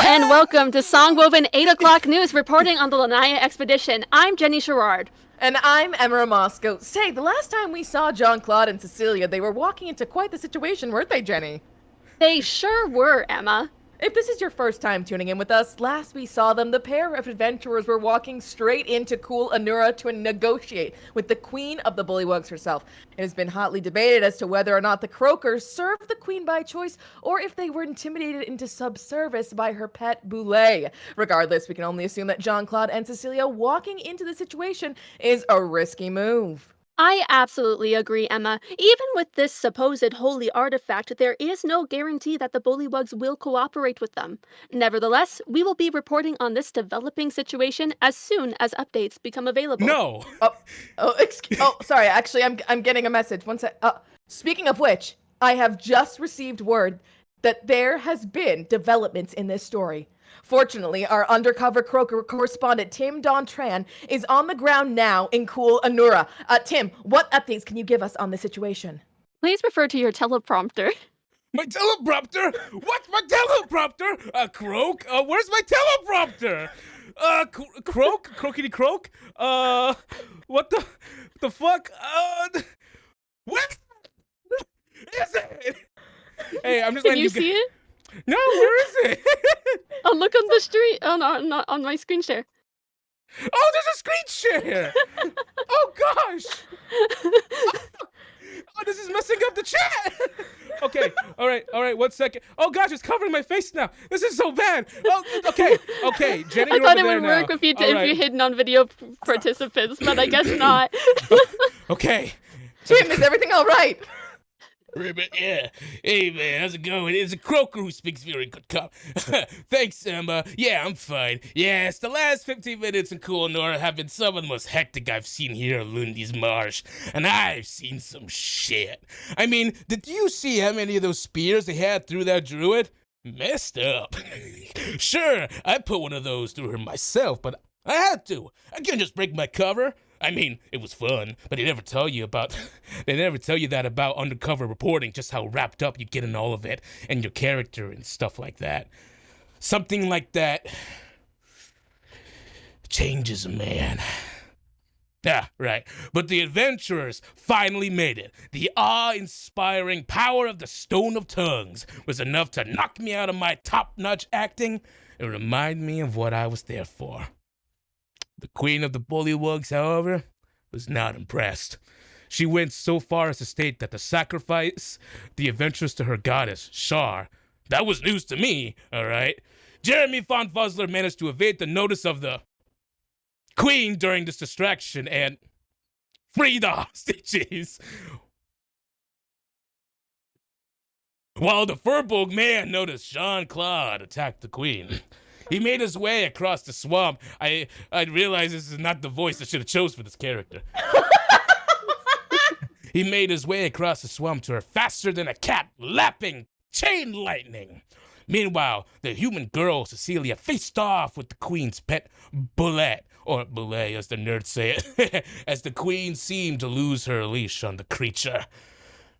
and welcome to Songwoven 8 o'clock news reporting on the Lanya expedition. I'm Jenny Sherrard. And I'm Emma Moscow. Say, the last time we saw Jean-Claude and Cecilia, they were walking into quite the situation, weren't they, Jenny? They sure were, Emma. If this is your first time tuning in with us, last we saw them, the pair of adventurers were walking straight into cool Anura to negotiate with the queen of the Bullywugs herself. It has been hotly debated as to whether or not the Croakers served the queen by choice, or if they were intimidated into subservice by her pet Boulay. Regardless, we can only assume that Jean-Claude and Cecilia walking into the situation is a risky move. I absolutely agree, Emma. Even with this supposed holy artifact, there is no guarantee that the Bullywugs will cooperate with them. Nevertheless, we will be reporting on this developing situation as soon as updates become available. No! Sorry, actually, I'm getting a message. One sec. Speaking of which, I have just received word that there has been developments in this story. Fortunately, our undercover Croaker correspondent Tim Dontran is on the ground now in cool Anura. Tim, what updates can you give us on the situation? Please refer to your teleprompter. My teleprompter? What's my teleprompter? Croak? Where's my teleprompter? Croak? Croakity croak? What the fuck? What is it? Hey, I'm just Can letting you go. see it? No, where is it? Oh, look on the street. Oh, no, on my screen share. Oh, there's a screen share! Oh, gosh! Oh, this is messing up the chat! Okay, all right, 1 second. Oh, gosh, it's covering my face now. This is so bad. Oh, okay, Jenny, I thought it would work if you hidden on video participants, but I guess not. Okay. Tim, is everything all right? Yeah. Hey, man, how's it going? It's a Croaker who speaks very good cop. Thanks, Emma. Yeah, I'm fine. Yes, the last 15 minutes in Cool Nora have been some of the most hectic I've seen here at Lundy's Marsh. And I've seen some shit. I mean, did you see how many of those spears they had through that druid? Messed up. Sure, I put one of those through her myself, but I had to. I couldn't just break my cover. I mean, it was fun, but they never tell you that about undercover reporting, just how wrapped up you get in all of it, and your character and stuff like that. Something like that changes a man. Ah, right. But the adventurers finally made it. The awe-inspiring power of the Stone of Tongues was enough to knock me out of my top-notch acting and remind me of what I was there for. The queen of the Bullywugs, however, was not impressed. She went so far as to state that to sacrifice the adventurers to her goddess, Shar. That was news to me, all right? Jeremy von Fuzzler managed to evade the notice of the queen during this distraction and free the hostages. While the Furbolg man noticed Jean-Claude attack the queen. He made his way across the swamp. I realize this is not the voice I should have chose for this character. He made his way across the swamp to her faster than a cat, lapping chain lightning. Meanwhile, the human girl, Cecilia, faced off with the queen's pet, Bullet, or Boulay as the nerds say it, as the queen seemed to lose her leash on the creature.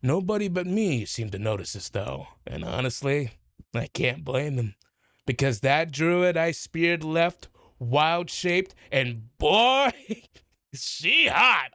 Nobody but me seemed to notice this, though, and honestly, I can't blame them. Because that druid I speared left, wild-shaped, and boy, is she hot.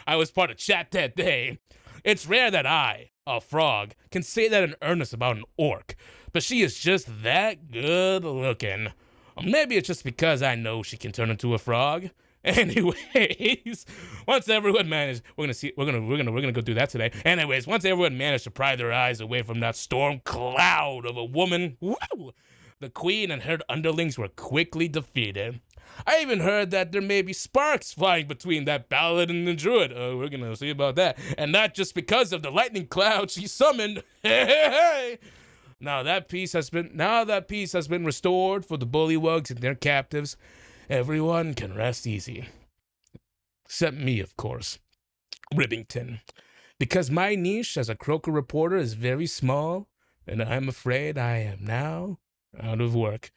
I was part of chat that day. It's rare that I, a frog, can say that in earnest about an orc, but she is just that good looking. Or maybe it's just because I know she can turn into a frog. Anyways, once everyone managed, we're gonna go do that today. Anyways, once everyone managed to pry their eyes away from that storm cloud of a woman, woo! The queen and her underlings were quickly defeated. I even heard that there may be sparks flying between that ballad and the druid. We're gonna see about that. And not just because of the lightning cloud she summoned. Now that peace has been restored for the Bullywugs and their captives. Everyone can rest easy. Except me, of course. Ribbington. Because my niche as a Croaker reporter is very small, and I'm afraid I am now out of work.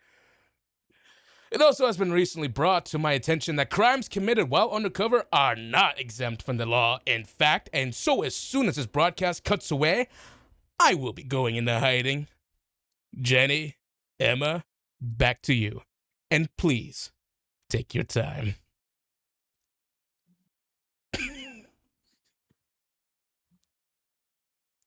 It also has been recently brought to my attention that crimes committed while undercover are not exempt from the law, in fact, and so as soon as this broadcast cuts away, I will be going into hiding. Jenny, Emma, back to you. And please, take your time.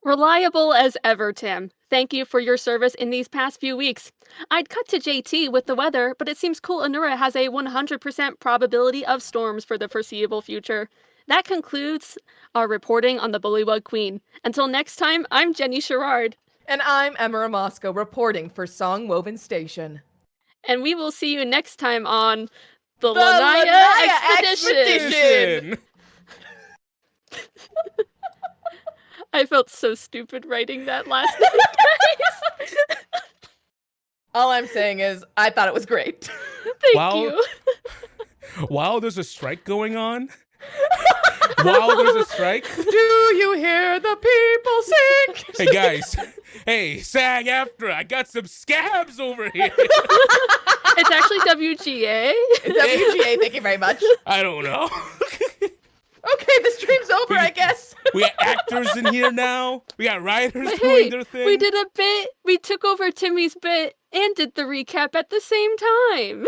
Reliable as ever, Tim. Thank you for your service in these past few weeks. I'd cut to JT with the weather, but it seems Cool Anura has a 100% probability of storms for the foreseeable future. That concludes our reporting on the Bullywug Queen. Until next time, I'm Jenny Sherrard. And I'm Emma Mosco reporting for Songwoven Station. And we will see you next time on the Lanya Lanya Expedition. I felt so stupid writing that last night, guys. All I'm saying is, I thought it was great. Thank you. While there's a strike going on, while there's a strike, do you hear the people sing? Hey guys, hey, SAG after, I got some scabs over here. It's actually WGA. It's WGA, thank you very much. I don't know. Okay, the stream's over, I guess. We got actors in here now. We got writers But doing hey, their thing. we did a bit. We took over Timmy's bit and did the recap at the same time.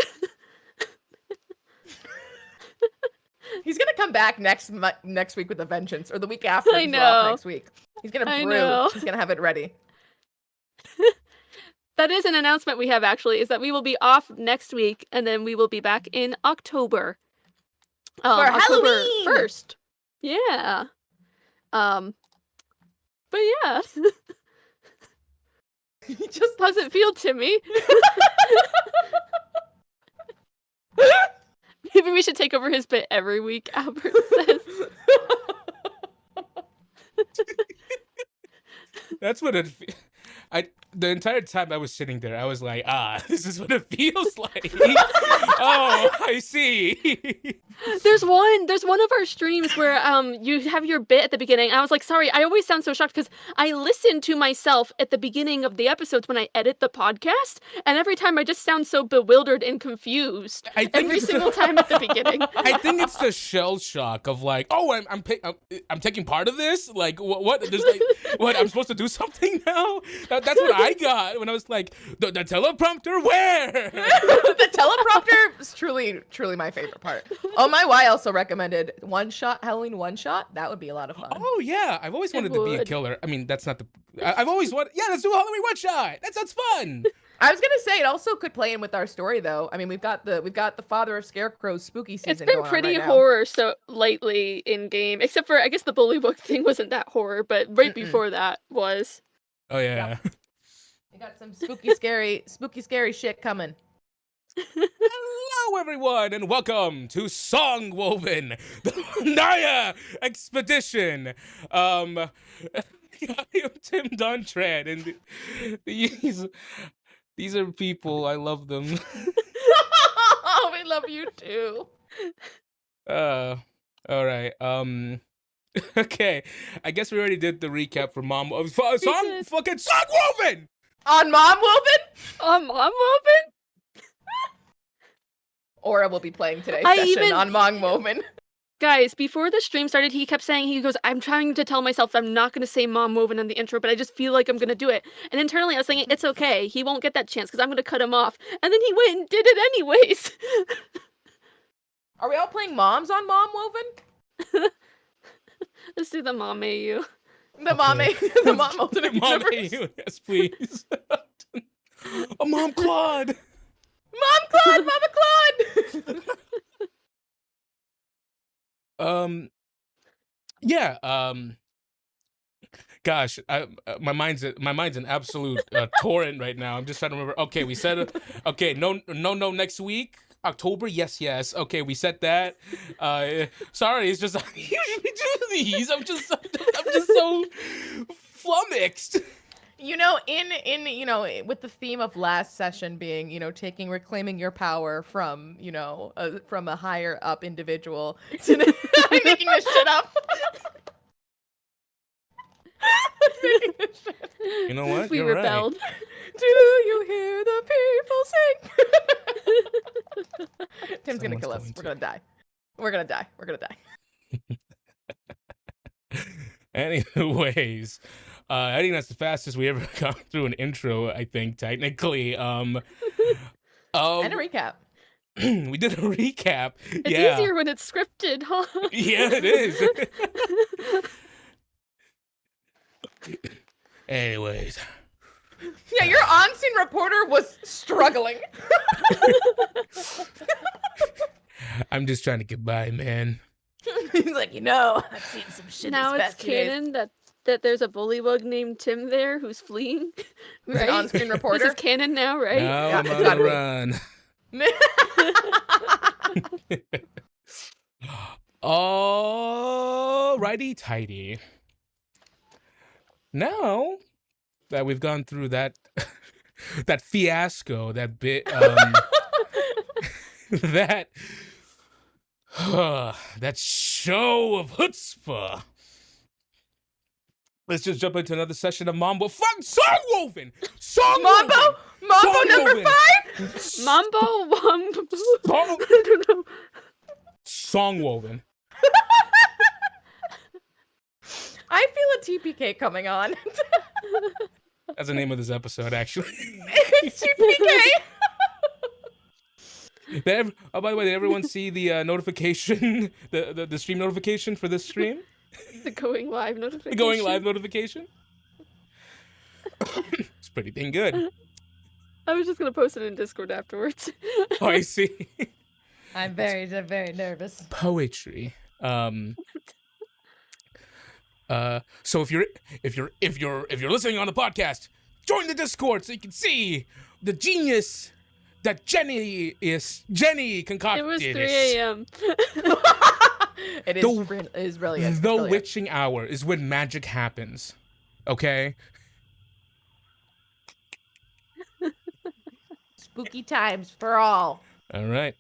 He's gonna come back next week with a vengeance, or the week after. I He's know. off next week. He's gonna I brew. know. He's gonna have it ready. That is an announcement we have, actually, is that we will be off next week, and then we will be back in October. For October Halloween! 1st. Yeah. But yeah. Just How's it feel, Timmy? Maybe we should take over his bit every week, Albert says. That's what it. The entire time I was sitting there, I was like, this is what it feels like. Oh, I see. There's one of our streams where you have your bit at the beginning. I was like, sorry, I always sound so shocked because I listen to myself at the beginning of the episodes when I edit the podcast, and every time I just sound so bewildered and confused. Every single time at the beginning. I think it's the shell shock of like, oh, I'm taking part of this. Like, what? There's like, what? I'm supposed to do something now? That's what I got when I was like, the teleprompter. Where? The teleprompter is truly my favorite part. Oh my Y also recommended Halloween one shot. That would be a lot of fun. Oh yeah, I've always wanted to be a killer. I mean, that's not the. I've always wanted. Yeah, let's do a Halloween one shot. That sounds fun. I was gonna say it also could play in with our story though. I mean, we've got the Father of Scarecrow's spooky season. It's been pretty horror so lately in game, except for I guess the Bullywug thing wasn't that horror, but right before that was. Oh yeah. We got some spooky scary shit coming. Hello everyone and welcome to Songwoven, the Lanya Expedition. I am Tim Dontran, and these are people. I love them. Oh, we love you too. All right. Okay. I guess we already did the recap for Mom. Fucking Songwoven. On Mom Woven? On Mom Woven? Aura will be playing today's session on Mom Woven. Guys, before the stream started, he kept saying, he goes, I'm trying to tell myself I'm not going to say Mom Woven in the intro, but I just feel like I'm going to do it. And internally I was thinking, it's okay. He won't get that chance because I'm going to cut him off. And then he went and did it anyways. Are we all playing moms on Mom Woven? Let's do the Mom AU. The Mom alternate Mom universe. AU, yes, please. Oh, Mom Claude. Mom Claude, Mama Claude. Yeah. Gosh, my mind's an absolute torrent right now. I'm just trying to remember. Okay, we said. Okay, no, next week. October, yes. Okay, we set that. Sorry, it's just I usually do these. I'm just so flummoxed. You know, in with the theme of last session being, reclaiming your power from, from a higher up individual. I'm making this shit up. You know what? We You're rebelled. right. Do you hear the people sing? Tim's gonna kill us. We're gonna die. We're gonna die. Anyways, I think that's the fastest we ever got through an intro, I think, technically. And a recap. We did a recap. It's Yeah. easier when it's scripted, huh? Yeah, it is. Anyways. Yeah, your on-scene reporter was struggling. I'm just trying to get by, man. He's like, I've seen some shit Now this it's past 2 days. canon that there's a bullywug named Tim there who's fleeing. Who's an Right? on-screen This reporter. is canon now, right? Now Yeah, I'm it's on gotta the be. run. Alrighty tighty. Now that we've gone through that that fiasco, that bit that that show of chutzpah. Let's just jump into another session of Mambo. Fuck Songwoven! Mambo number 5? Mambo Wumbo. Song- I don't know. Songwoven. I feel a TPK coming on. That's the name of this episode, actually. It's TPK. Oh, by the way, did everyone see the notification, the stream notification for this stream? The going live The notification. going live notification? It's pretty dang good. I was just gonna post it in Discord afterwards. Oh, I see. I'm very nervous. Poetry. So if you're listening on the podcast, join the Discord so you can see the genius that Jenny concocted. It was 3 a.m. It is brilliant. The witching hour is when magic happens. Okay? Spooky times for all. All right.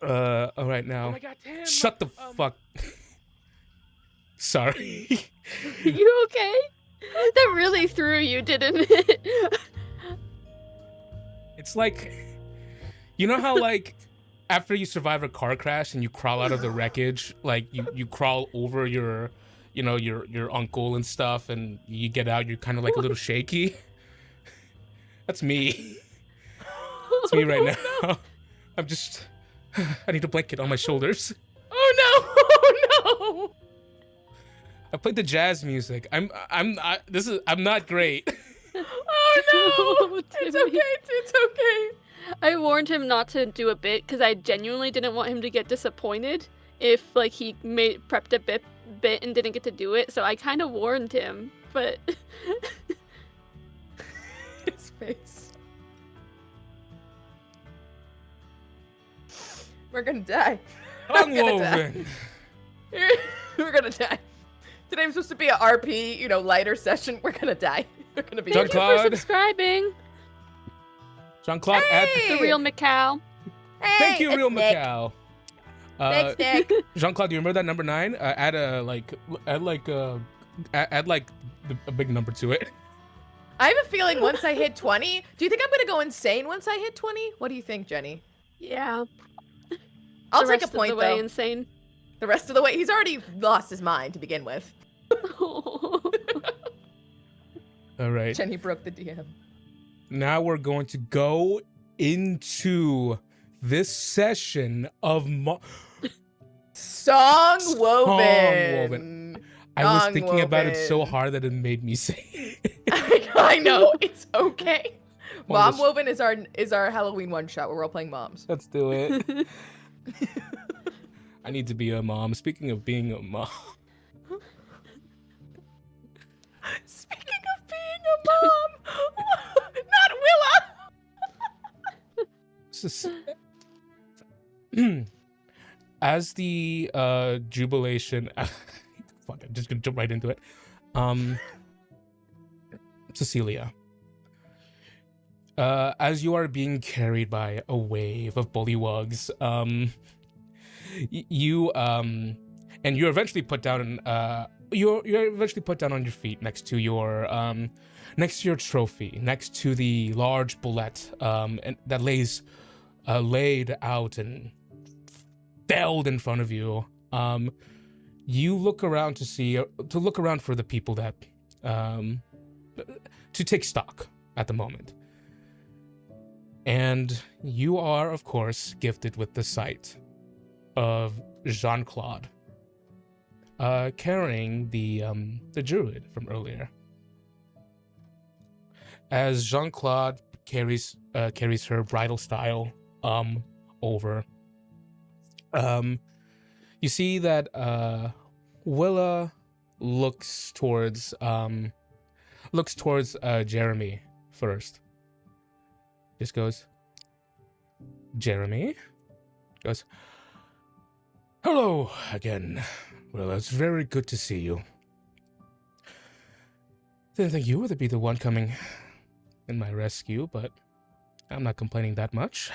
All right now. Oh my God, Tim! Shut the fuck. Sorry. You okay? That really threw you, didn't it? It's like, you know how like after you survive a car crash and you crawl out of the wreckage, like you crawl over your uncle and stuff, and you get out, you're kind of like a little shaky. That's me. It's me right now. I'm just, I need a blanket on my shoulders. Oh no! Oh no! I played the jazz music. I'm not great. Oh no! It's Timmy. okay. It's okay. I warned him not to do a bit because I genuinely didn't want him to get disappointed if like he prepped a bit and didn't get to do it. So I kind of warned him, but His face. We're gonna die. I'm gonna die. Songwoven. We're gonna die. Today's supposed to be a RP, lighter session. We're gonna die. We're gonna be. thank you for Jean-Claude. subscribing. Jean-Claude Hey! The real Macau. Hey, Thank you, it's Real Nick. Macau. Thanks, Nick. Jean-Claude, do you remember that number 9? Add a big number to it. I have a feeling once I hit 20, do you think I'm gonna go insane once I hit 20? What do you think, Jenny? Yeah. I'll the take a rest point of the way though. insane. The rest of the way, he's already lost his mind to begin with. All right. Jenny broke the DM. Now we're going to go into this session of Songwoven. I was thinking about it so hard that it made me say it. I know, it's okay. Well, Mom Woven is our Halloween one shot where we're all playing moms. Let's do it. I need to be a mom. Speaking of being a mom. Speaking of being a mom, not Willa. As the jubilation, fuck, I'm just gonna jump right into it. Cecilia, as you are being carried by a wave of bullywugs, and you're eventually put down. You're eventually put down on your feet next to your trophy, next to the large bullet, and that lays laid out and felled in front of you. You look around to look around for the people that to take stock at the moment. And you are, of course, gifted with the sight of Jean-Claude carrying the druid from earlier. As Jean-Claude carries her bridal style over, you see that Willa looks towards Jeremy first. Just goes, Jeremy? Goes, hello again. Well, it's very good to see you. Didn't think you would be the one coming in my rescue, but I'm not complaining that much.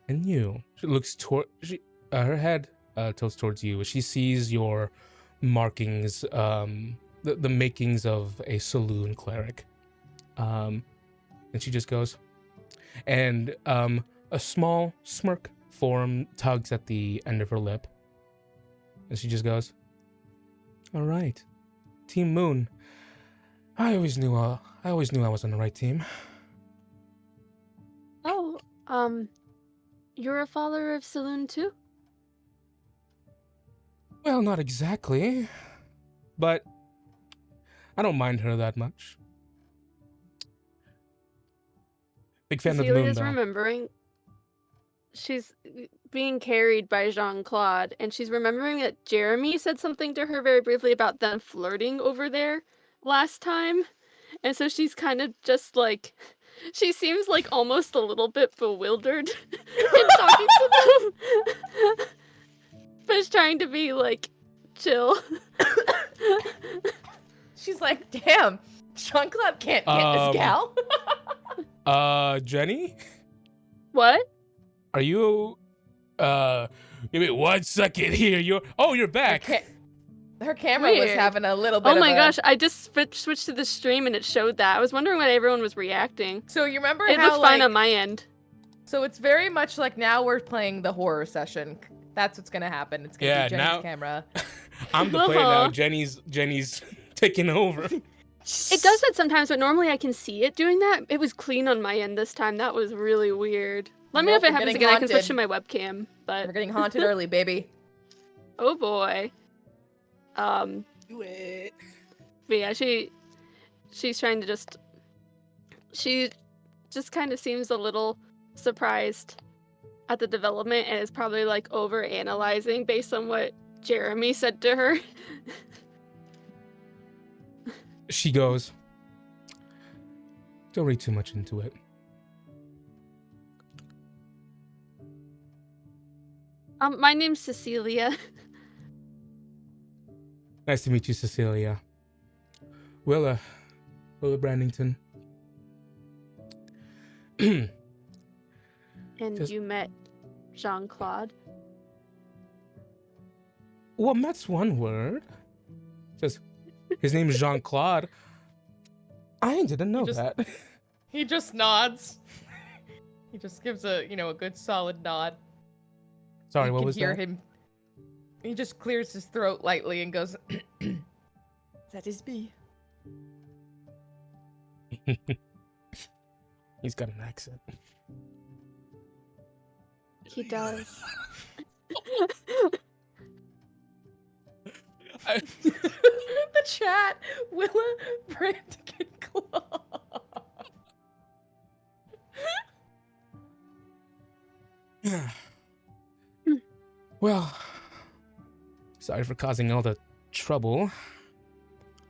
And you? She looks toward her head tilts towards you. She sees your markings, the makings of a saloon cleric. And she just goes, and a small smirk tugs at the end of her lip. And she just goes, all right, Team Moon. I always knew I was on the right team. Oh, you're a follower of Saloon too? Well, not exactly, but I don't mind her that much. Big fan of the moon, Cecilia's though. remembering. She's being carried by Jean-Claude, and she's remembering that Jeremy said something to her very briefly about them flirting over there last time. And so she's kind of just like, she seems like almost a little bit bewildered in talking to them. But she's trying to be like chill. She's like, damn, Jean-Claude can't get this gal. Jenny? What? Are you, give me 1 second here. You're back. Her camera was Weird. having a little bit Oh my of gosh, I just switched to the stream and it showed that. I was wondering why everyone was reacting. So you remember It how, looked fine on my end. So it's very much like now we're playing the horror session. That's what's gonna happen. It's gonna be Jenny's now camera. I'm the player now. Jenny's taking over. It does that sometimes, but normally I can see it doing that. It was clean on my end this time. That was really weird. Let me know if it happens again. I can switch to my webcam, but we're getting haunted early, baby. Oh boy. Do it. But yeah, she's trying to she just kind of seems a little surprised at the development and is probably like over analyzing based on what Jeremy said to her. She goes, don't read too much into it. My name's Cecilia. Nice to meet you, Cecilia. Willa Brandington. And you met Jean-Claude? Well, that's one word. Just his name is Jean-Claude. I didn't know that. He just nods. He just gives a good solid nod. Sorry, what was that? You can hear him. He just clears his throat lightly and goes, that is me. He's got an accent. He does. The chat, Willa Brandigan Claw. Well, sorry for causing all the trouble,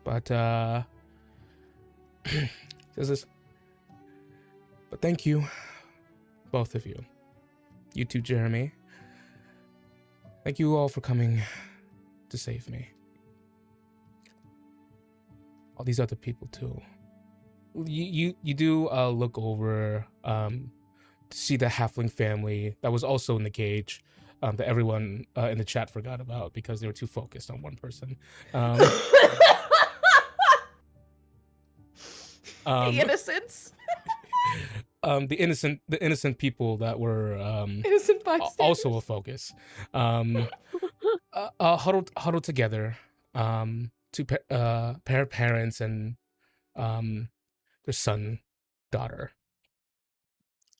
but but thank you, both of you. You too, Jeremy. Thank you all for coming to save me. All these other people too. You do look over to see the halfling family that was also in the cage. That everyone in the chat forgot about because they were too focused on one person. The innocents. The innocent people that were Innocent bystanders. also a focus. Huddled together. Two pair of parents and their son, daughter.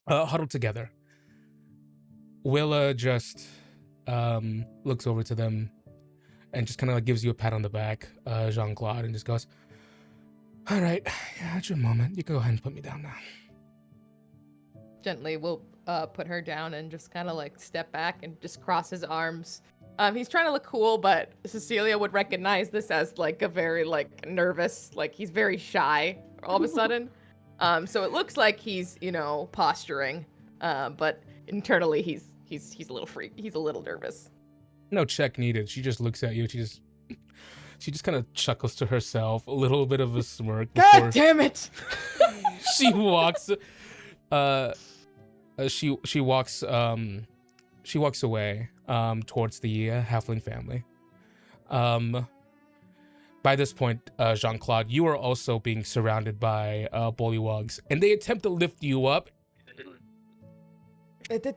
huddled together. Willa just looks over to them and just kind of like gives you a pat on the back, Jean-Claude, and just goes, "All right, yeah, it's your moment. You can go ahead and put me down now." Gently, we'll put her down and just kind of like step back and just cross his arms. He's trying to look cool, but Cecilia would recognize this as like a very like nervous, like he's very shy all of a sudden. So it looks like he's, posturing, but internally he's a little freak. He's a little nervous. No check needed. She just looks at you. She just kind of chuckles to herself, a little bit of a smirk. God damn it! She walks. She walks. She walks away. Towards the halfling family. By this point, Jean-Claude, you are also being surrounded by bullywugs, and they attempt to lift you up. No, it's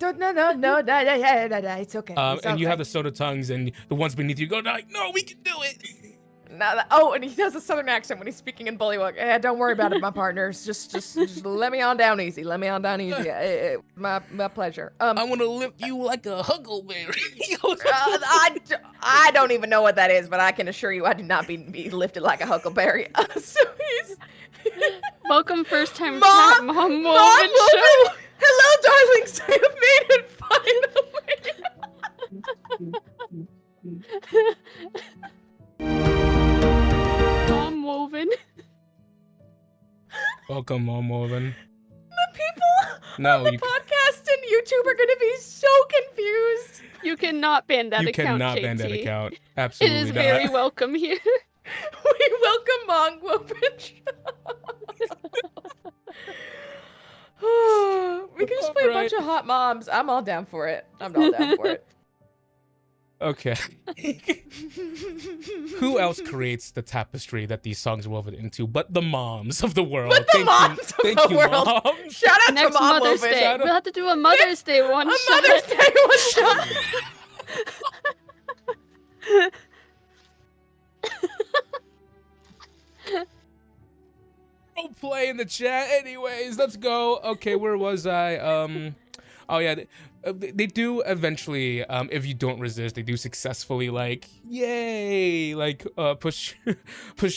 okay. And you have the soda tongues, and the ones beneath you go like, "No, we can do it." And he does a southern accent when he's speaking in Bullywug. Don't worry about it, my partners. Just let me on down easy. Let me on down easy. My pleasure. I want to lift you like a huckleberry. I don't even know what that is, but I can assure you I do not be lifted like a huckleberry. So he's... Welcome first time Mom, chat, Mom Mom Woven Show. Hello, darlings. I have made it finally. Mom Woven. Welcome, Mom Woven. The people on the podcast and YouTube are going to be so confused. You cannot ban that You account, cannot JT. ban that account. It Absolutely is not. very welcome here. We welcome Mongwoven. We can just play a bunch of hot moms. I'm all down for it. Okay. Who else creates the tapestry that these songs are woven into but the moms of the world? But the moms of the world. Mom. Shout out Next to Mom Mother's Woven. Day. We'll have to do a Mother's Day one A shot. Mother's Day one shot. Play in the chat. Anyways, let's go. Okay, where was I? Oh yeah, they do eventually. If you don't resist, they do successfully. Like, yay! Like, push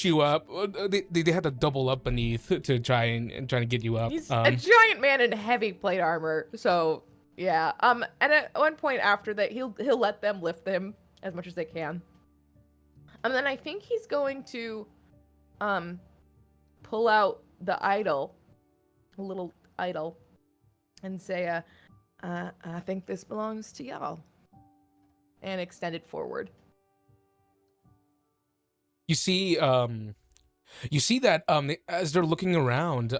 you up. They had to double up beneath to try and get you up. He's a giant man in heavy plate armor, so yeah. And at one point after that, he'll let them lift him as much as they can. And then I think he's going to, pull out the idol, a little idol, and say, I think this belongs to y'all. And extend it forward. You see that as they're looking around,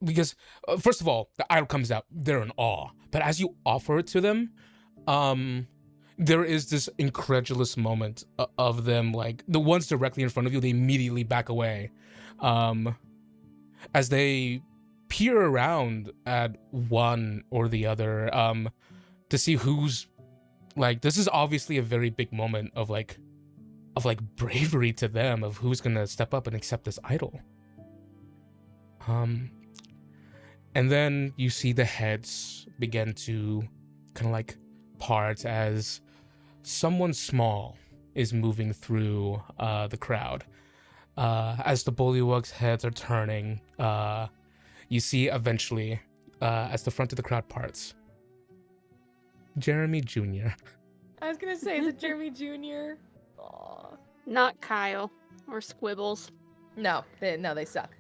because first of all, the idol comes out, they're in awe. But as you offer it to them, there is this incredulous moment of them, like the ones directly in front of you, they immediately back away. As they peer around at one or the other, to see who's like, this is obviously a very big moment of bravery to them, of who's gonna step up and accept this idol. And then you see the heads begin to kind of like part as someone small is moving through the crowd. As the bullywugs' heads are turning, you see eventually, as the front of the crowd parts, Jeremy Jr. I was gonna say, is it Jeremy Jr.? Aww. Not Kyle or Squibbles. No, they suck.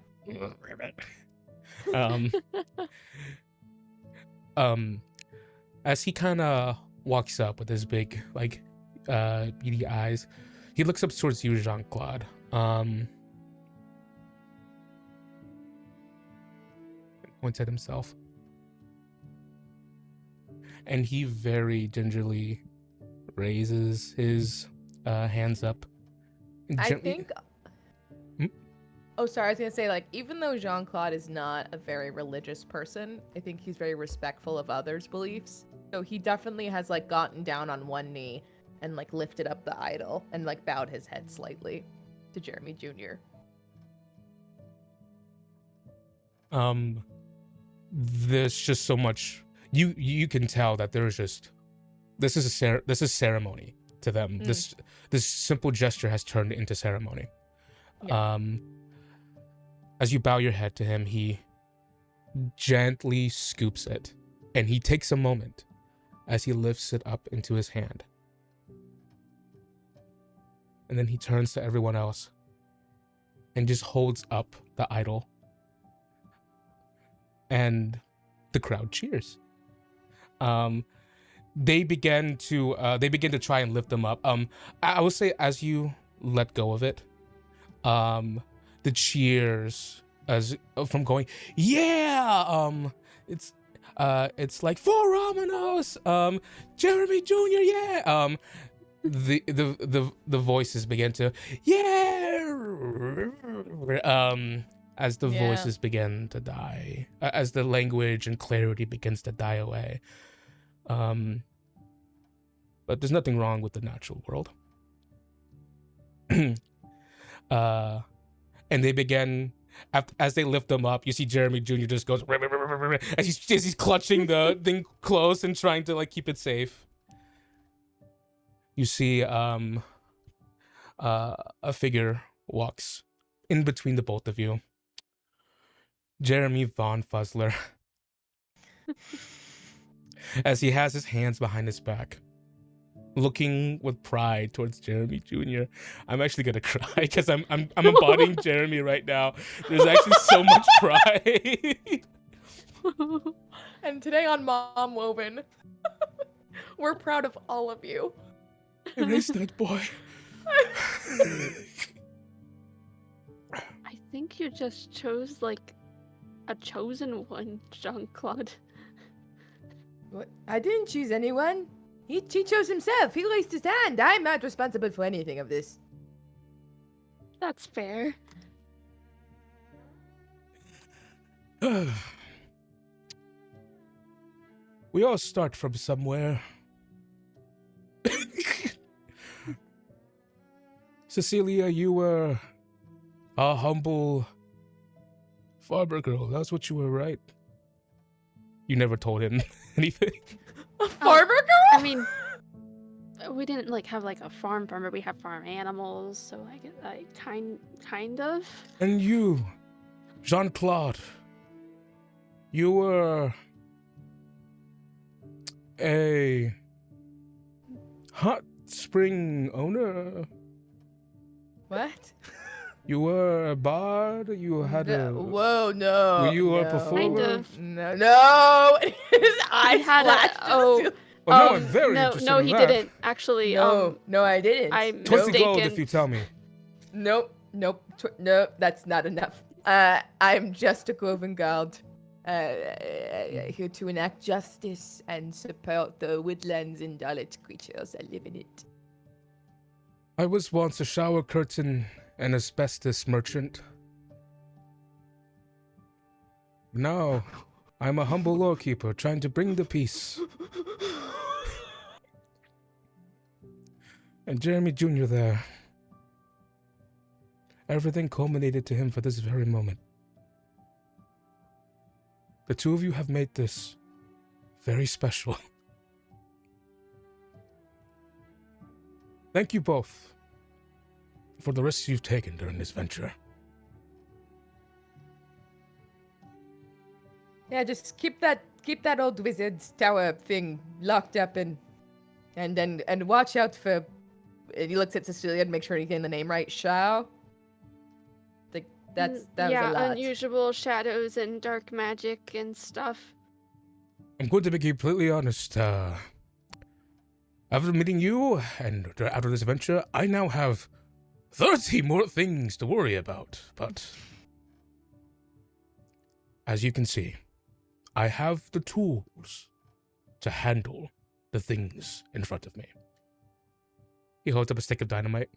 As he kind of walks up with his big, like, beady eyes, he looks up towards you, Jean-Claude. Points at himself. And he very gingerly raises his hands up. I think... Oh, sorry, I was gonna say, like, even though Jean-Claude is not a very religious person, I think he's very respectful of others' beliefs. So he definitely has, like, gotten down on one knee and, like, lifted up the idol and, like, bowed his head slightly to Jeremy Jr. there's just so much. You can tell that there's just this is ceremony to them. This simple gesture has turned into ceremony. Yeah. As you bow your head to him, he gently scoops it, and he takes a moment as he lifts it up into his hand. And then he turns to everyone else and just holds up the idol. And the crowd cheers. They begin to try and lift them up. I would say as you let go of it, the cheers as from going, yeah, it's like for Romanos, Jeremy Jr., yeah. The voices begin to, yeah, as the voices begin to die, as the language and clarity begins to die away. But there's nothing wrong with the natural world. And they begin, as they lift them up, you see Jeremy Jr. just goes, as he's clutching the thing close and trying to like keep it safe. You see a figure walks in between the both of you. Jeremy Von Fuzzler. As he has his hands behind his back, looking with pride towards Jeremy Jr. I'm actually gonna cry because I'm embodying Jeremy right now. There's actually so much pride. And today on Mom Woven, we're proud of all of you. Erase that boy. I think you just chose like a chosen one, Jean-Claude. What? I didn't choose anyone. He chose himself. He raised his hand. I'm not responsible for anything of this. That's fair. We all start from somewhere. Cecilia, you were a humble farmer girl. That's what you were, right? You never told him anything. A farmer girl? I mean, we didn't like have like a farmer. We have farm animals, so I get like kind of. And you, Jean-Claude, you were a hot spring owner. What? You were a bard. You had a. Whoa, no. Were you a no. performer? Kind of. No. His eyes had flashed. a Well, no, I'm very no, interested no, in he that. didn't actually. No, I didn't. I'm 20 gold mistaken. if you tell me. Nope. Nope. That's not enough. I'm just a Groven Guard. Here to enact justice and support the woodlands and all its creatures that live in it. I was once a shower curtain and asbestos merchant. Now, I'm a humble lawkeeper trying to bring the peace. And Jeremy Jr. there. Everything culminated to him for this very moment. The two of you have made this very special. Thank you both for the risks you've taken during this venture. Yeah, just keep that old wizard's tower thing locked up and watch out for. And he looks at Cecilia to make sure he's getting the name right. Shao. That was a lot. Unusual shadows and dark magic and stuff. I'm going to be completely honest. After meeting you and after this adventure, I now have 30 more things to worry about. But as you can see, I have the tools to handle the things in front of me. He holds up a stick of dynamite.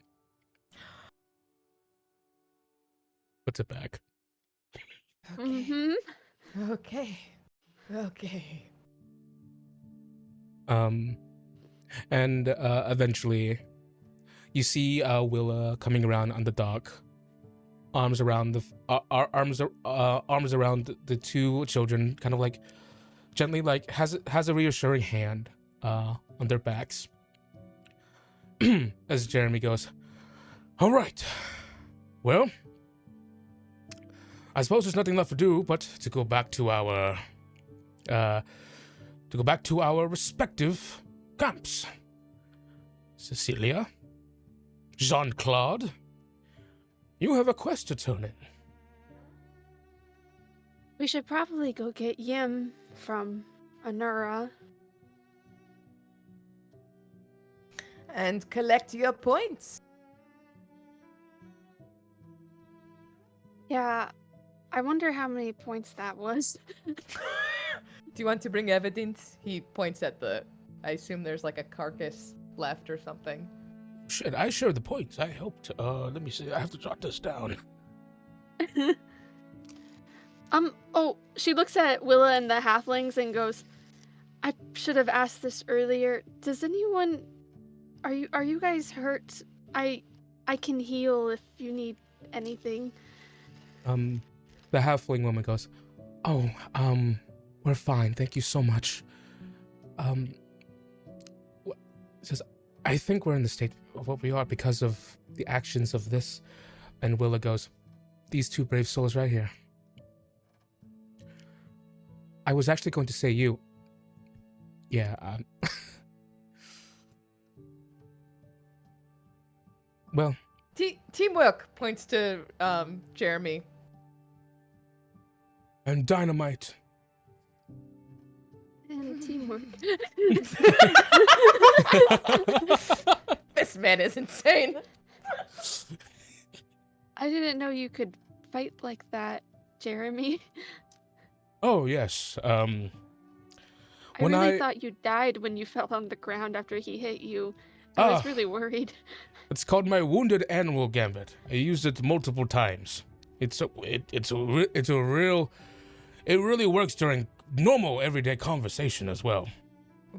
Puts it back. Mm-hmm. Okay. And eventually, you see Willa coming around on the dock, arms around arms around the two children, kind of like gently, like has a reassuring hand on their backs. As Jeremy goes, "All right, well, I suppose there's nothing left to do but to go back to our respective camps. Cecilia, Jean-Claude, you have a quest to turn in." We should probably go get Yim from Anura. And collect your points. Yeah, I wonder how many points that was. Do you want to bring evidence? He points at I assume there's like a carcass left or something. Shit, I share the points. I helped. Let me see. I have to jot this down. She looks at Willa and the halflings and goes, "I should have asked this earlier. Does anyone... Are you guys hurt? I can heal if you need anything." The halfling woman goes, "Oh, we're fine. Thank you so much." Says, "I think we're in the state of what we are because of the actions of this." And Willa goes, "These two brave souls right here. I was actually going to say you. Yeah, well, Teamwork," points to Jeremy. "And dynamite." And teamwork. This man is insane. I didn't know you could fight like that, Jeremy. Oh, yes. I When really thought you died when you fell on the ground after he hit you. I was really worried. It's called my wounded animal gambit. I used it multiple times. It really works during normal everyday conversation as well.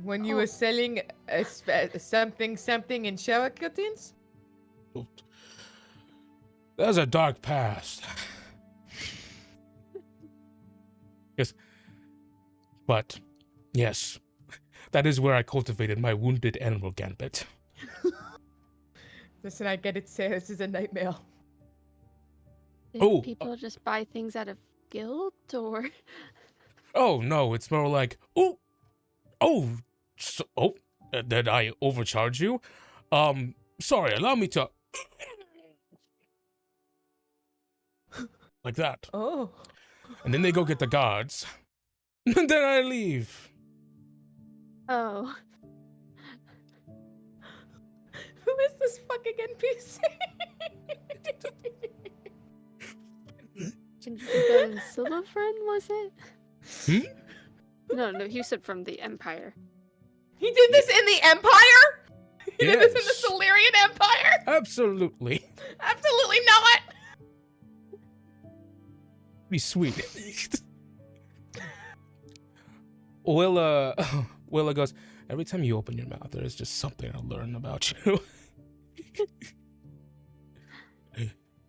When you were selling something in shower curtains? That's a dark past. Yes. But, yes, that is where I cultivated my wounded animal gambit. Listen, I get it, Sarah. This is a nightmare. Did people just buy things out of guilt, or? Oh, no, it's more like, did I overcharge you? Sorry, allow me to... like that. Oh. And then they go get the guards. And then I leave. Oh. Who is this fucking NPC? The Silver Friend, was it? Hmm? No, you said from the Empire. He did this in the Empire? He did this in Yes. the Solarian Empire? Absolutely. Absolutely not. Be sweet. Willa goes, "Every time you open your mouth, there is just something I learn about you."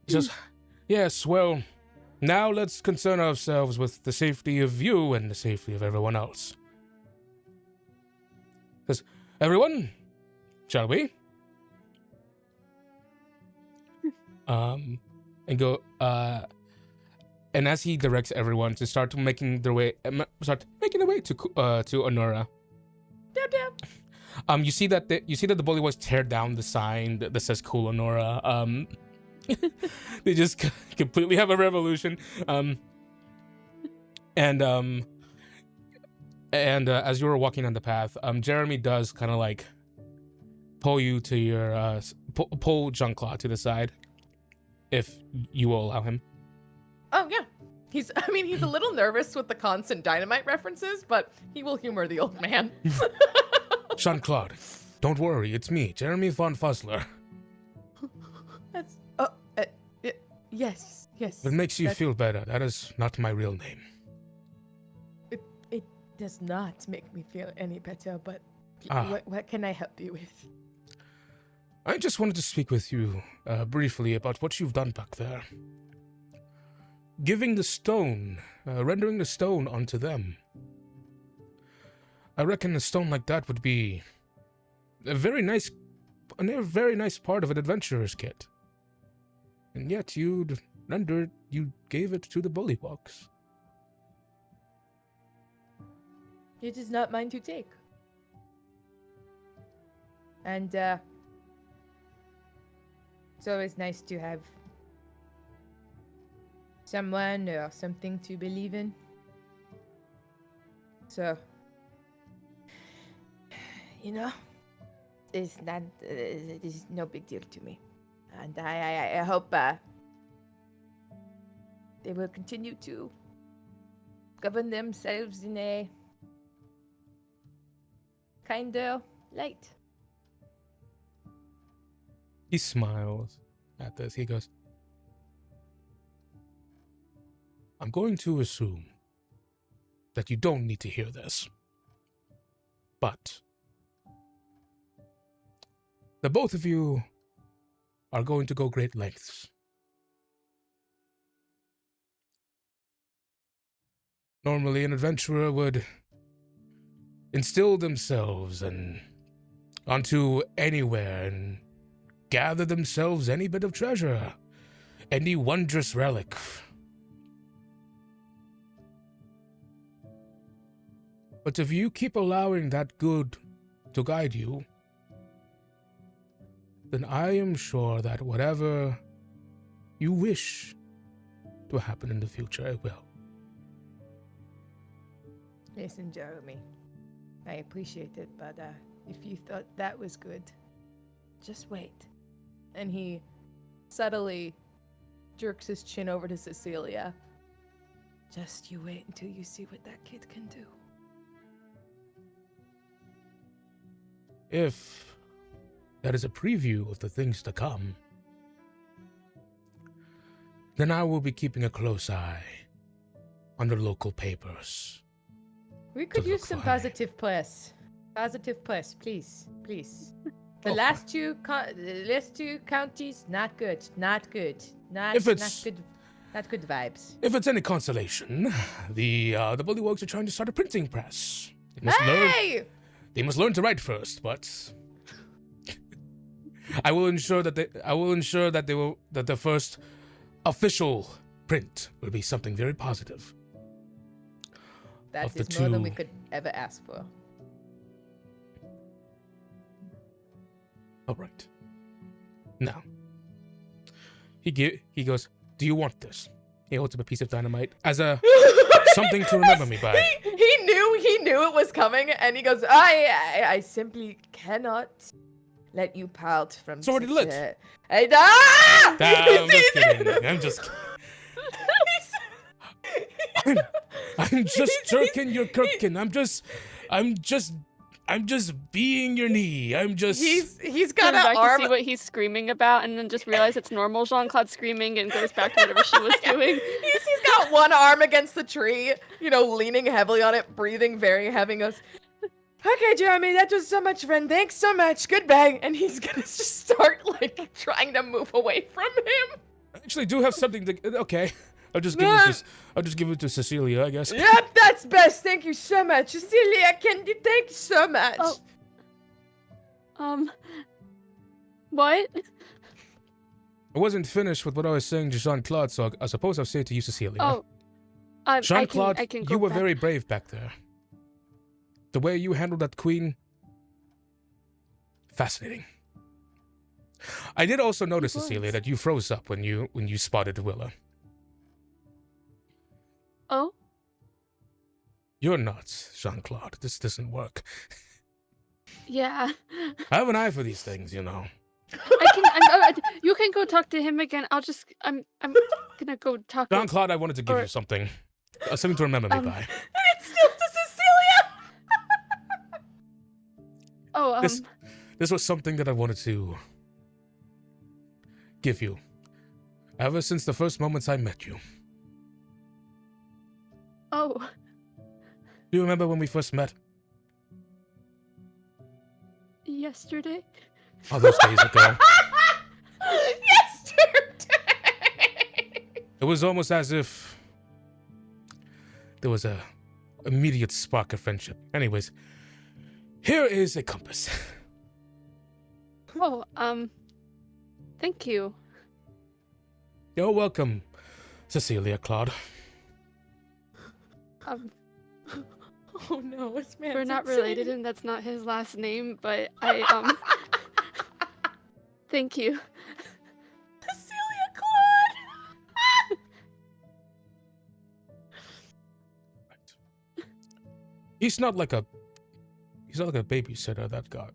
Just, yes, well, now let's concern ourselves with the safety of you and the safety of everyone else. Says, "Everyone, shall we?" And go, and as he directs everyone to start making their way to Anura. Dab dab. You see that the Bullywugs tear down the sign that says "Cool Anura." They just completely have a revolution. And as you were walking on the path, Jeremy does kind of like pull you to your pull Jean-Claude to the side, if you will allow him. Oh, yeah. He's a little nervous with the constant dynamite references, but he will humor the old man. Jean-Claude, don't worry, it's me, Jeremy von Fuzzler. That's, yes. If it makes you feel better, that is not my real name. It does not make me feel any better, but what can I help you with? I just wanted to speak with you briefly about what you've done back there. giving the stone, rendering the stone onto them. I reckon a stone like that would be a very nice part of an adventurer's kit. And yet you gave it to the bullywugs. It is not mine to take. And, it's always nice to have someone or something to believe in. So, it's not, it is no big deal to me. And I hope, they will continue to govern themselves in a kinder light. He smiles at this. He goes, I'm going to assume that you don't need to hear this. But the both of you are going to go great lengths. Normally, an adventurer would instill themselves onto anywhere and gather themselves any bit of treasure, any wondrous relic. But if you keep allowing that good to guide you, then I am sure that whatever you wish to happen in the future, it will. Listen, Jeremy, I appreciate it, but if you thought that was good, just wait. And he subtly jerks his chin over to Cecilia. Just you wait until you see what that kid can do. If that is a preview of the things to come, then I will be keeping a close eye on the local papers. We could use some fine. positive press. Positive press, please. Please. The last two counties, not good. Not good. Not good vibes. If it's any consolation, the bullywugs are trying to start a printing press. They must learn to write first, but I will ensure that the first official print will be something very positive. That is more than we could ever ask for. All right. Now, he goes, do you want this? He holds up a piece of dynamite as a something to remember me by. He knew it was coming, and he goes, I simply cannot let you part from It's already such lit. I'm just kidding. I'm just I'm just jerking your kirkin. I'm just being your knee. He's got Turn an back arm. to see what he's screaming about, and then just realize it's normal Jean-Claude screaming and goes back to whatever she was doing. He's got one arm against the tree, leaning heavily on it, breathing very heavy. Goes, okay, Jeremy, that was so much fun. Thanks so much. Goodbye. And he's gonna just start trying to move away from him. I actually do have something to. Okay, I'll just give it to Cecilia, I guess. Yep, that's best. Thank you so much, Cecilia. Thank you so much. What? I wasn't finished with what I was saying to Jean-Claude, so I suppose I'll say it to you, Cecilia. Oh, Jean-Claude, I can go you were back. very brave back there. The way you handled that queen, fascinating. I did also notice, Cecilia, that you froze up when you spotted Willa. Oh? You're nuts, Jean-Claude. This doesn't work. Yeah. I have an eye for these things, you know. You can go talk to him again. I'm gonna go talk to Jean-Claude, I wanted to give you something. Something to remember me by. And it's still to Cecilia. This was something that I wanted to give you. Ever since the first moments I met you. Oh. Do you remember when we first met? Yesterday? All those days ago. Yesterday. It was almost as if there was a immediate spark of friendship. Anyways, here is a compass. Oh, thank you. You're welcome, Cecilia Claude. Oh no, this man's We're not insane. related, and that's not his last name, but thank you. Cecilia Claude! He's not like a babysitter that got.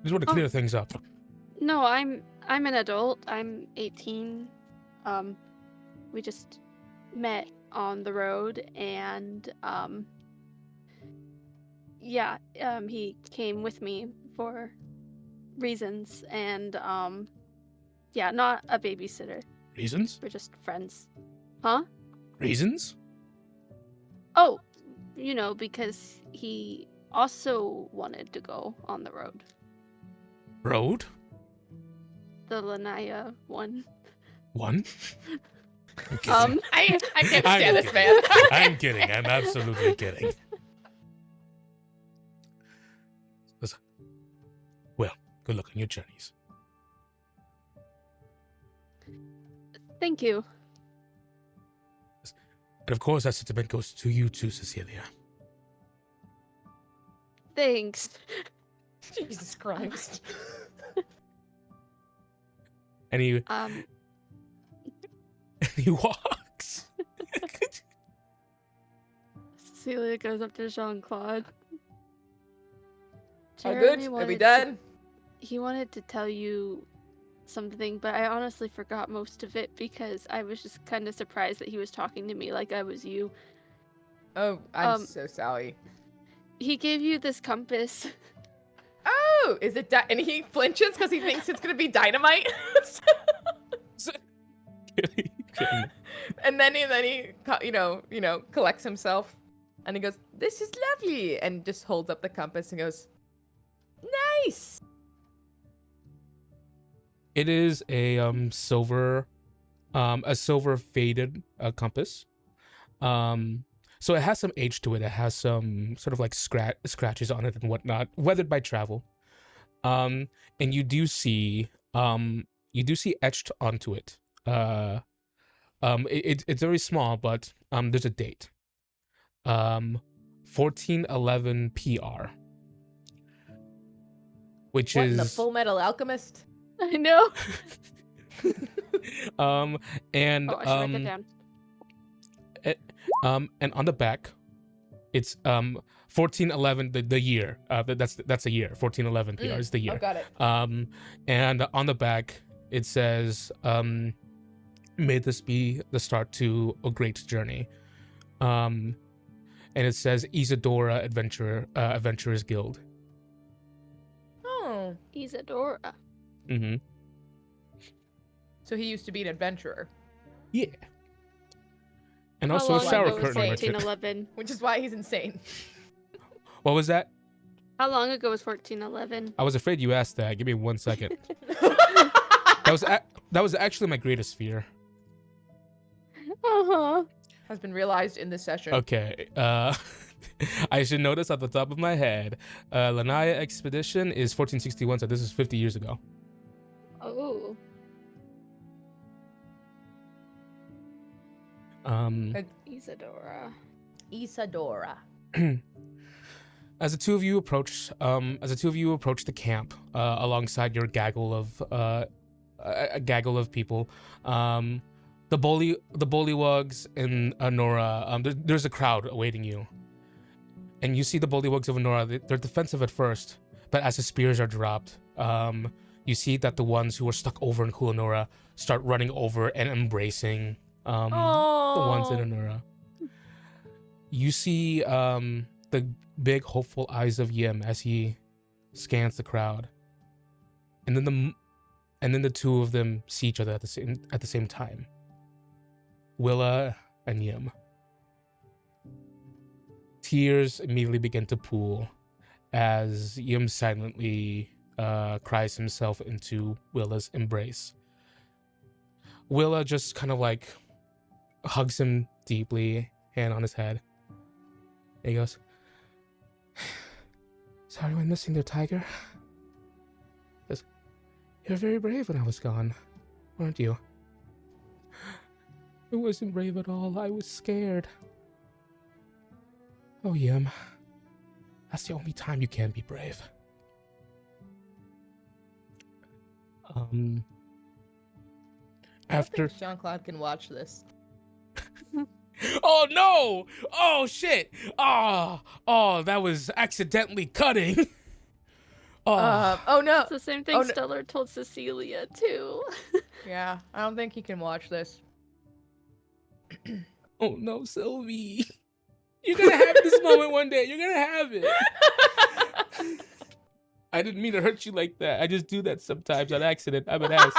Just want to clear things up. No, I'm an adult. I'm 18. We just met on the road, and he came with me for reasons, and not a babysitter. Reasons? We're just friends. Huh? Reasons? Oh, because he also wanted to go on the road. Road? The Lanya one. One? I can't I'm stand this kidding. man. I'm kidding. I'm absolutely kidding. Listen. Well, good luck on your journeys. Thank you. And of course, that sentiment goes to you too, Cecilia. Thanks. Jesus Christ. And he walks. Cecilia goes up to Jean-Claude. All good? Are we done? He wanted to tell you something, but I honestly forgot most of it because I was just kind of surprised that he was talking to me like I was you. Oh, I'm so sorry. He gave you this compass. Oh, is it and he flinches because he thinks it's gonna be dynamite. And then he collects himself and he goes, "This is lovely," and just holds up the compass and goes, "Nice." It is a silver faded compass. So it has some age to it. It has some sort of like scratches on it and whatnot, weathered by travel. And you do see etched onto it. It's very small, but there's a date. 1411 PR, which What, is in the Full Metal Alchemist? I know. And I should write that down. And on the back, it's 1411 the year. That's a year. 1411 PR is the year. Oh, got it. And on the back it says, "May this be the start to a great journey." And it says Isadora Adventurers Guild. Oh, Isadora. Mm-hmm. so he used to be an adventurer, Yeah. And How also a long shower ago was curtain merchant. 1411? which is why he's insane. What was that? How long ago was 1411? I was afraid you asked that. Give me 1 second. That was actually my greatest fear. Uh-huh. Has been realized in this session. Okay. I should notice at the top of my head, Lanya Expedition is 1461, so this is 50 years ago. Oh. Isadora. As the two of you approach the camp, alongside your gaggle of people, the bullywugs and Anora, there's a crowd awaiting you. And you see the bullywugs of Anora, they're defensive at first, but as the spears are dropped, you see that the ones who are stuck over in Kulanora start running over and embracing the ones in Anora. You see the big hopeful eyes of Yim as he scans the crowd, and then the two of them see each other at the same time. Willa and Yim. Tears immediately begin to pool as Yim silently cries himself into Willa's embrace. Willa just kind of like hugs him deeply hand on his head. And he goes, "Sorry when missing their tiger." He goes, "You were very brave when I was gone, weren't you?" "I wasn't brave at all. I was scared." "Oh, Yim, that's the only time you can be brave." I don't After think Jean-Claude can watch this. Oh no! Oh shit! Oh, that was accidentally cutting. Oh no! It's the same thing Oh, no. Stellar told Cecilia, too. Yeah, I don't think he can watch this. Oh no, Sylvie. You're gonna have this moment one day. You're gonna have it. I didn't mean to hurt you like that. I just do that sometimes on accident. I'm an ass.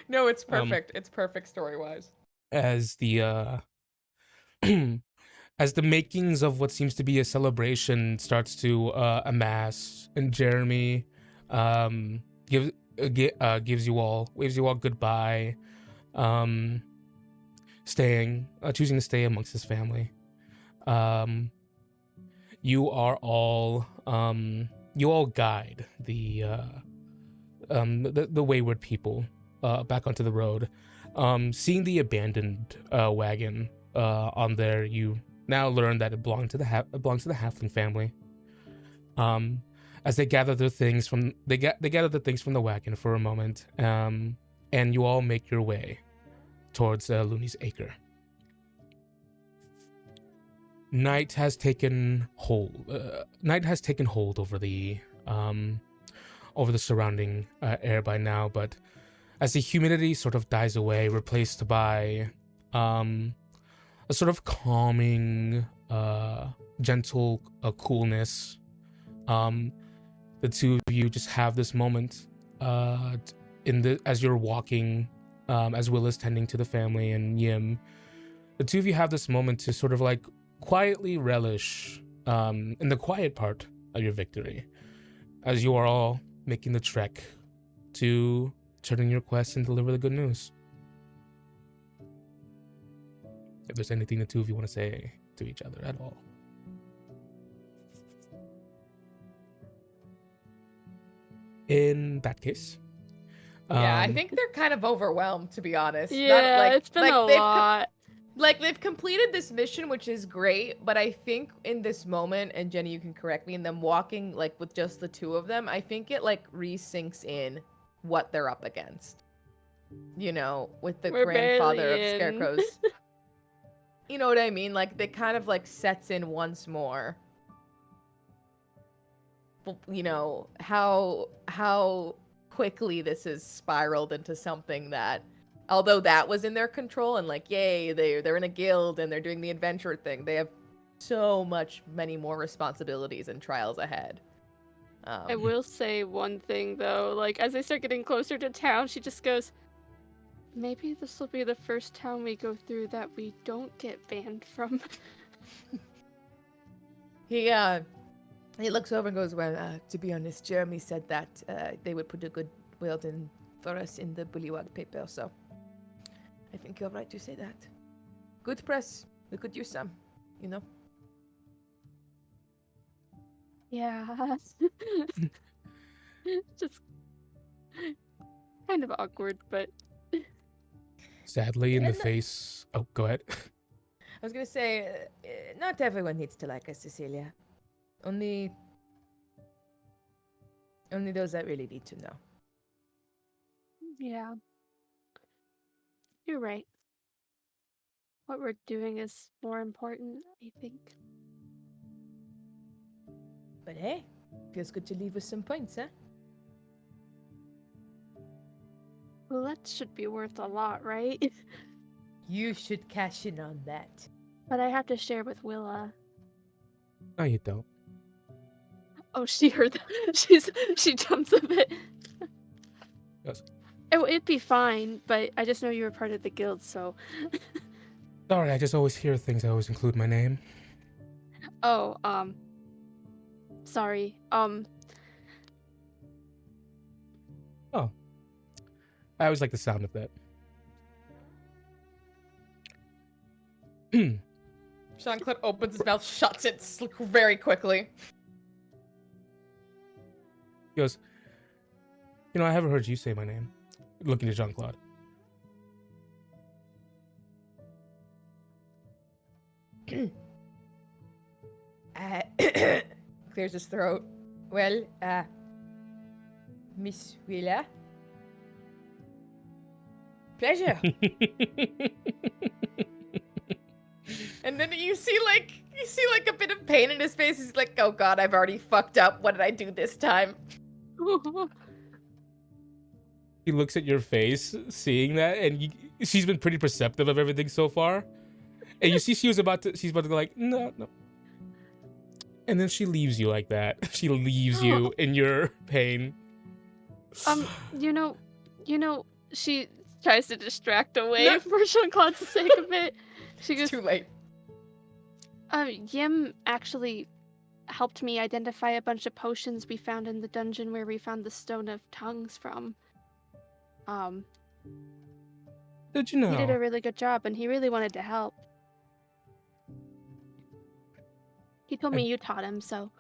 No, it's perfect. It's perfect story-wise. As the as the makings of what seems to be a celebration starts to amass, and Jeremy waves you all goodbye, choosing to stay amongst his family. You all guide the wayward people back onto the road. Seeing the abandoned wagon on there, you now learn that it belongs to the halfling family. As they gather their things from they gather the things from the wagon for a moment, and you all make your way towards Looney's Acre. Night has taken hold over the surrounding air by now, but as the humidity sort of dies away, replaced by a sort of calming, gentle coolness, the two of you just have this moment as you're walking, as Will is tending to the family and Yim. The two of you have this moment to sort of like quietly relish in the quiet part of your victory, as you are all making the trek to turn in your quest and deliver the good news. If there's anything the two of you want to say to each other at all. In that case, Yeah, I think they're kind of overwhelmed, to be honest. Yeah, it's been a lot. They've completed this mission, which is great, but I think in this moment, and Jenny, you can correct me, in them walking like with just the two of them, I think it like re-sinks in what they're up against. You know, with the grandfather of Scarecrows. You know what I mean? Like, they kind of like sets in once more. You know, how quickly this has spiraled into something that, although that was in their control and like, yay, they're in a guild and they're doing the adventure thing, they have so many more responsibilities and trials ahead. I will say one thing though, like as they start getting closer to town, she just goes, maybe this will be the first town we go through that we don't get banned from. He looks over and goes, well, to be honest, Jeremy said that they would put a good word in for us in the Bullywug paper, so I think you're right to say that. Good press. We could use some, you know? Yeah. Just kind of awkward, but... Sadly in the face... Oh, go ahead. I was gonna say, not everyone needs to like us, Cecilia. Only those that really need to know. Yeah. You're right. What we're doing is more important, I think. But hey, feels good to leave with some points, huh? Well, that should be worth a lot, right? You should cash in on that. But I have to share with Willa. No, you don't. Oh, she heard that. She jumps a bit. Yes. It'd be fine, but I just know you were part of the guild, so... Sorry, I just always hear things. I always include my name. Oh, sorry. Oh. I always like the sound of that. Jean-Claude opens his mouth, shuts it very quickly. He goes, you know, I haven't heard you say my name. Looking at Jean-Claude. Clears his throat. Well, Miss Willa. Pleasure. And then you see like a bit of pain in his face. He's like, oh god, I've already fucked up. What did I do this time? He looks at your face, seeing that, and she's been pretty perceptive of everything so far. And you see she's about to go like, no. And then she leaves you like that. She leaves you in your pain. You know, she tries to distract away for Jean-Claude's sake of it. She goes, It's too late. Yim actually helped me identify a bunch of potions we found in the dungeon where we found the Stone of Tongues from. Did you know? He did a really good job, and he really wanted to help. He told me you taught him, so...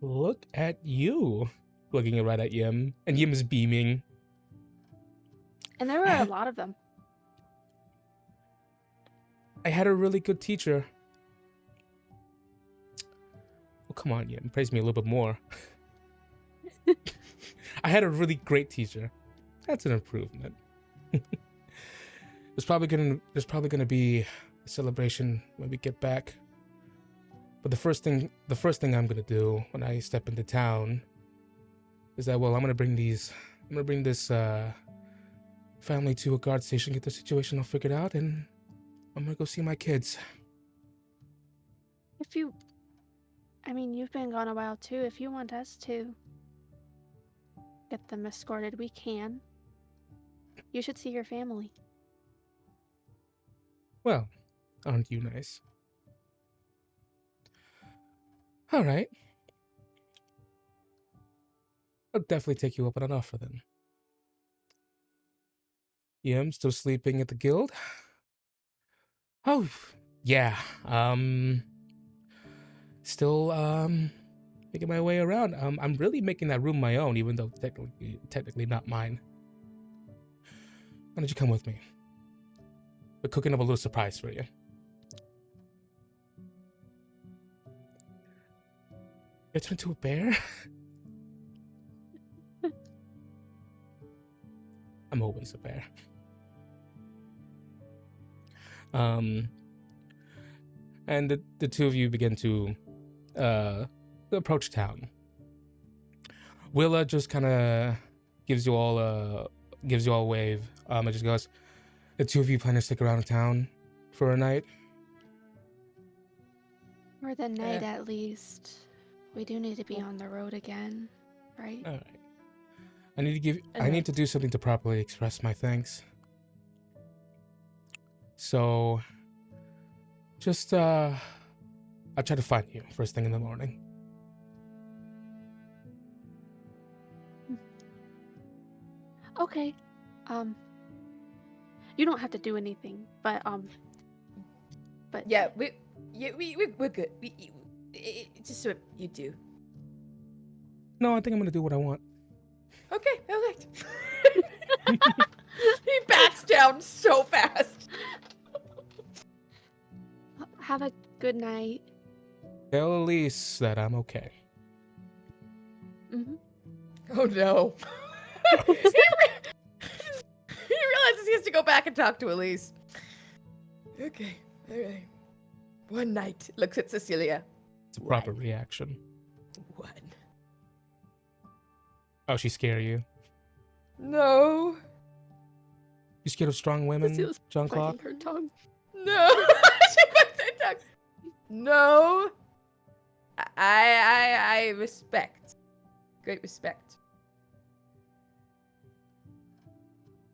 Look at you. Looking right at Yim. And Yim is beaming. And there were a lot of them. I had a really good teacher. Oh, come on, Yim. Praise me a little bit more. I had a really great teacher. That's an improvement. There's probably gonna be a celebration when we get back. But the first thing I'm gonna do when I step into town is that, well, I'm gonna bring this family to a guard station, get the situation all figured out, and I'm gonna go see my kids. You've been gone a while too. If you want us to get them escorted, we can. You should see your family. Well, aren't you nice? All right. I'll definitely take you up on an offer then. Yeah, I'm still sleeping at the guild. Oh, yeah. Still making my way around. I'm really making that room my own, even though technically not mine. Why don't you come with me? We're cooking up a little surprise for you. You turned into a bear? I'm always a bear. And the two of you begin to approach town. Willa just kind of gives you all a wave. It just goes, the two of you plan to stick around in town for a night? For the night, at least. We do need to be on the road again, right? All right. I need to do something to properly express my thanks. So, just I'll try to find you first thing in the morning. Okay. You don't have to do anything, but Yeah, we're good. It's just what you do. No, I think I'm gonna do what I want. Okay. He backs down so fast. have a good night. Tell Elise that I'm okay. Mm-hmm. Oh no. He realizes he has to go back and talk to Elise. Okay, alright. One night. Looks at Cecilia. It's a proper reaction. One. Oh, she scare you? No. You scared of strong women, Jean-Claude? Her tongue. No. She bites her tongue. No. I respect. Great respect.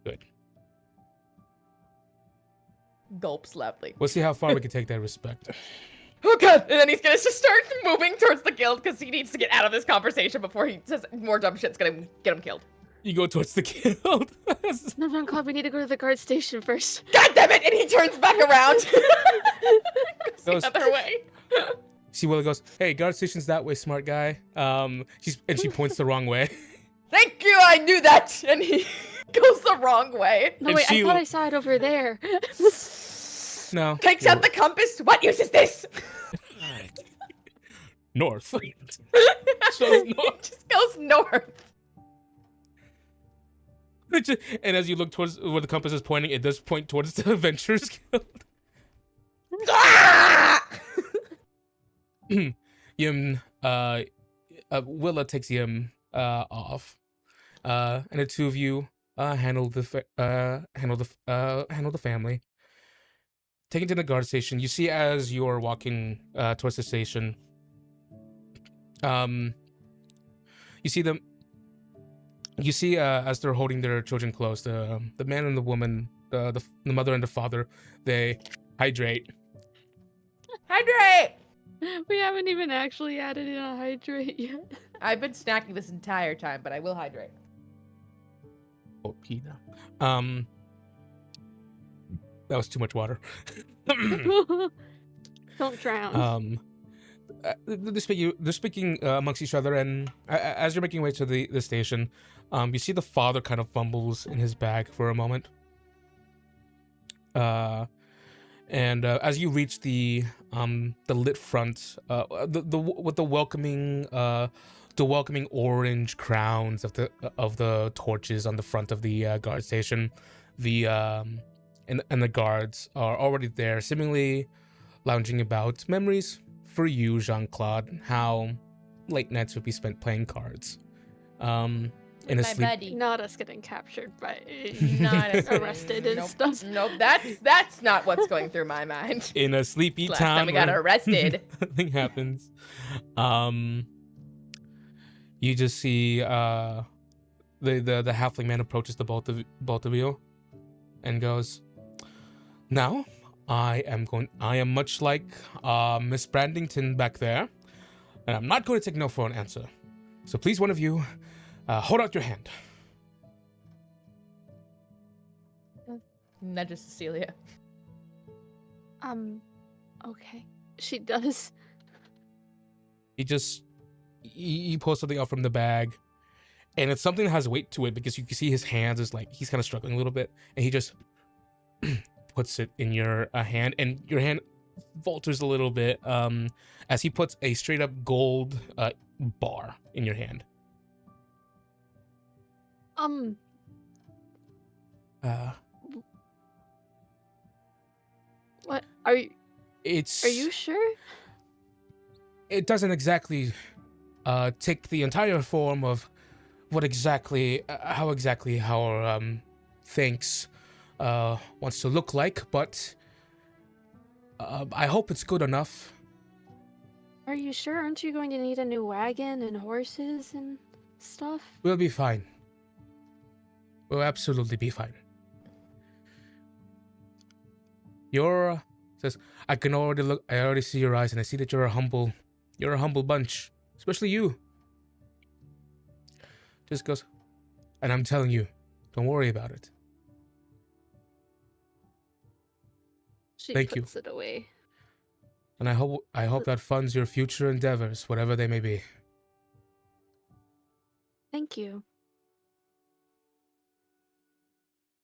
Good. Gulps loudly. We'll see how far we can take that respect. Oh god! And then he's gonna just start moving towards the guild because he needs to get out of this conversation before he says more dumb shit's gonna get him killed. You go towards the guild. No, Jean-Claude, we need to go to the guard station first. God damn it! And he turns back around. Goes the other way. See, Willow goes, "Hey, guard station's that way, smart guy." She points the wrong way. Thank you, I knew that! And he goes the wrong way. No, And wait, she- I thought I saw it over there. No. Takes out the compass. What use is this? North. It just goes north. And as you look towards where the compass is pointing, it does point towards the Adventurers Guild. Ah! Yim, Willa takes Yim off, and the two of you handle the family. Taken to the guard station, you see as you're walking towards the station, you see them. You see as they're holding their children close, the man and the woman, the mother and the father, they hydrate. Hydrate! We haven't even actually added in a hydrate yet. I've been snacking this entire time, but I will hydrate. Oh, Pina. That was too much water. Don't drown. They're speaking amongst each other, and as you're making your way to the station, you see the father kind of fumbles in his bag for a moment. And as you reach the lit front, with the welcoming orange crowns of the torches on the front of the guard station, and the guards are already there, seemingly lounging about. Memories for you, Jean-Claude, how late nights would be spent playing cards. In a sleep. buddy. Not us getting captured by Not us arrested and nope. stuff. Nope, that's not what's going through my mind. In a sleepy Last town time we got where arrested. nothing happens. You just see the halfling man approaches the both of you and goes, "Now I am much like Miss Brandington back there, and I'm not going to take no for an answer. So please, one of you, hold out your hand." Nudges Cecilia. Okay. She does. He pulls something out from the bag, and it's something that has weight to it because you can see his hands is like he's kind of struggling a little bit, and he just puts it in your hand, and your hand falters a little bit as he puts a straight up gold bar in your hand. What are you It's sure? It doesn't exactly take the entire form of what exactly how exactly our thanks wants to look like, but I hope it's good enough. Are you sure? Aren't you going to need a new wagon and horses and stuff? We'll be fine. We'll absolutely be fine. Says, I already see your eyes, and I see that you're a humble bunch, especially you. Just goes, and I'm telling you, don't worry about it. She Thank you. puts it away. And I hope that funds your future endeavors, whatever they may be. Thank you.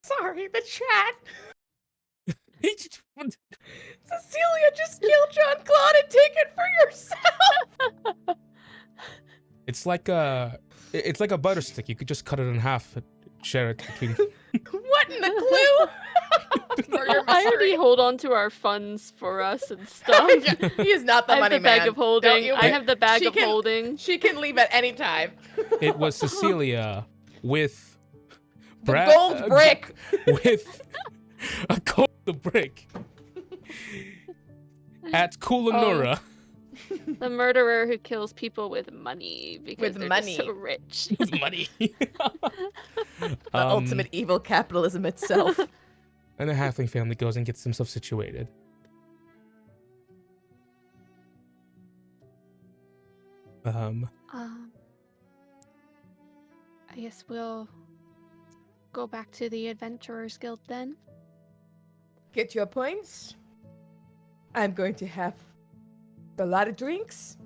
Sorry, the chat. Cecilia, just kill Jean-Claude and take it for yourself. It's like a butter stick. You could just cut it in half and share it between. What in the clue? For your I already mystery. hold on to our funds for us and stuff. He is not the I have money the bag man. of Don't holding. you- I have the bag She of can- holding. She can leave at any time. It was Cecilia with The gold brick. with a gold brick at Kulanura. The murderer who kills people with money because With they're money. just so rich. With money. The ultimate evil capitalism itself. And the halfling family goes and gets themselves situated. I guess we'll go back to the Adventurers Guild then. Get your points. I'm going to have a lot of drinks.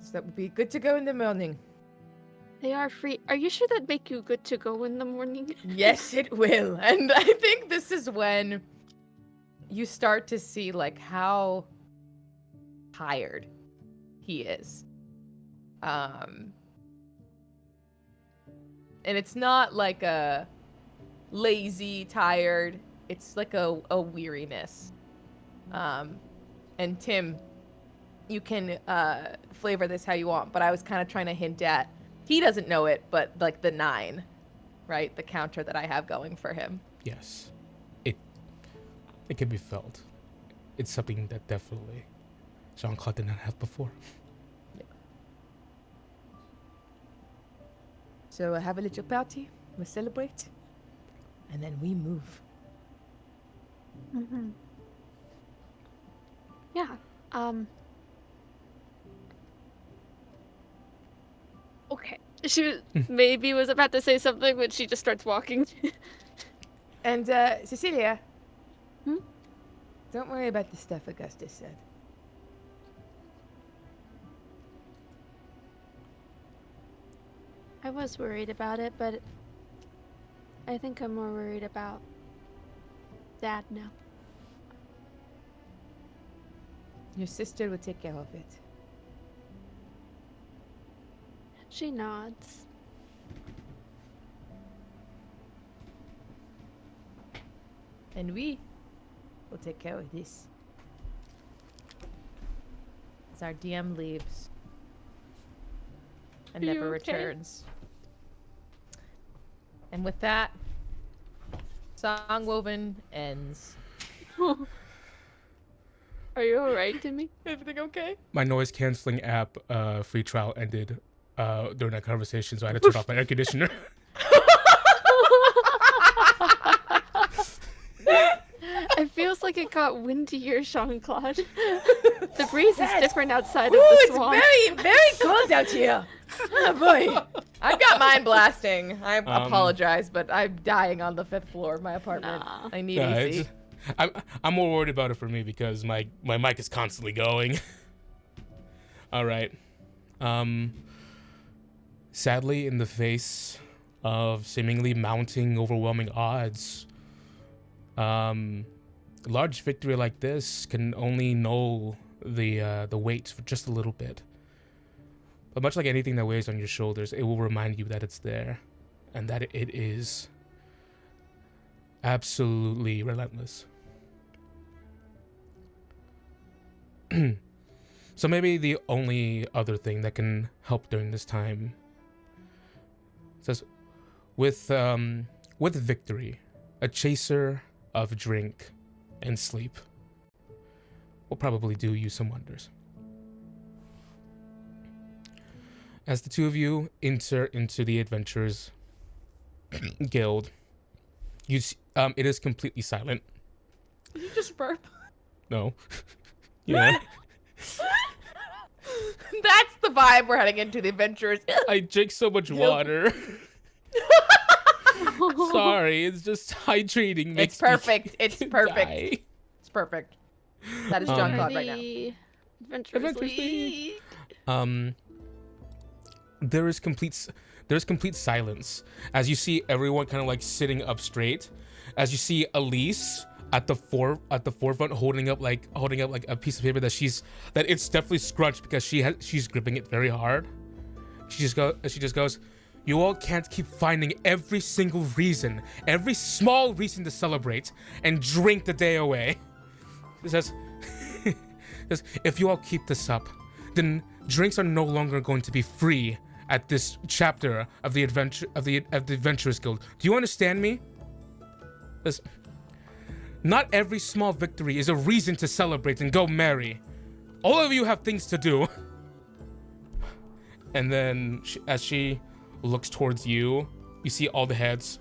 So that would be good to go in the morning. They are free. Are you sure that make you good to go in the morning? Yes, it will. And I think this is when you start to see like how tired he is. And it's not like a lazy tired, it's like a weariness. And Tim, you can flavor this how you want, but I was kind of trying to hint at, he doesn't know it, but like the 9, right? The counter that I have going for him. Yes. It can be felt. It's something that definitely Jean-Claude did not have before. Yeah. So have a little party, we celebrate, and then we move. Mm-hmm. Yeah. Okay. She maybe was about to say something, but she just starts walking. And Cecilia, Hmm? don't worry about the stuff Augustus said. I was worried about it, but I think I'm more worried about Dad now. Your sister will take care of it. She nods. And we will take care of this. As our DM leaves and Are you never okay? returns. And with that, Songwoven ends. Are you alright, Timmy? Everything okay? My noise canceling app free trial ended during that conversation, so I had to turn off my air conditioner. It feels like it got windier, Jean-Claude. The breeze is different outside of Ooh, the it's swamp. very, very cold out here. Oh boy. I've got mine blasting. I apologize, but I'm dying on the 5th floor of my apartment. Nah. I need Yeah, AC. I'm more worried about it for me because my mic is constantly going. All right. Sadly, in the face of seemingly mounting overwhelming odds, a large victory like this can only know the weight for just a little bit. But much like anything that weighs on your shoulders, it will remind you that it's there and that it is absolutely relentless. So maybe the only other thing that can help during this time says, with victory, a chaser of drink and sleep will probably do you some wonders. As the two of you enter into the Adventurers Guild, it is completely silent. Did you just burp? No. Yeah. That's the vibe we're heading into the adventures. I drink so much water. Sorry, it's just hydrating. It's perfect. It's perfect. Die. It's perfect. That is Um, Jean-Claude right now. The Adventurers Adventurers League. There's complete silence as you see everyone kind of like sitting up straight, as you see Elise at the forefront holding up like a piece of paper that it's definitely scrunched because she's gripping it very hard. She just goes, "You all can't keep finding every single reason, every small reason to celebrate and drink the day away." It says, "If you all keep this up, then drinks are no longer going to be free at this chapter of the Adventurers Guild. Do you understand me?" This, "Not every small victory is a reason to celebrate and go merry. All of you have things to do." And then as she looks towards you, you see all the heads.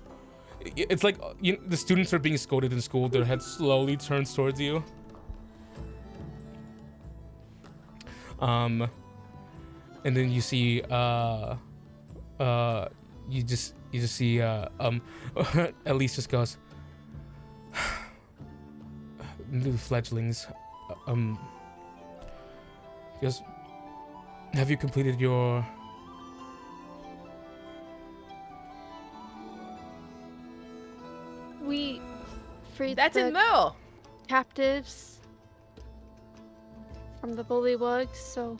It's like the students are being scolded in school. Their head slowly turns towards you. And then you see you just see Elise just goes, new fledglings, just have you completed your We freed That's the in Mo. captives from the bullywugs, so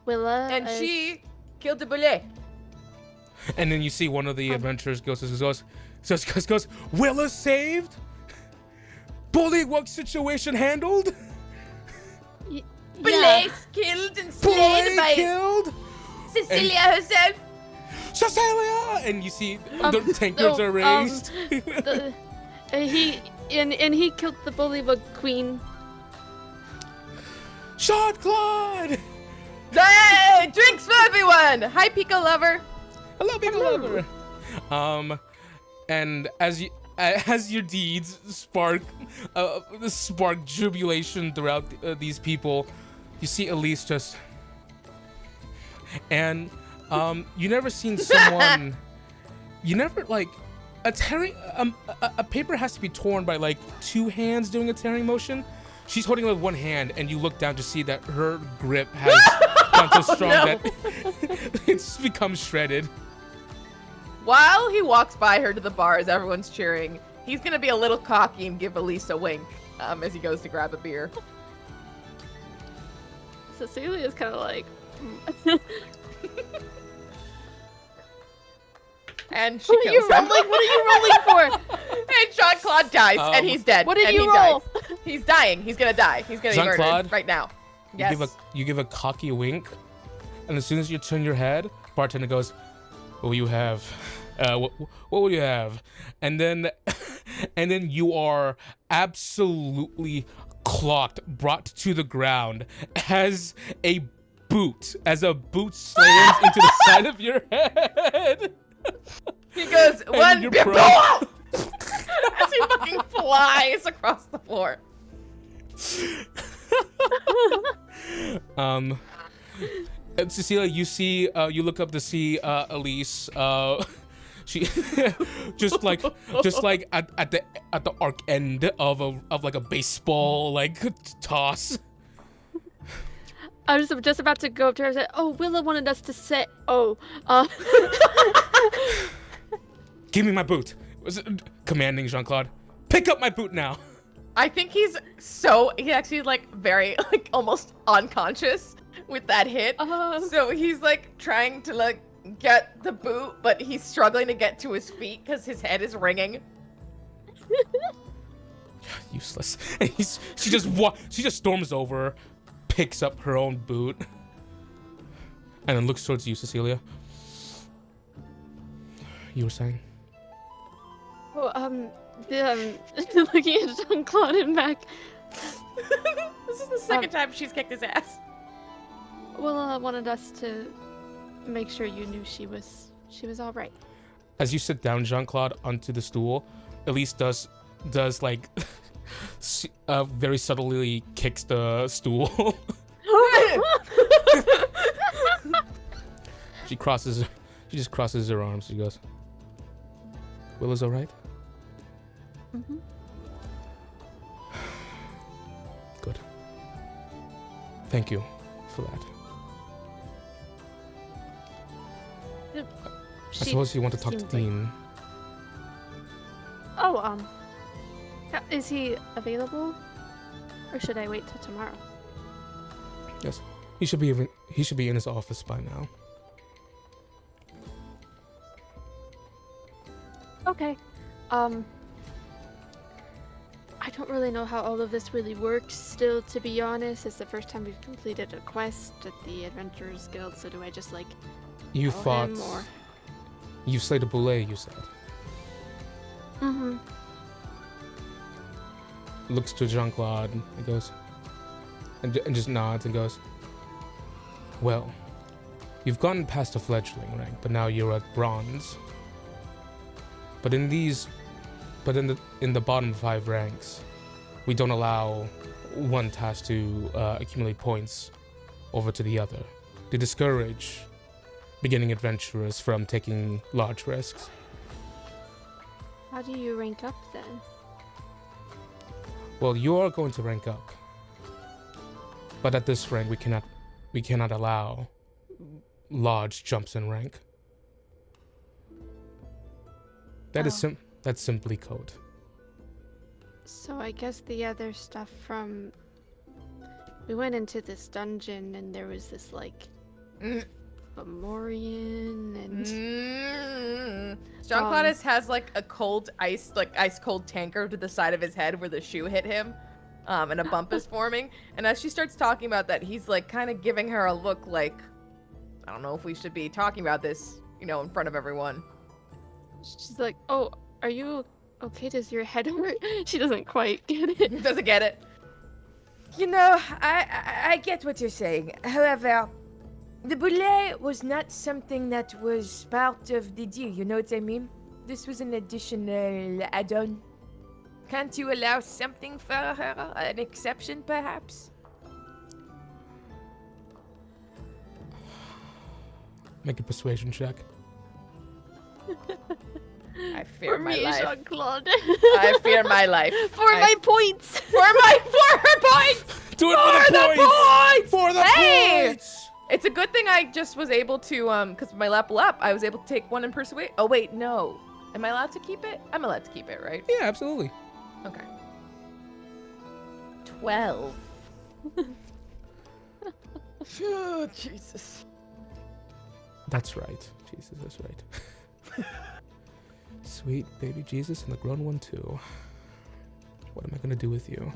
Willa And is- she killed the bullet. and then you see one of the adventurers goes, Willa saved? Bullywug situation handled? yeah. Bullet's killed and slain Bully by killed? Cecilia herself. Cecilia! And you see the tankards are raised. He killed the bullywug queen. Jean-Claude! Hey, drinks for everyone. Hi, Pico lover. Hello, big lover. And as your deeds spark jubilation throughout these people, you see Elise just, and you never seen someone, you never like a tearing a paper has to be torn by like two hands doing a tearing motion. She's holding it with one hand, and you look down to see that her grip has gone so strong that it's become shredded. While he walks by her to the bar as everyone's cheering, he's gonna be a little cocky and give Elise a wink as he goes to grab a beer. Cecilia's kind of like. And she What are you kills him. rolling? What are you rolling for? And Jean-Claude dies, and he's dead. What did and you he roll? dies. He's dying. He's gonna die. He's gonna be Jean-Claude? murdered right now. Yes. You give a cocky wink, and as soon as you turn your head, bartender goes, "What will you have? What will you have?" And then you are absolutely clocked, brought to the ground as a boot slams into the side of your head. He goes, one you're bip prone. as he fucking flies across the floor. And Cecilia, you see, you look up to see Elise. She just like at the arc end of like a baseball like toss. I was just about to go up to her and say, "Oh, Willa wanted us to say, Give me my boot," was it commanding Jean-Claude. "Pick up my boot now." I think he's actually like very like almost unconscious with that hit. So he's like trying to like get the boot, but he's struggling to get to his feet because his head is ringing. Useless. And she just storms over, picks up her own boot, and then looks towards you, Cecilia. You were saying? Looking at Jean-Claude and Mac. This is the second time she's kicked his ass. Willa wanted us to make sure you knew she was all right. As you sit down, Jean-Claude, onto the stool, Elise does like very subtly kicks the stool. She just crosses her arms. She goes, "Willa's all right?" Mm-hmm. Good. Thank you for that. I suppose you want to talk to seemed like- Dean. Oh, is he available? Or should I wait till tomorrow? Yes, he should be in his office by now. Okay. I don't really know how all of this really works still, to be honest. It's the first time we've completed a quest at the Adventurers Guild, so do I just like You tell fought. him, or... You slayed a boulet, you said. Mm-hmm. Looks to Jean-Claude and goes, and just nods and goes, "Well, you've gotten past the fledgling rank, but now you're at bronze. But in the bottom 5 ranks, we don't allow one task to accumulate points over to the other, to discourage beginning adventurers from taking large risks. How do you rank up then? Well, you are going to rank up. But at this rank, we cannot allow large jumps in rank. That's simply code. So I guess the other stuff from... We went into this dungeon and there was this, like, Fomorian and... Jean-Claude has, like, a ice cold tanker to the side of his head where the shoe hit him. And a bump is forming. And as she starts talking about that, he's, like, kind of giving her a look like, I don't know if we should be talking about this, in front of everyone. She's like, oh, are you okay? Does your head hurt? She doesn't quite get it. Doesn't get it. I get what you're saying. However, the boulet was not something that was part of the deal, you know what I mean? This was an additional add-on. Can't you allow something for her? An exception, perhaps? Make a persuasion check. I fear my life. Jean-Claude. I fear my life. My points. For her points! Do it for the points! For the points! It's a good thing I just was able to, because my level up, I was able to take one in persuade. Oh, wait, no. Am I allowed to keep it? I'm allowed to keep it, right? Yeah, absolutely. Okay. 12. Oh, Jesus. That's right. Jesus, that's right. Sweet baby Jesus and the grown one too. What am I gonna do with you?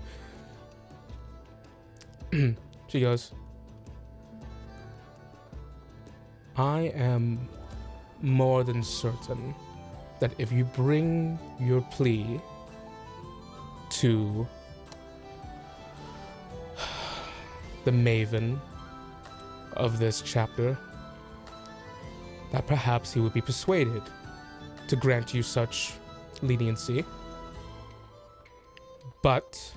She goes, I am more than certain that if you bring your plea to the maven of this chapter, that perhaps he would be persuaded to grant you such leniency. But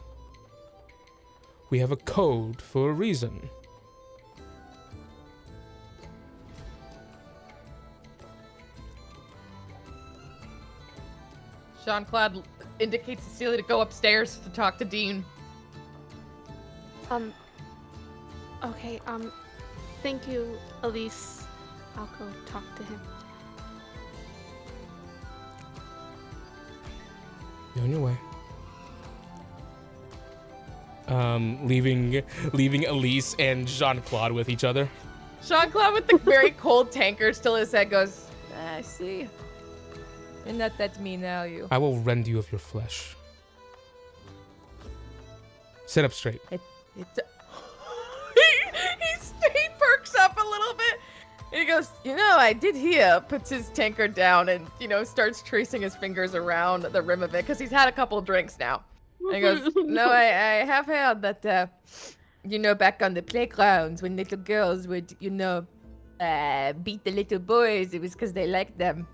we have a code for a reason. Jean-Claude indicates Cecilia to go upstairs to talk to Dean. Okay, thank you, Elise. I'll go talk to him. You're on your way. Leaving Elise and Jean-Claude with each other. Jean-Claude with the very cold tanker still his head goes, I see. And that's me now, you. I will rend you of your flesh. Sit up straight. He perks up a little bit. And he goes, I did hear, puts his tankard down and, starts tracing his fingers around the rim of it because he's had a couple drinks now. And he goes, no, I have heard that, back on the playgrounds when little girls would, beat the little boys, it was because they liked them.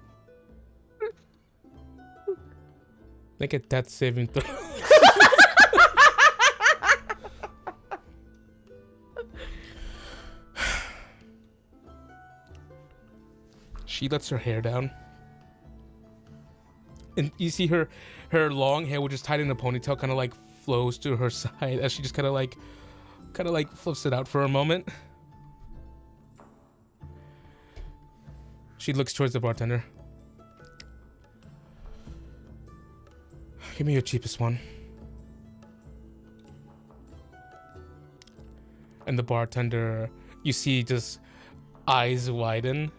Make a death saving throw. She lets her hair down. And you see her long hair, which is tied in a ponytail, kind of like flows to her side as she just kind of like flips it out for a moment. She looks towards the bartender. Give me your cheapest one. And the bartender, you see, just eyes widen.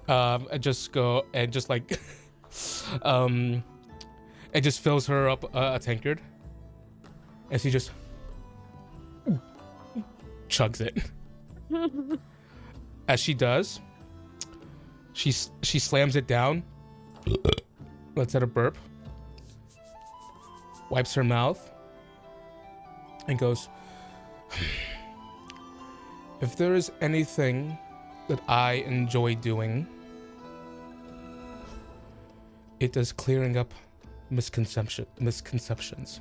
And just go and just like, it just fills her up a tankard, and she just chugs it. As she does, she slams it down, lets out a burp, wipes her mouth, and goes, if there is anything that I enjoy doing, it is clearing up misconceptions.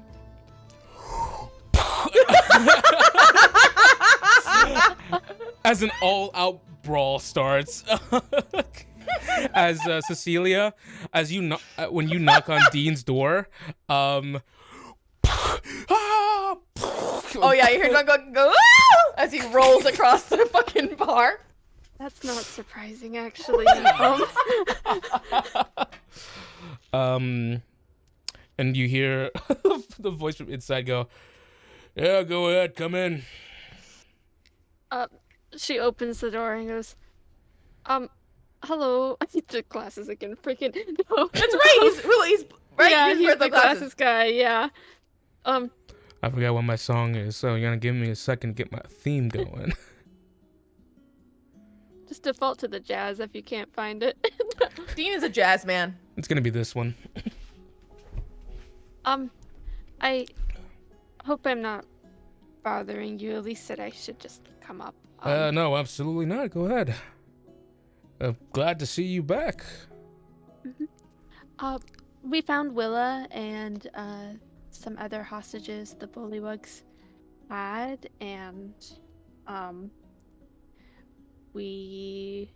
As an all-out brawl starts. as Cecilia, as you when you knock on Dean's door, Oh yeah, you hear go as he rolls across the fucking bar. That's not surprising, actually. And you hear the voice from inside go, "Yeah, go ahead, come in." She opens the door and goes, hello. The glasses again, freaking no. That's right. He's right. Yeah, he's he's wearing the glasses guy. Yeah. I forgot what my song is, so you're gonna give me a second to get my theme going. Just default to the jazz if you can't find it. Dean is a jazz man. It's gonna be this one. I hope I'm not bothering you. Elise said I should just come up. No, absolutely not. Go ahead. Glad to see you back. We found Willa and some other hostages the Bullywugs had, and we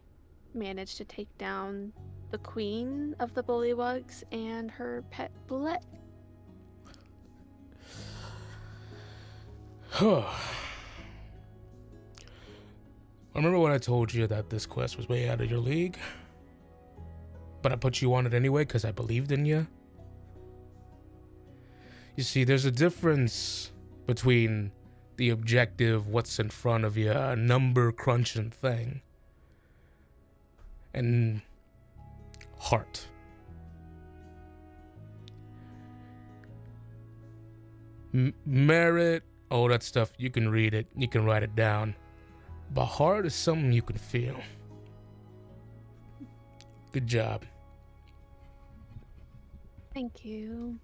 managed to take down the queen of the Bullywugs and her pet bullet. Remember when I told you that this quest was way out of your league? But I put you on it anyway because I believed in you? You see, there's a difference between the objective, what's in front of you, number crunching thing, and heart. Merit, all that stuff, you can read it, you can write it down. But heart is something you can feel. Good job. Thank you.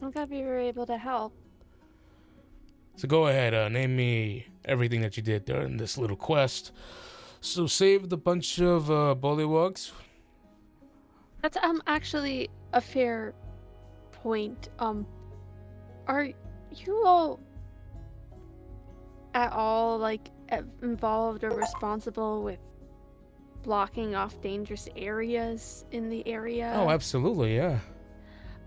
I'm glad we were able to help. So go ahead, name me everything that you did during this little quest. So saved a bunch of bullywugs. That's actually a fair point. Are you all at all like involved or responsible with blocking off dangerous areas in the area? Oh, absolutely, yeah.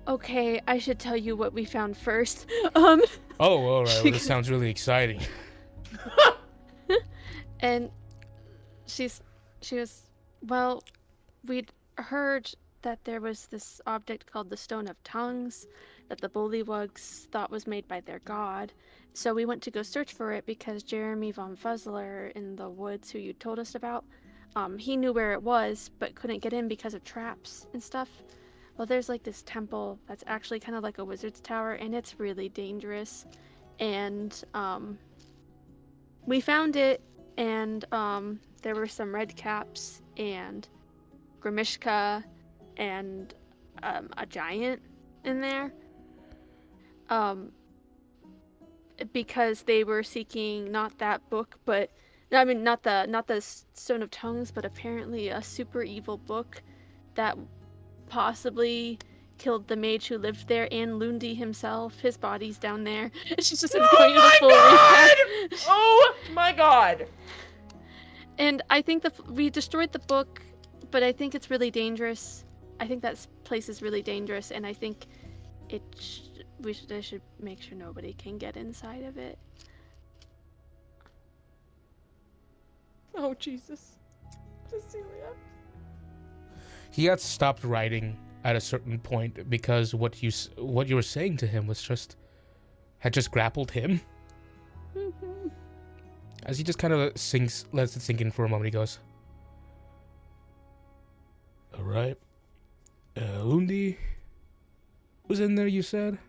Okay, I should tell you what we found first. Oh, all right. Well, this sounds really exciting. And she was, well, we'd heard that there was this object called the Stone of Tongues that the Bullywugs thought was made by their god. So we went to go search for it because Jeremy von Fuzzler in the woods, who you told us about, he knew where it was but couldn't get in because of traps and stuff. Well, there's like this temple that's actually kind of like a wizard's tower, and it's really dangerous. And we found it, and there were some red caps and Grimishka and a giant in there. Because they were seeking not that book, but I mean not the Stone of Tongues, but apparently a super evil book that possibly killed the mage who lived there and Lundi himself. His body's down there. She's just going to the full recap. Oh my god! And I think we destroyed the book, but I think it's really dangerous. I think that place is really dangerous, and I think I should make sure nobody can get inside of it. Oh Jesus, Cecilia. He had stopped writing at a certain point because what you were saying to him had just grappled him. Mm-hmm. As he just kind of lets it sink in for a moment, he goes, "All right, Lundi was in there, you said?"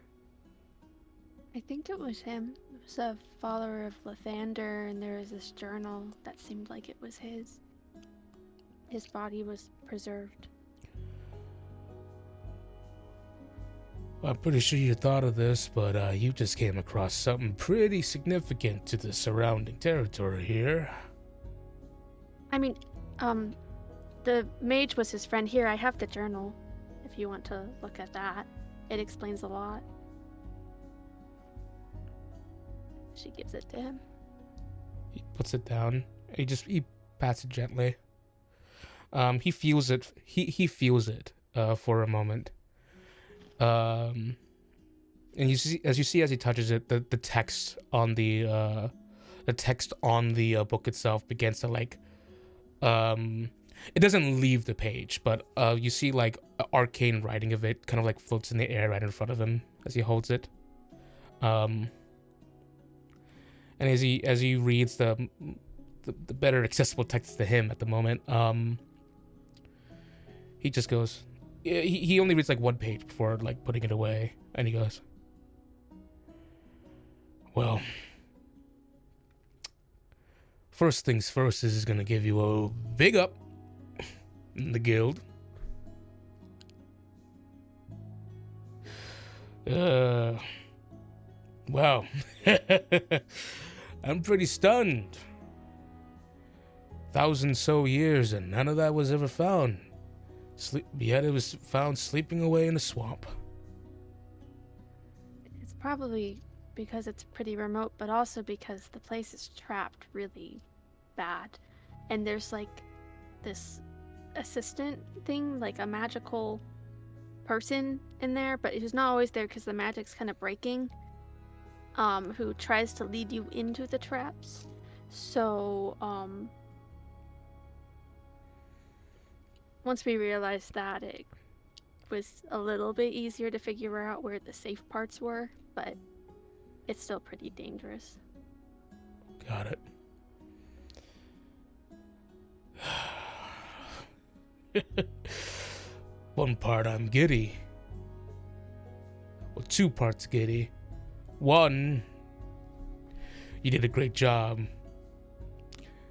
I think it was him. It was a follower of Lathander, and there was this journal that seemed like it was his. His body was preserved. I'm pretty sure you thought of this, but you just came across something pretty significant to the surrounding territory here. I mean, the mage was his friend. Here, I have the journal, if you want to look at that. It explains a lot. She gives it to him. He puts it down. He pats it gently. He feels it. He feels it for a moment. And you see as he touches it, the text on the book itself begins to like it doesn't leave the page, but you see like arcane writing of it kind of like floats in the air right in front of him as he holds it. And as he reads the better accessible text to him at the moment, he just goes, he only reads like one page before like putting it away, and he goes, well, first things first, this is gonna give you a big up in the guild. Wow. I'm pretty stunned. 1,000 so years and none of that was ever found. Yet it was found sleeping away in the swamp. It's probably because it's pretty remote, but also because the place is trapped really bad. And there's like this assistant thing, like a magical person in there, but who's not always there because the magic's kind of breaking, who tries to lead you into the traps. So, once we realized that, it was a little bit easier to figure out where the safe parts were, but it's still pretty dangerous. Got it. One part I'm giddy. Well, 2 parts giddy. 1, you did a great job.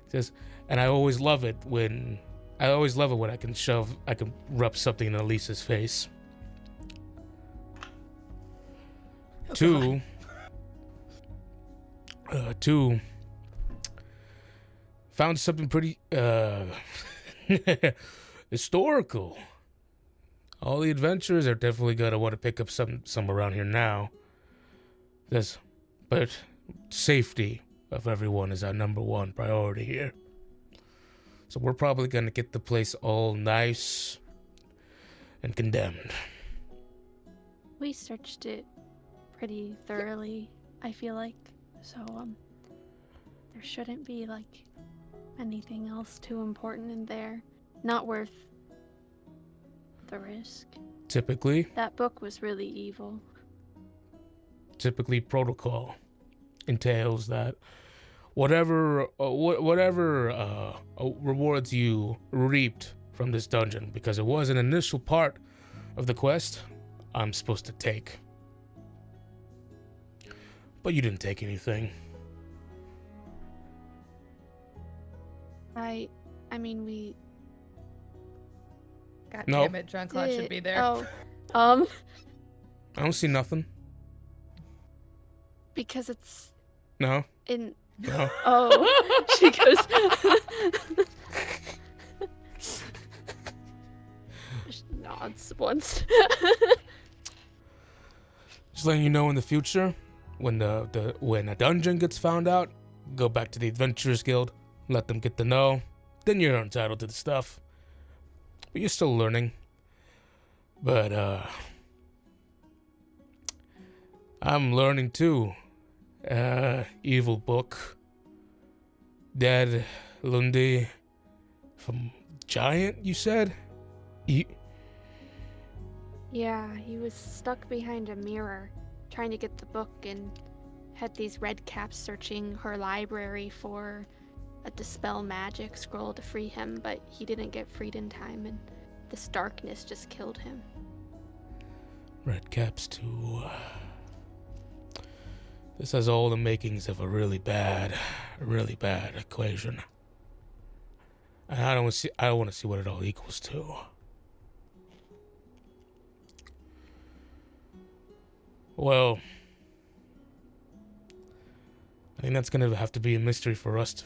Says, and I always love it when I can rub something in Elisa's face. Oh, 2, 2, found something pretty historical. All the adventurers are definitely gonna want to pick up some around here now. But safety of everyone is our number 1 priority here. So we're probably gonna get the place all nice and condemned. We searched it pretty thoroughly, I feel like. So, there shouldn't be, like, anything else too important in there. Not worth the risk. Typically That book was really evil. protocol entails that whatever rewards you reaped from this dungeon, because it was an initial part of the quest, I'm supposed to take. But you didn't take anything. I mean, we God Nope. damn it, Jean-Claude should did. be there. Oh, I don't see nothing. because it's No. in. No. Oh, she goes. She nods once. Just letting you know, in the future, when a dungeon gets found out, go back to the Adventurers Guild, let them get to know. Then you're entitled to the stuff. But you're still learning. But I'm learning too. Evil book. Dead Lundi from Giant, you said? Yeah, he was stuck behind a mirror, trying to get the book, and had these red caps searching her library for a dispel magic scroll to free him, but he didn't get freed in time, and this darkness just killed him. Red caps too. This has all the makings of a really bad equation. And I don't want to see what it all equals to. Well, I think that's gonna have to be a mystery for us to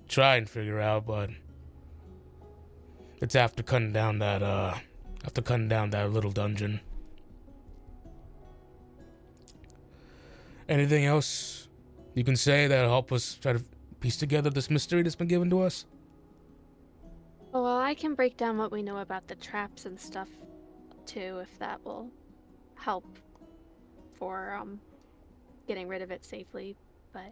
try and figure out, but it's after cutting down that little dungeon. Anything else you can say that'll help us try to piece together this mystery that's been given to us? Well, I I can break down what we know about the traps and stuff too, if that will help for getting rid of it safely. But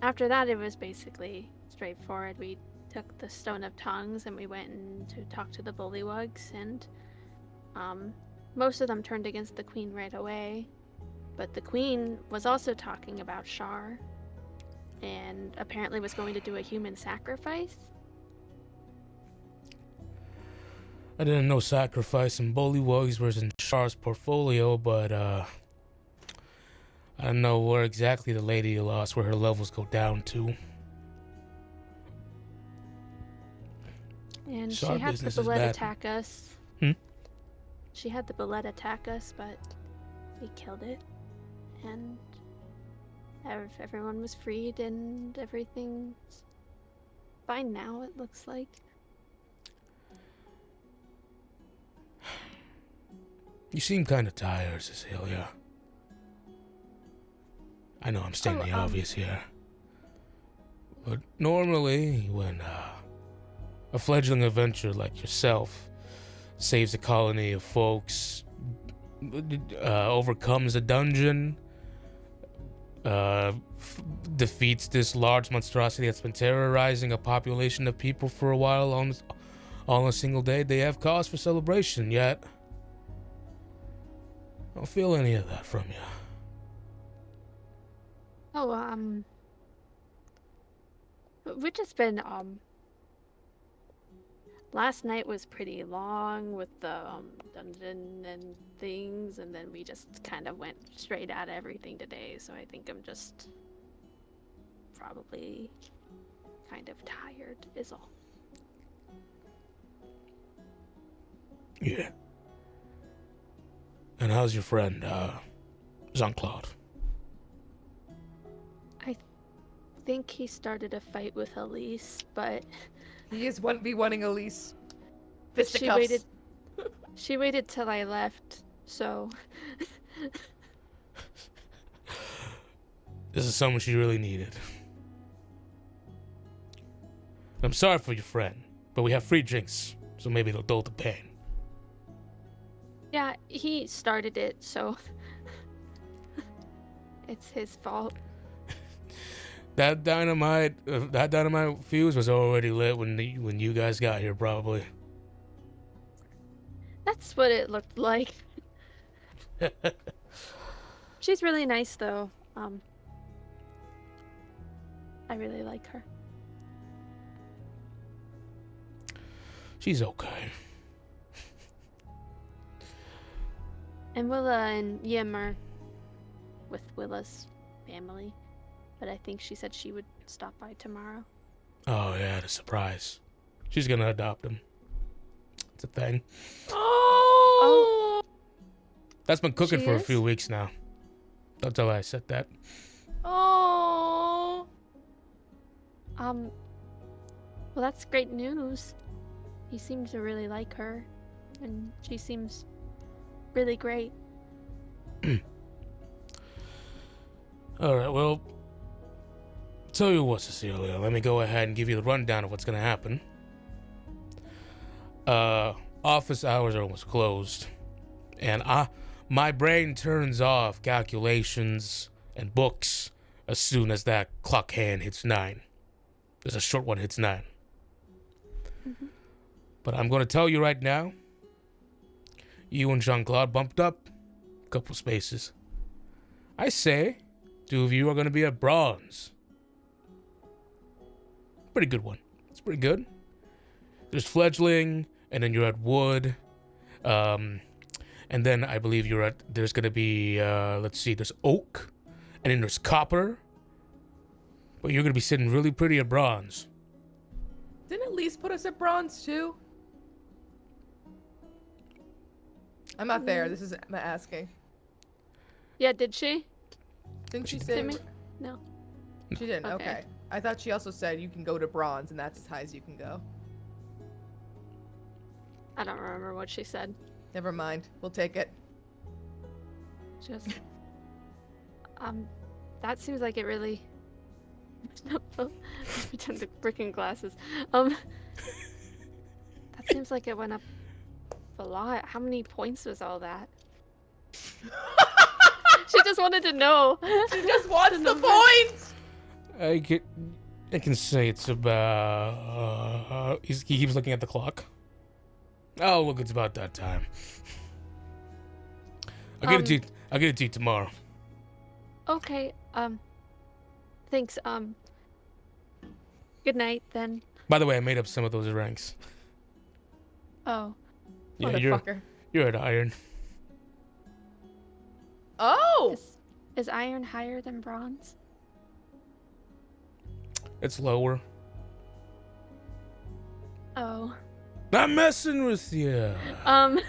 after that, it was basically straightforward. We took the Stone of Tongues and we went in to talk to the bullywugs, and most of them turned against the queen right away. But the queen was also talking about Shar, and apparently was going to do a human sacrifice. I didn't know sacrifice and bullywugs was in Char's portfolio, but I don't know where exactly the lady lost, where her levels go down to. And Shar she had the business is bullet bad. attack us. Hmm? She had the bullet attack us, but we killed it. And everyone was freed and everything's fine now, it looks like. You seem kind of tired, Cecilia. I know I'm stating the obvious here. But normally, when a fledgling adventurer like yourself saves a colony of folks, overcomes a dungeon, defeats this large monstrosity that's been terrorizing a population of people for a while on a single day, they have cause for celebration, yet I don't feel any of that from you. Oh, we've just been, last night was pretty long with the, dungeon and things, and then we just kind of went straight at everything today, so I think I'm just probably kind of tired, is all. Yeah. And how's your friend, Jean-Claude? I think he started a fight with Elise, but He is 1v1ing Elise. Fisticuffs. she waited till I left, so This is someone she really needed. I'm sorry for your friend, but we have free drinks, so maybe it'll dull the pain. yeah, he started it, so it's his fault. That dynamite fuse was already lit when you guys got here, probably. That's what it looked like. She's really nice, though. I really like her. She's okay. And Willa and Yim are with Willa's family, but I think she said she would stop by tomorrow. Oh yeah, the surprise. She's gonna adopt him. It's a thing. Oh! That's been cooking She for a is? few weeks now. Don't tell her I said that. Oh! Well, that's great news. He seems to really like her, and she seems really great. Alright, well, tell you what, Cecilia, let me go ahead and give you the rundown of what's gonna happen. Office hours are almost closed, and my brain turns off calculations and books as soon as that clock hand hits 9. There's a short one hits 9. Mm-hmm. But I'm gonna tell you right now, you and Jean-Claude bumped up a couple spaces. I say 2 of you are gonna be at bronze. Pretty good one. It's pretty good. There's fledgling, and then you're at wood. And then I believe there's gonna be, let's see, there's oak, and then there's copper. But you're gonna be sitting really pretty at bronze. Didn't Elise put us at bronze too? I'm not there. This is Emma asking. Yeah, did she? Didn't she She say? didn't. No. She didn't. Okay. Okay. I thought she also said you can go to bronze, and that's as high as you can go. I don't remember what she said. Never mind. We'll take it. Just that seems like it really Pretend the freaking glasses. That seems like it went up a lot. How many points was all that? She just wanted to know. She just wants the number. points. I can say it's about. He keeps looking at the clock. Oh, look, it's about that time. I'll get it to you tomorrow. Okay. Thanks. Good night then. By the way, I made up some of those ranks. Oh. Yeah, Motherfucker. you're at iron. Oh. Is iron higher than bronze? It's lower. Oh. Not messing with you. Um.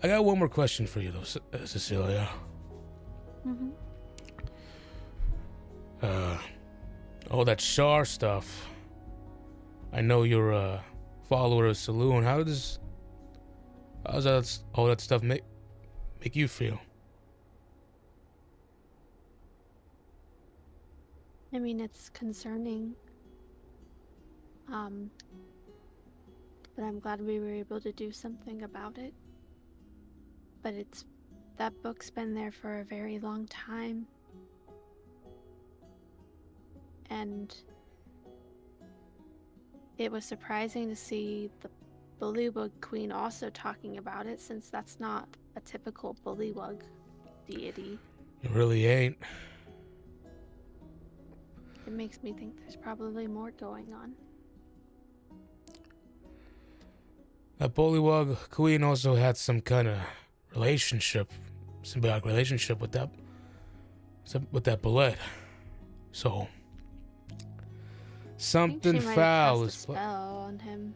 I got one more question for you, though, Cecilia. Mhm. All that Shar stuff. I know you're a follower of Saloon. How's that all that stuff make you feel? I mean, it's concerning. But I'm glad we were able to do something about it. But that book's been there for a very long time. And it was surprising to see the Bullywug Queen also talking about it, since that's not a typical Bullywug deity. It really ain't. It makes me think there's probably more going on. That Bullywug Queen also had some kind of symbiotic relationship with that bullet. So something I think she might have foul cast a is. spell on him.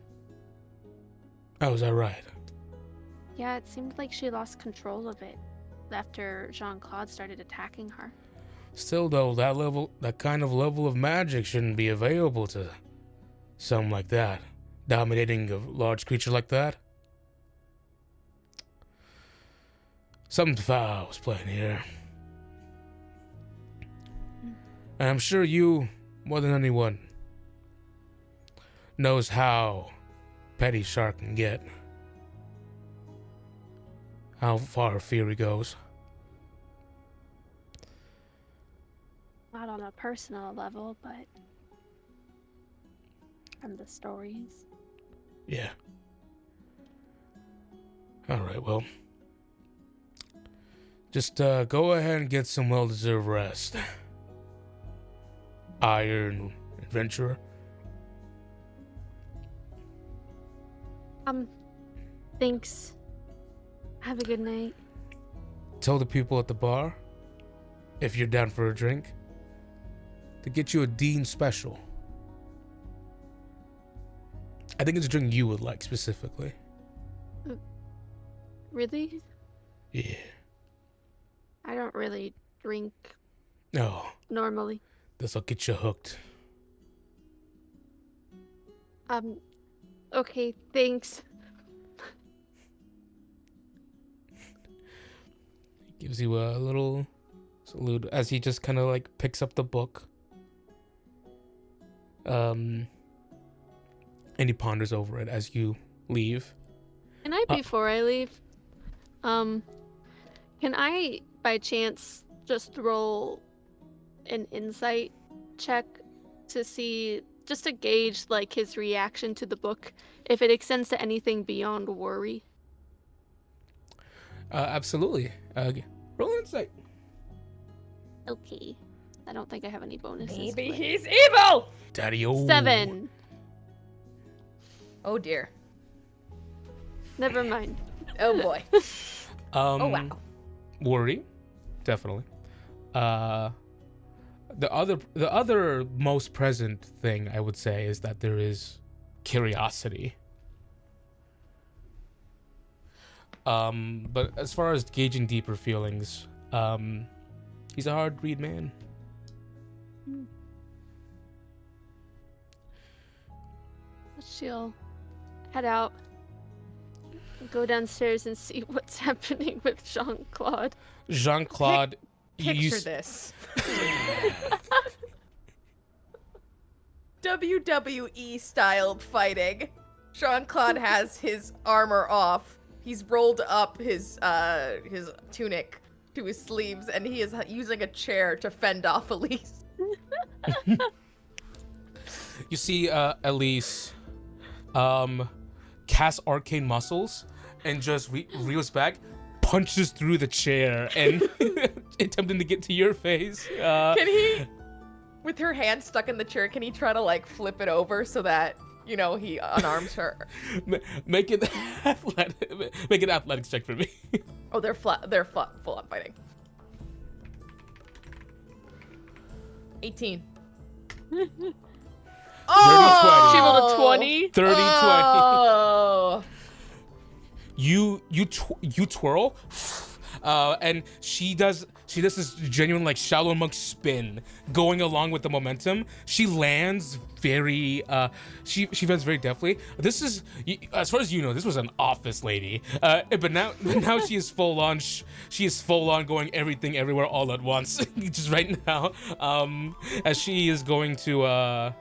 Oh, is that right? Yeah, it seemed like she lost control of it after Jean-Claude started attacking her. Still, though, that kind of level of magic shouldn't be available to something like that. Dominating a large creature like that. Something foul was playing here. And I'm sure you, more than anyone, knows how petty Shark can get. How far her fury goes. Not on a personal level, but from the stories. Yeah. Alright, well. Just go ahead and get some well-deserved rest. Iron Adventurer. Thanks. Have a good night. Tell the people at the bar, if you're down for a drink, to get you a Dean special. I think it's a drink you would like specifically. Really? Yeah. I don't really drink No, normally. this'll get you hooked. Okay, thanks. Gives you a little salute as he just kind of like picks up the book. And he ponders over it as you leave. Can I, before I leave, can I, by chance, just roll an insight check to see, just to gauge, like, his reaction to the book, if it extends to anything beyond worry? Absolutely. Roll insight. Okay. I don't think I have any bonuses. Maybe but- he's evil. Daddy-o. 7. Oh dear. Never mind. Oh boy. Oh wow. Worry, definitely. The other most present thing I would say is that there is curiosity. But as far as gauging deeper feelings, he's a hard read man. She'll head out, go downstairs and see what's happening with Jean-Claude. Jean-Claude Picture this. WWE styled fighting. Jean-Claude has his armor off. He's rolled up his tunic to his sleeves, and he is using a chair to fend off Elise. You see Elise cast arcane muscles and just reels back, punches through the chair, and attempting to get to your face. Can he, with her hand stuck in the chair, can he try to like flip it over so that, you know, he unarms her? Make an athletics check for me. Oh, they're full on fighting. 18. She rolled a 20. 30, 20. Oh. You twirl, and she does this genuine like shallow monk spin, going along with the momentum. She lands very she lands very deftly. This is, as far as you know, this was an office lady, but now she is full on. She is full on going everything everywhere all at once. Just right now, as she is going to.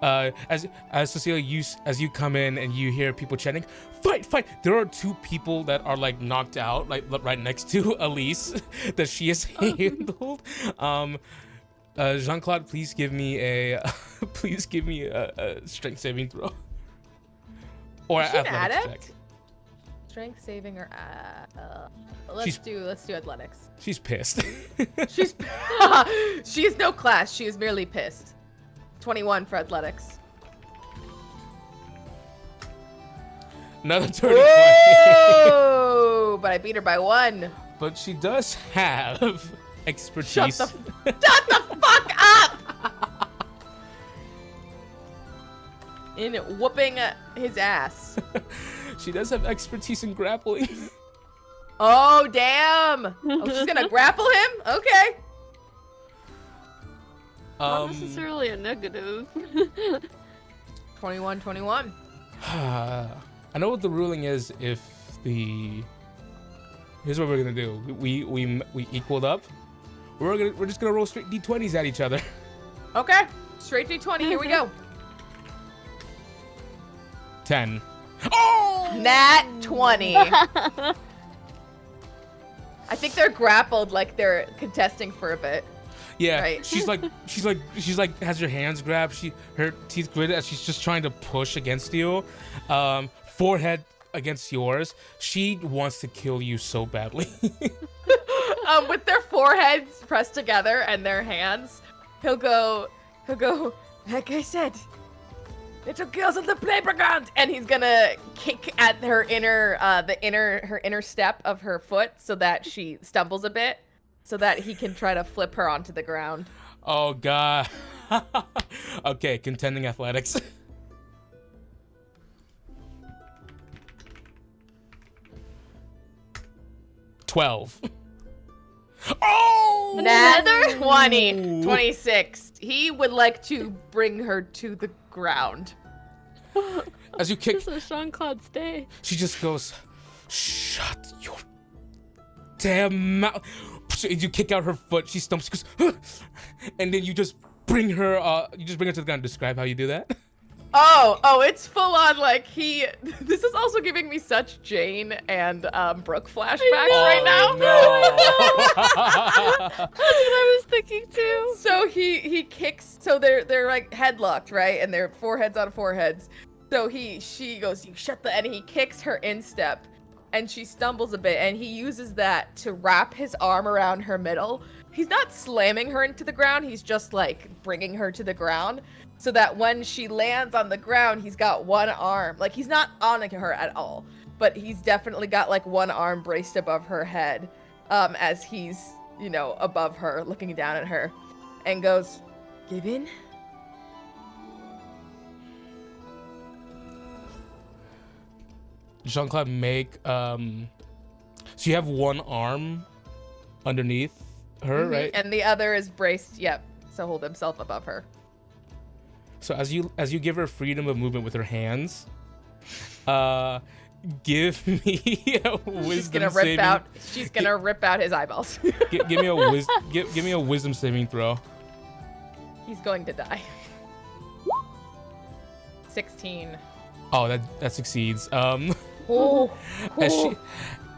As Cecilia, as you come in and you hear people chanting, fight! There are two people that are like knocked out, like right next to Elise, that she has handled. Jean-Claude, please give me a strength saving throw or Is she an athletics adept? check. Strength saving or let's do athletics. She's pissed. She is no class. She is merely pissed. 21 for athletics. Another 30. Whoa! But I beat her by 1. But she does have expertise. Shut the fuck up! In whooping his ass. She does have expertise in grappling. Oh, damn! Oh, she's gonna grapple him? Okay. Not necessarily a negative. 21. I know what the ruling is. If the here's what we're gonna do. We equaled up. We're just gonna roll straight d20s at each other. Okay. Straight D20. Here we go. 10. Oh! Nat 20. I think they're grappled like they're contesting for a bit. Yeah, Right. she's like has her hands grabbed. Her teeth gritted as she's just trying to push against you. Forehead against yours. She wants to kill you so badly. With their foreheads pressed together and their hands, he'll go, like I said, little girls of the playground, and he's gonna kick at her inner step of her foot so that she stumbles a bit, so that he can try to flip her onto the ground. Oh god. Okay, contending athletics. 12. Oh! Nat 20. 26. He would like to bring her to the ground. As you kick, This is Jean-Claude's day. she just goes, "Shut your damn mouth." You kick out her foot. She stumbles. She goes, "Huh," and then you just bring her. To the ground. Describe how you do that. Oh, it's full on like this is also giving me such Jane and Brooke flashbacks right now. That's what I was thinking too. So he kicks, so they're like headlocked, right? And their foreheads on foreheads. So she goes, "You shut the," and he kicks her instep, and she stumbles a bit, and he uses that to wrap his arm around her middle. He's not slamming her into the ground, he's just like bringing her to the ground, so that when she lands on the ground, he's got one arm. Like, he's not on her at all, but he's definitely got like one arm braced above her head, as he's, above her, looking down at her, and goes, "Give in." Jean-Claude, make so you have one arm underneath her, right? And the other is braced, to hold himself above her. So as you give her freedom of movement with her hands, give me a wisdom She's gonna saving. rip out his eyeballs. Give me a wisdom saving throw. He's going to die. 16. Oh, that succeeds. Oh.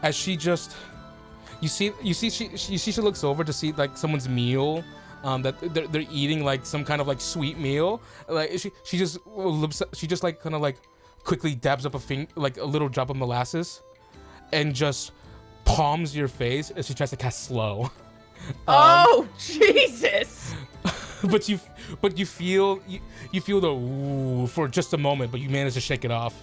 As she just, you see she looks over to see like someone's meal, that they're eating like some kind of like sweet meal. Like she just like kind of like quickly dabs up like a little drop of molasses, and just palms your face as she tries to cast slow. Oh Jesus! but you feel the ooh for just a moment, but you manage to shake it off.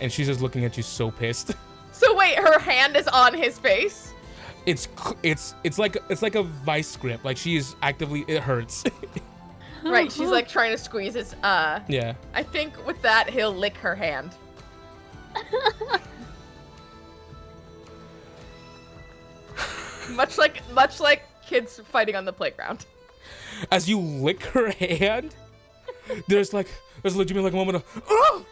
And she's just looking at you so pissed. So wait, her hand is on his face? It's like a vice grip. Like she is actively, it hurts. Right, she's like trying to squeeze his Yeah. I think with that he'll lick her hand. much like kids fighting on the playground. As you lick her hand, there's legitimately like a moment of oh!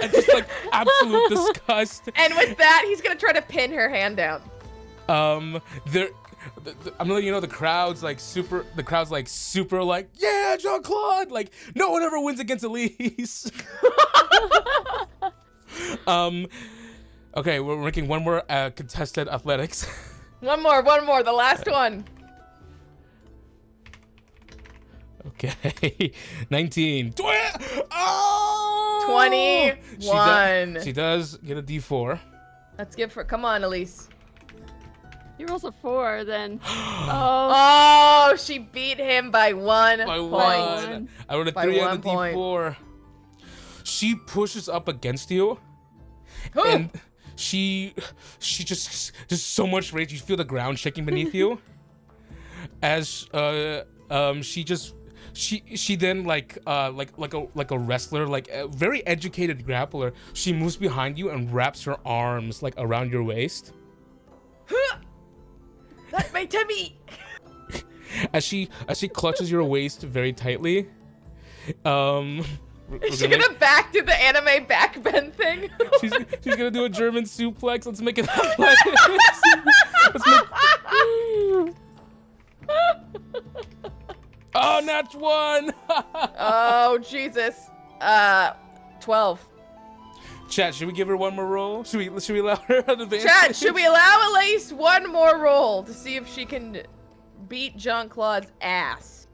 And just like absolute disgust. And with that, he's gonna try to pin her hand down. I'm letting you know the crowd's like super like, yeah, Jean-Claude, like no one ever wins against Elise. Okay, we're ranking one more contested athletics. One more, the last one. Okay, 19. Oh! 21. She does get a D4. Let's give her. Come on, Elise. He rolls a 4, then. Oh, she beat him by 1 By point. 1. I rolled a By 3 on 1 the point. D4. She pushes up against you, Oh. and she just so much rage. You feel the ground shaking beneath you. As she then like a wrestler, like a very educated grappler, she moves behind you and wraps her arms like around your waist. That's my tummy. As she clutches your waist very tightly. Is she gonna back do the anime backbend thing? She's gonna do a German suplex. Let's make it athletics. Oh, not 1. Oh Jesus. 12. Chat, should we give her one more roll? Should we allow her an advantage? Chat, should we allow Elise one more roll to see if she can beat Jean-Claude's ass?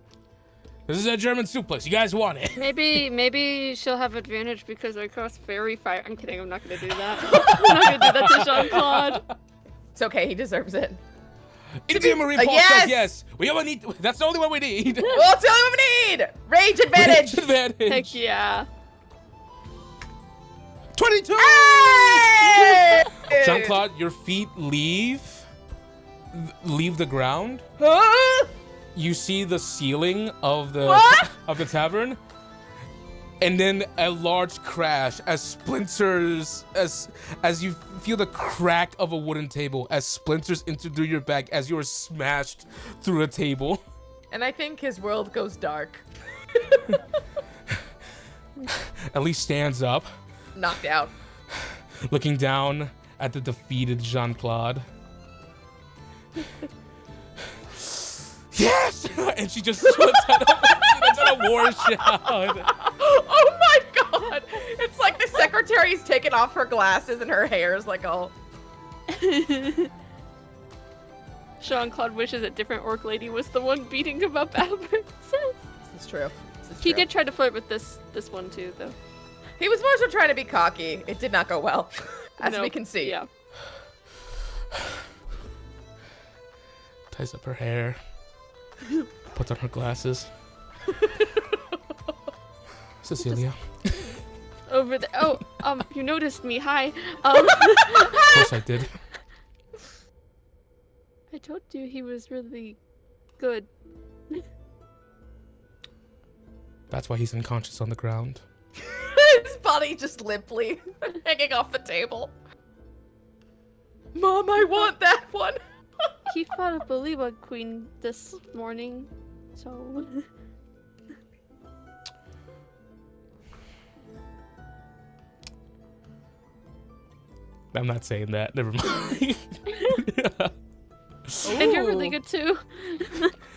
This is a German suplex. You guys want it? Maybe she'll have advantage because I cast fairy fire. I'm kidding. I'm not gonna do that. I'm not gonna do that to Jean-Claude. It's okay. He deserves it. India Marine Pulse yes! says yes. We only need. That's the only one we need. Well, it's the only one we need. Rage advantage. Advantage. Heck yeah. 22. Hey! Jean-Claude, your feet leave the ground. Huh? You see the ceiling of the What? of the tavern, and then a large crash as splinters as you feel the crack of a wooden table as splinters enter through your back as you are smashed through a table. And I think his world goes dark. Elise stands up, Knocked out. looking down at the defeated Jean-Claude. Yes! And she just lets out a war shout. Oh my god! It's like the secretary's taken off her glasses and her hair is like all. Jean-Claude wishes a different orc lady was the one beating him up afterwards. This is true. He did try to flirt with this one too, though. He was more so trying to be cocky. It did not go well, as No, we can see. Yeah. Ties up her hair. Puts on her glasses. Cecilia. Over there. Oh, you noticed me. Hi. Of course I did. I told you he was really good. That's why he's unconscious on the ground. His body just limply hanging off the table. Mom, I want that one. He fought a bullywug queen this morning, so. I'm not saying that. Never mind. And you're really good too.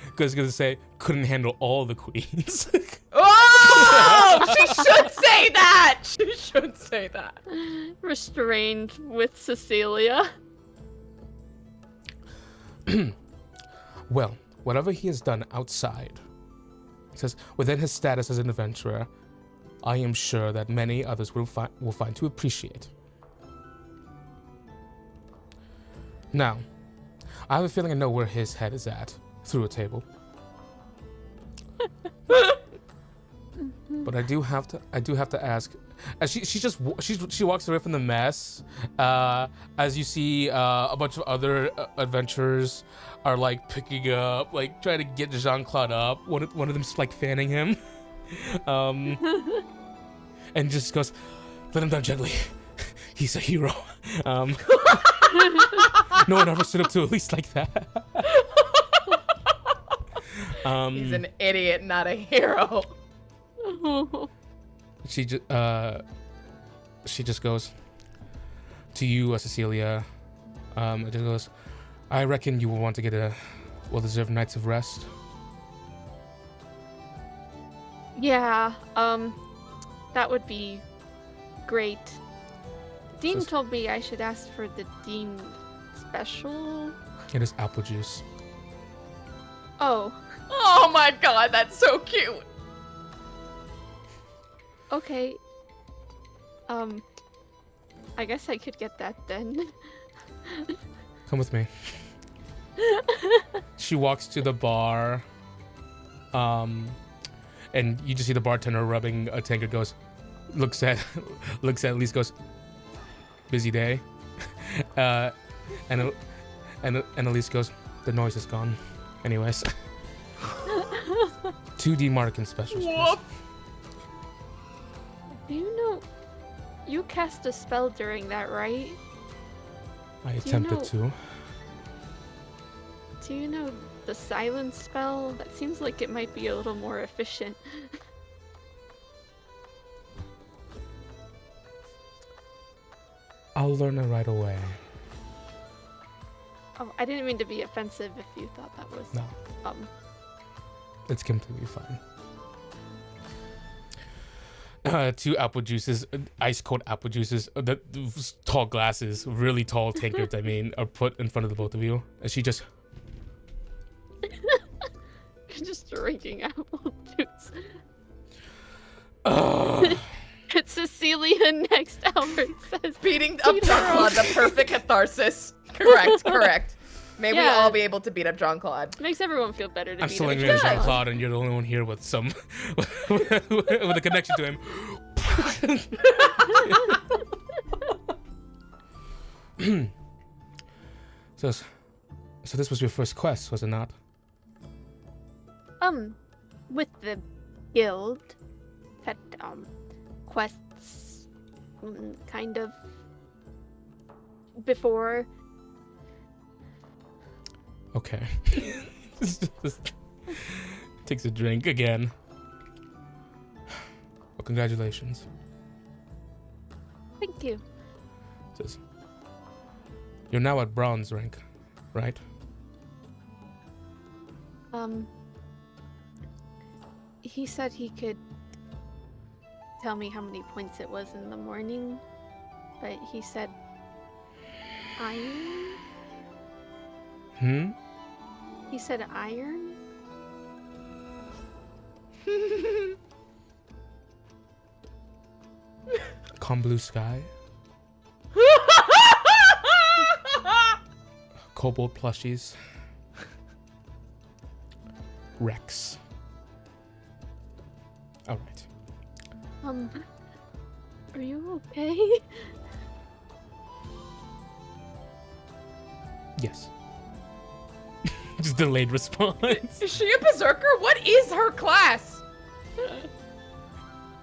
Because gonna say couldn't handle all the queens. Oh, she should say that. She should say that. Restrained with Cecilia. Well, whatever he has done outside, he says, within his status as an adventurer, I am sure that many others will find to appreciate. Now, I have a feeling I know where his head is at through a table. But I do have to ask. As she walks away from the mess. As you see, a bunch of other adventurers are like picking up, like trying to get Jean-Claude up. One of them's like fanning him, and just goes, "Let him down gently. He's a hero." No one ever stood up to a least like that. He's an idiot, not a hero. She just goes to you, Cecilia. It just goes, I reckon you will want to get a well-deserved night's of rest. Yeah, that would be great. Dean told me I should ask for the Dean special. It is apple juice. Oh, Oh my god, that's so cute. okay. I guess I could get that then. Come with me. She walks to the bar. And you just see the bartender rubbing a tankard. Goes, looks at Elise. Goes, busy day. And Elise goes, the noise is gone. Anyways. 2D Markin specials. Woof. Do you know, you cast a spell during that, right? I attempted to. Do you know the silence spell? That seems like it might be a little more efficient. I'll learn it right away. Oh, I didn't mean to be offensive if you thought that was... No. It's completely fine. 2 apple juices, ice cold apple juices, the tall glasses, really tall tankards, I mean, are put in front of the both of you. And she just... Just drinking apple juice. Ugh. It's Cecilia next, Albert says. Beating up Jean-Claude, the perfect catharsis. Correct. May we Yeah. all be able to beat up Jean-Claude. Makes everyone feel better to I'm be still there. angry at Jean-Claude, and you're the only one here with some... with a connection to him. So this was your first quest, was it not? With the guild, had, quests, kind of, before. Okay. Takes a drink again. Well, congratulations. Thank you. Says, you're now at bronze rank, right? He said he could tell me how many points it was in the morning, but he said iron? He said iron? Calm blue sky. Kobold plushies. Rex. All right. Are you okay? Yes. Just delayed response. Is she a berserker? What is her class?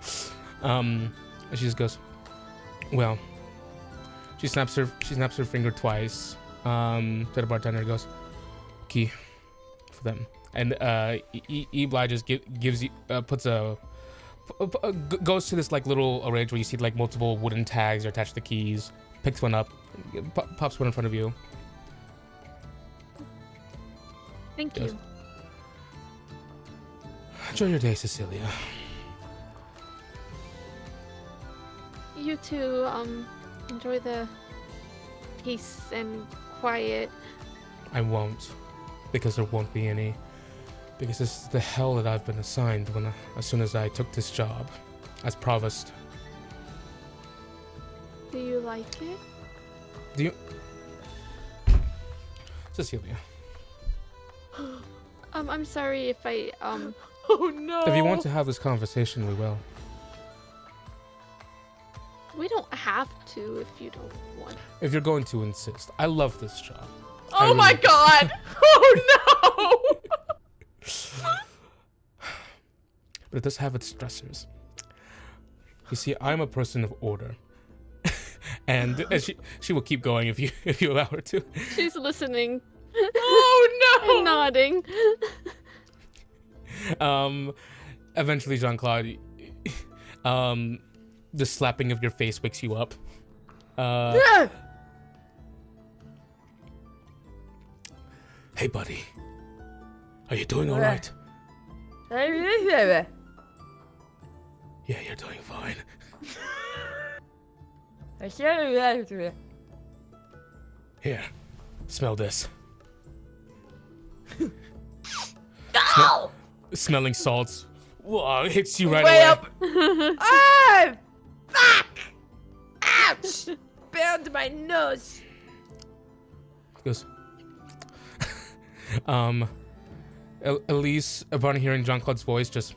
She just goes, well, she snaps her finger twice to the bartender and goes, key for them. And Ebli just gives you goes to this like little arrange where you see like multiple wooden tags are attached to keys. picks one up, pops one in front of you. Thank Yes. you. Enjoy your day, Cecilia. You too, enjoy the peace and quiet. I won't, because there won't be any. Because this is the hell that I've been assigned as soon as I took this job as provost. Do you like it? Do you, Cecilia? I'm sorry if I, Oh no. If you want to have this conversation, we will. we don't have to if you don't want. If you're going to insist, I love this job. Oh I my really- god. Oh no. But it does have its stressors. You see, I'm a person of order, and she will keep going if you allow her to. She's listening Oh no. and nodding. Eventually, Jean-Claude, the slapping of your face wakes you up. Hey, buddy. Are you doing all right? Yeah, you're doing fine. Here, smell this. No. Smelling salts. Whoa, it hits you right Way away. up. Ah! Fuck! Ouch! Burned my nose. He goes. Elise, upon hearing Jean-Claude's voice, just.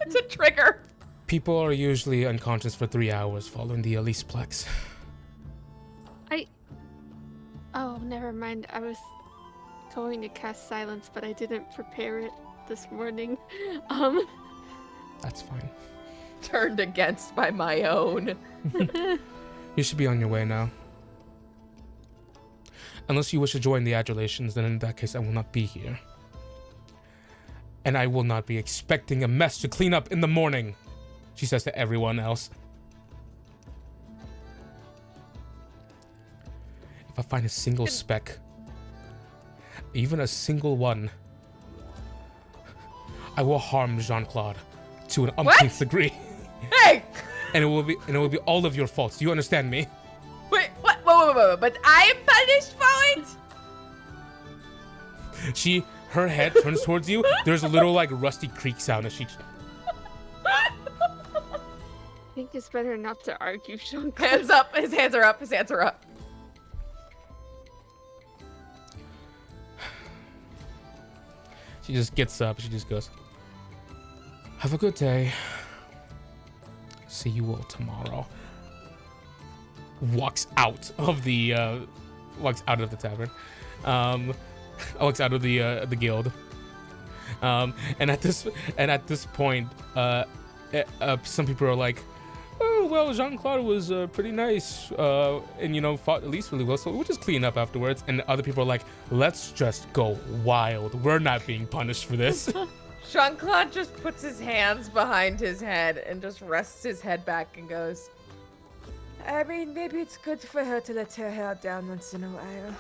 It's a trigger. People are usually unconscious for 3 hours following the Elise plex. Oh, never mind. I was going to cast silence, but I didn't prepare it this morning. That's fine. Turned against by my own. You should be on your way now. Unless you wish to join the adulations, then in that case I will not be here. And I will not be expecting a mess to clean up in the morning, she says to everyone else. If I find a single speck, even a single one, I will harm Jean-Claude to an umpteenth degree. Hey! And it will be all of your faults. Do you understand me? Wait, what? Whoa. But I am punished for it? Her head turns towards you. There's a little like rusty creak sound as she. I think it's better not to argue, Jean-Claude. Hands up. His hands are up. His hands are up. She just gets up. She just goes, "Have a good day. See you all tomorrow." Walks out of the tavern. Walks out of the guild. And at this point, some people are like, "Oh well, Jean-Claude was pretty nice, and fought Elise really well, so we'll just clean up afterwards." And other people are like, "Let's just go wild. We're not being punished for this." Jean-Claude just puts his hands behind his head and just rests his head back and goes, I mean, maybe it's good for her to let her hair down once in a while.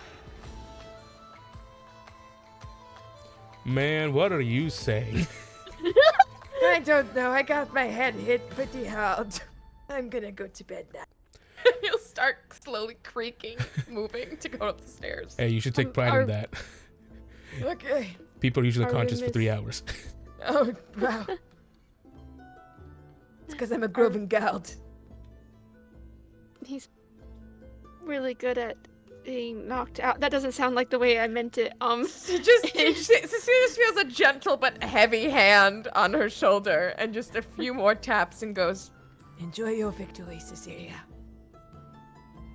Man, what are you saying? I don't know. I got my head hit pretty hard. I'm gonna go to bed now. He'll start slowly creaking, moving to go up the stairs. Hey, you should take pride in that. Okay. People are usually Are we conscious for 3 hours. Oh, wow. It's because I'm a Groven guard. He's really good at being knocked out. That doesn't sound like the way I meant it. Cecilia just feels a gentle but heavy hand on her shoulder and just a few more taps and goes, Enjoy your victory, Cecilia.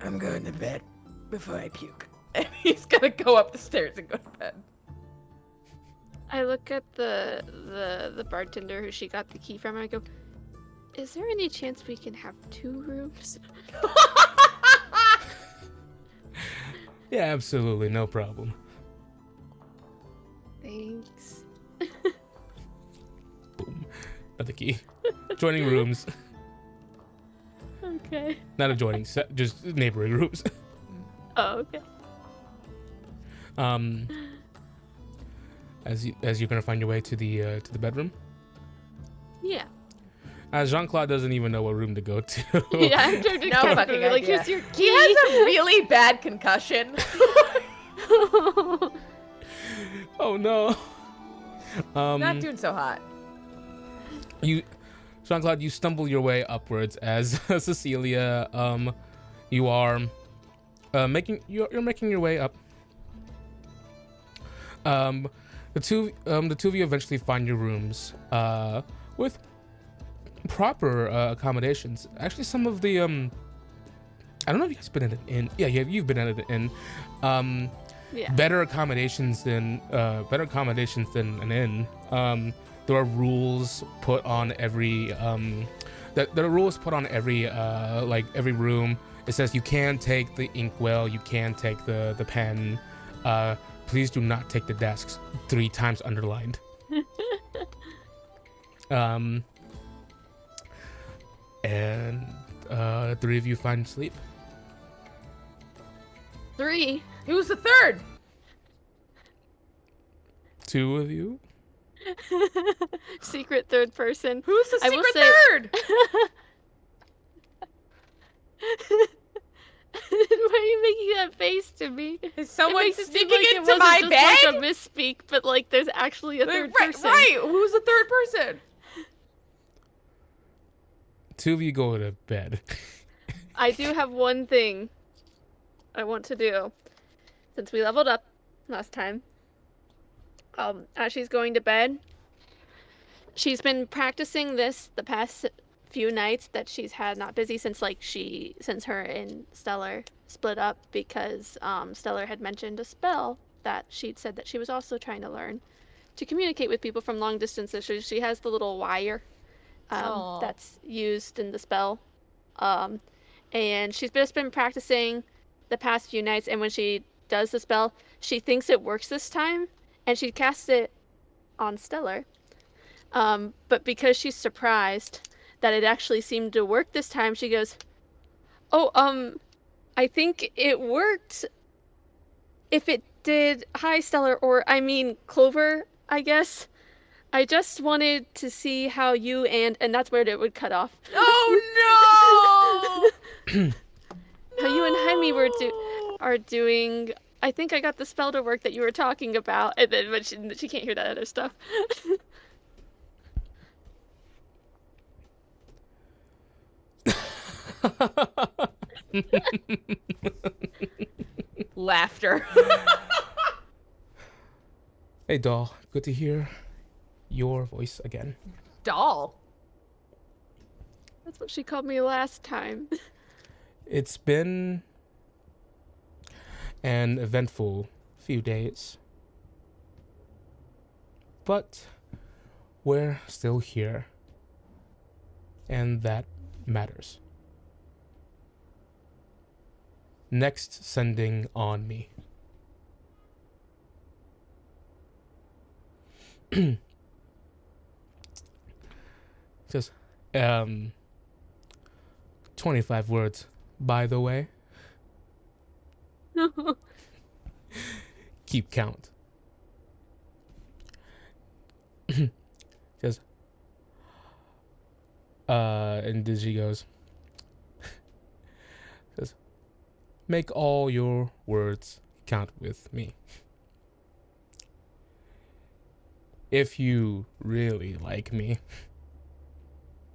I'm going to bed before I puke. and he's gonna go up the stairs and go to bed. I look at the bartender who she got the key from, and I go, is there any chance we can have 2 rooms? Yeah, absolutely, no problem. Thanks. Boom. Got the key. Joining rooms. Okay. Okay. Not adjoining, just neighboring rooms. Oh, okay. As you're gonna find your way to the bedroom. Yeah. Jean-Claude doesn't even know what room to go to. Yeah, I'm trying to No come fucking through, like, idea. here's your He key. has a really bad concussion. Oh no. Not doing so hot. Jean-Claude, you stumble your way upwards as Cecilia. You are making your way up. The two of you eventually find your rooms with proper accommodations. Actually, some of the I don't know if you guys been at an inn. Yeah, you've been at an inn. Yeah. Better accommodations than an inn. There are rules put on every every room. It says you can take the inkwell, you can take the pen. Please do not take the desks. 3 times underlined. And 3 of you find sleep. 3. Who's the third? 2 of you. Secret third person. Who's the I will secret say- third? Why are you making that face to me? Is someone It makes it seem sneaking like it into wasn't my just bed? like a misspeak, but like there's actually a third right, person. right. Who's the third person? 2 of you go to bed. I do have one thing I want to do. Since we leveled up last time, as she's going to bed, she's been practicing this the past few nights that she's had not busy since her and Stellar split up because Stellar had mentioned a spell that she'd said that she was also trying to learn to communicate with people from long distances. So she has the little wire that's used in the spell. And she's just been practicing the past few nights, and when she does the spell, she thinks it works this time, and she casts it on Stellar. But because she's surprised that it actually seemed to work this time, she goes, "Oh, I think it worked. If it did, hi Stellar, or I mean Clover, I guess. I just wanted to see how you and that's where it would cut off. Oh no! How you and Jaime are doing. I think I got the spell to work that you were talking about, and then but she can't hear that other stuff." Laughter. Hey, doll. Good to hear your voice again. Doll. That's what she called me last time. It's been an eventful few days, but we're still here, and that matters. Next sending on me. Just 25 words, by the way. Keep count. Just and Digi goes, says, make all your words count with me. If you really like me.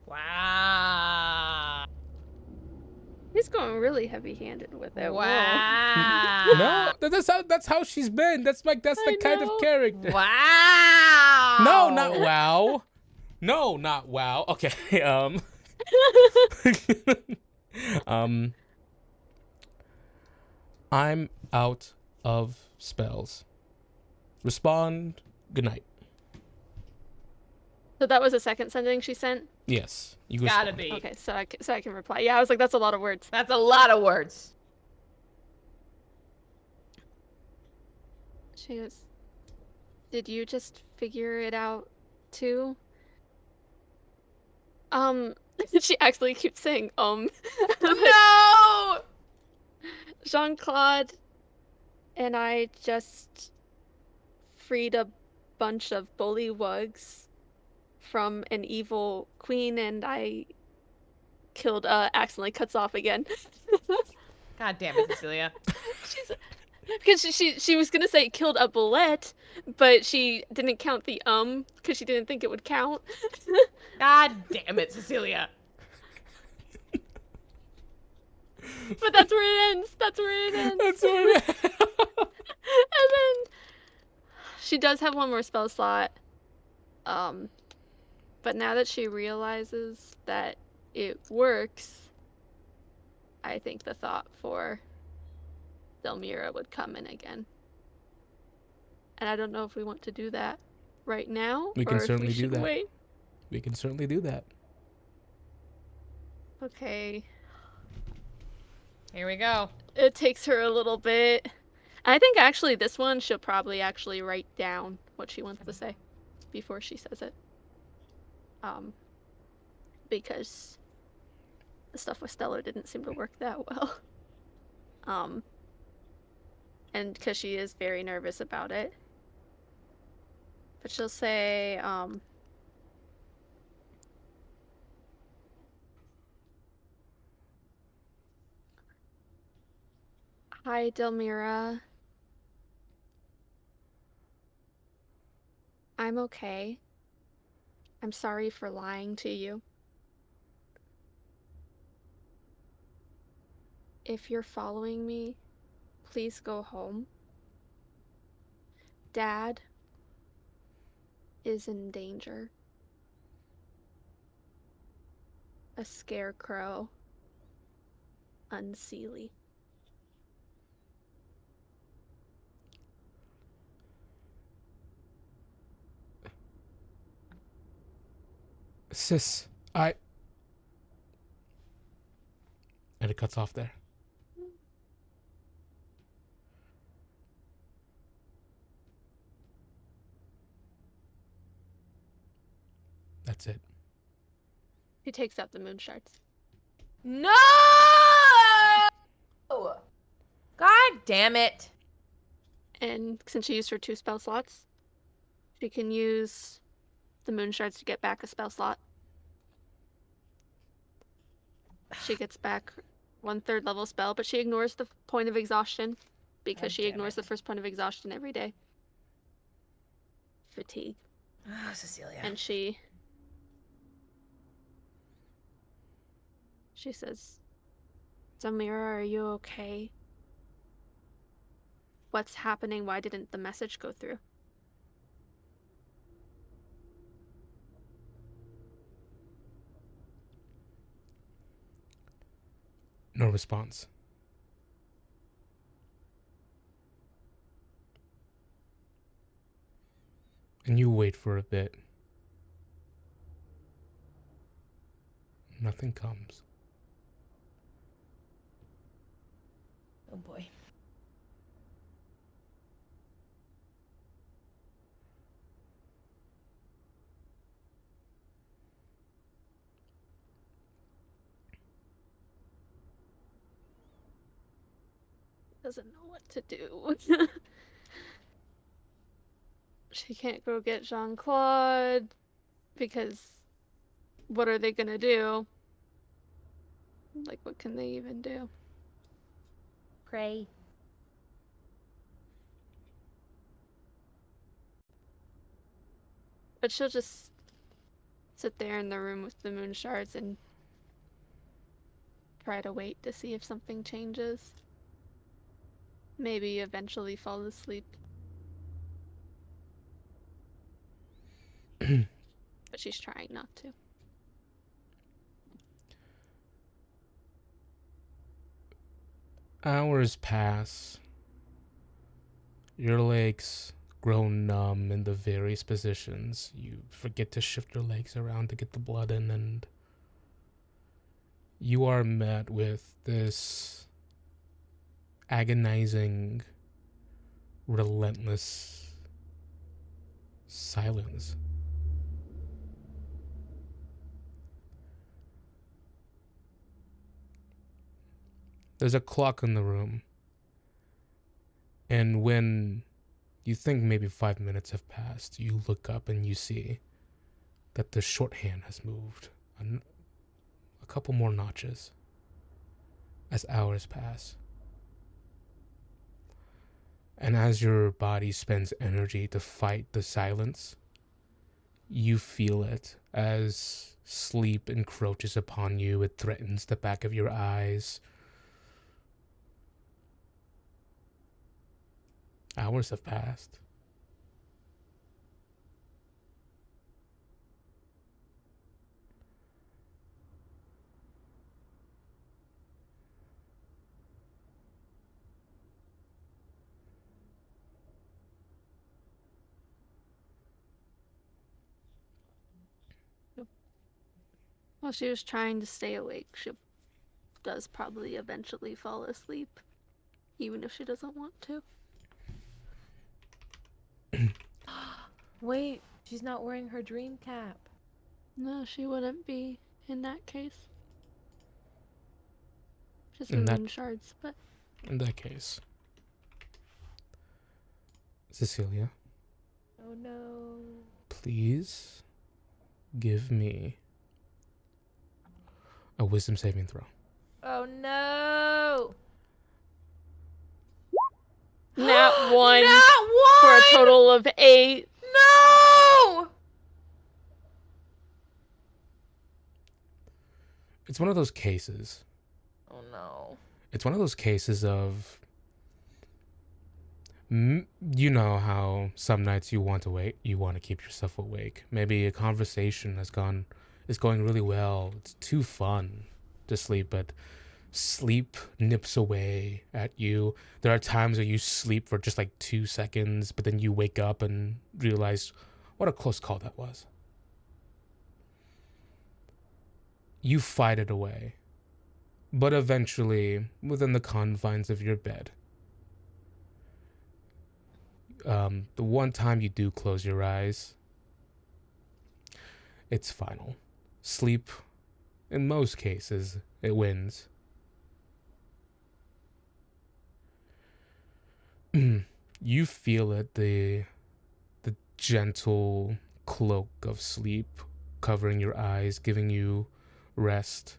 Wow. He's going really heavy-handed with it. Wow. No, that's how she's been. That's the I kind of know. character. Wow. No, not wow. No, not wow. Okay. I'm out of spells. Respond. Good night. So that was the second sending she sent? Yes, you Gotta respond. be. Okay, so I can reply. Yeah, I was like, that's a lot of words. That's a lot of words. She goes, did you just figure it out too? She actually keeps saying, No! Jean-Claude and I just freed a bunch of bullywugs from an evil queen, and I killed, accidentally cuts off again. God damn it, Cecilia. She's because she was gonna say killed a bullet, but she didn't count the because she didn't think it would count. God damn it, Cecilia. But that's where it ends. That's where it ends. That's what. And then she does have one more spell slot. But now that she realizes that it works, I think the thought for Delmira would come in again. And I don't know if we want to do that right now, We can or if certainly we do should that. wait. We can certainly do that. Okay. Here we go. It takes her a little bit. I think actually this one she'll probably actually write down what she wants to say before she says it. Because the stuff with Stellar didn't seem to work that well. And because she is very nervous about it. But she'll say, Hi, Delmira. I'm okay. I'm sorry for lying to you. If you're following me, please go home. Dad is in danger. A scarecrow. Unseelie. Sis, and it cuts off there. That's it. He takes out the moon shards. No! God damn it. And since she used her 2 spell slots, she can use the moon shards to get back a spell slot. She gets back 1/3 level spell, but she ignores the point of exhaustion because she ignores the first point of exhaustion every day. Fatigue. Oh, Cecilia. And she says, Delmira, are you okay? What's happening? Why didn't the message go through? No response. And you wait for a bit. Nothing comes. Oh boy. Doesn't know what to do. She can't go get Jean-Claude because what are they gonna do? Like, what can they even do? Pray. But she'll just sit there in the room with the moon shards and try to wait to see if something changes. Maybe eventually fall asleep. But she's trying not to. Hours pass. Your legs grow numb in the various positions. You forget to shift your legs around to get the blood in, and you are met with this agonizing, relentless silence. There's a clock in the room. And when you think maybe 5 minutes have passed, you look up and you see that the shorthand has moved a couple more notches as hours pass. And as your body spends energy to fight the silence, you feel it as sleep encroaches upon you. It threatens the back of your eyes. Hours have passed. While she was trying to stay awake, she does probably eventually fall asleep, even if she doesn't want to. Wait, she's not wearing her dream cap. No, she wouldn't be in that case. Just In that- rune shards, but In that case, Cecilia, Oh no. please give me a wisdom saving throw. Oh no. nat one Not one! for a total of 8. No! It's one of those cases. Oh no. It's one of those cases of, you know how some nights you want to wait, you want to keep yourself awake. Maybe a conversation is going really well. It's too fun to sleep, but sleep nips away at you. There are times where you sleep for just like 2 seconds, but then you wake up and realize what a close call that was. You fight it away, but eventually, within the confines of your bed, the one time you do close your eyes, it's final. Sleep, in most cases, it wins. You feel it, the gentle cloak of sleep covering your eyes, giving you rest.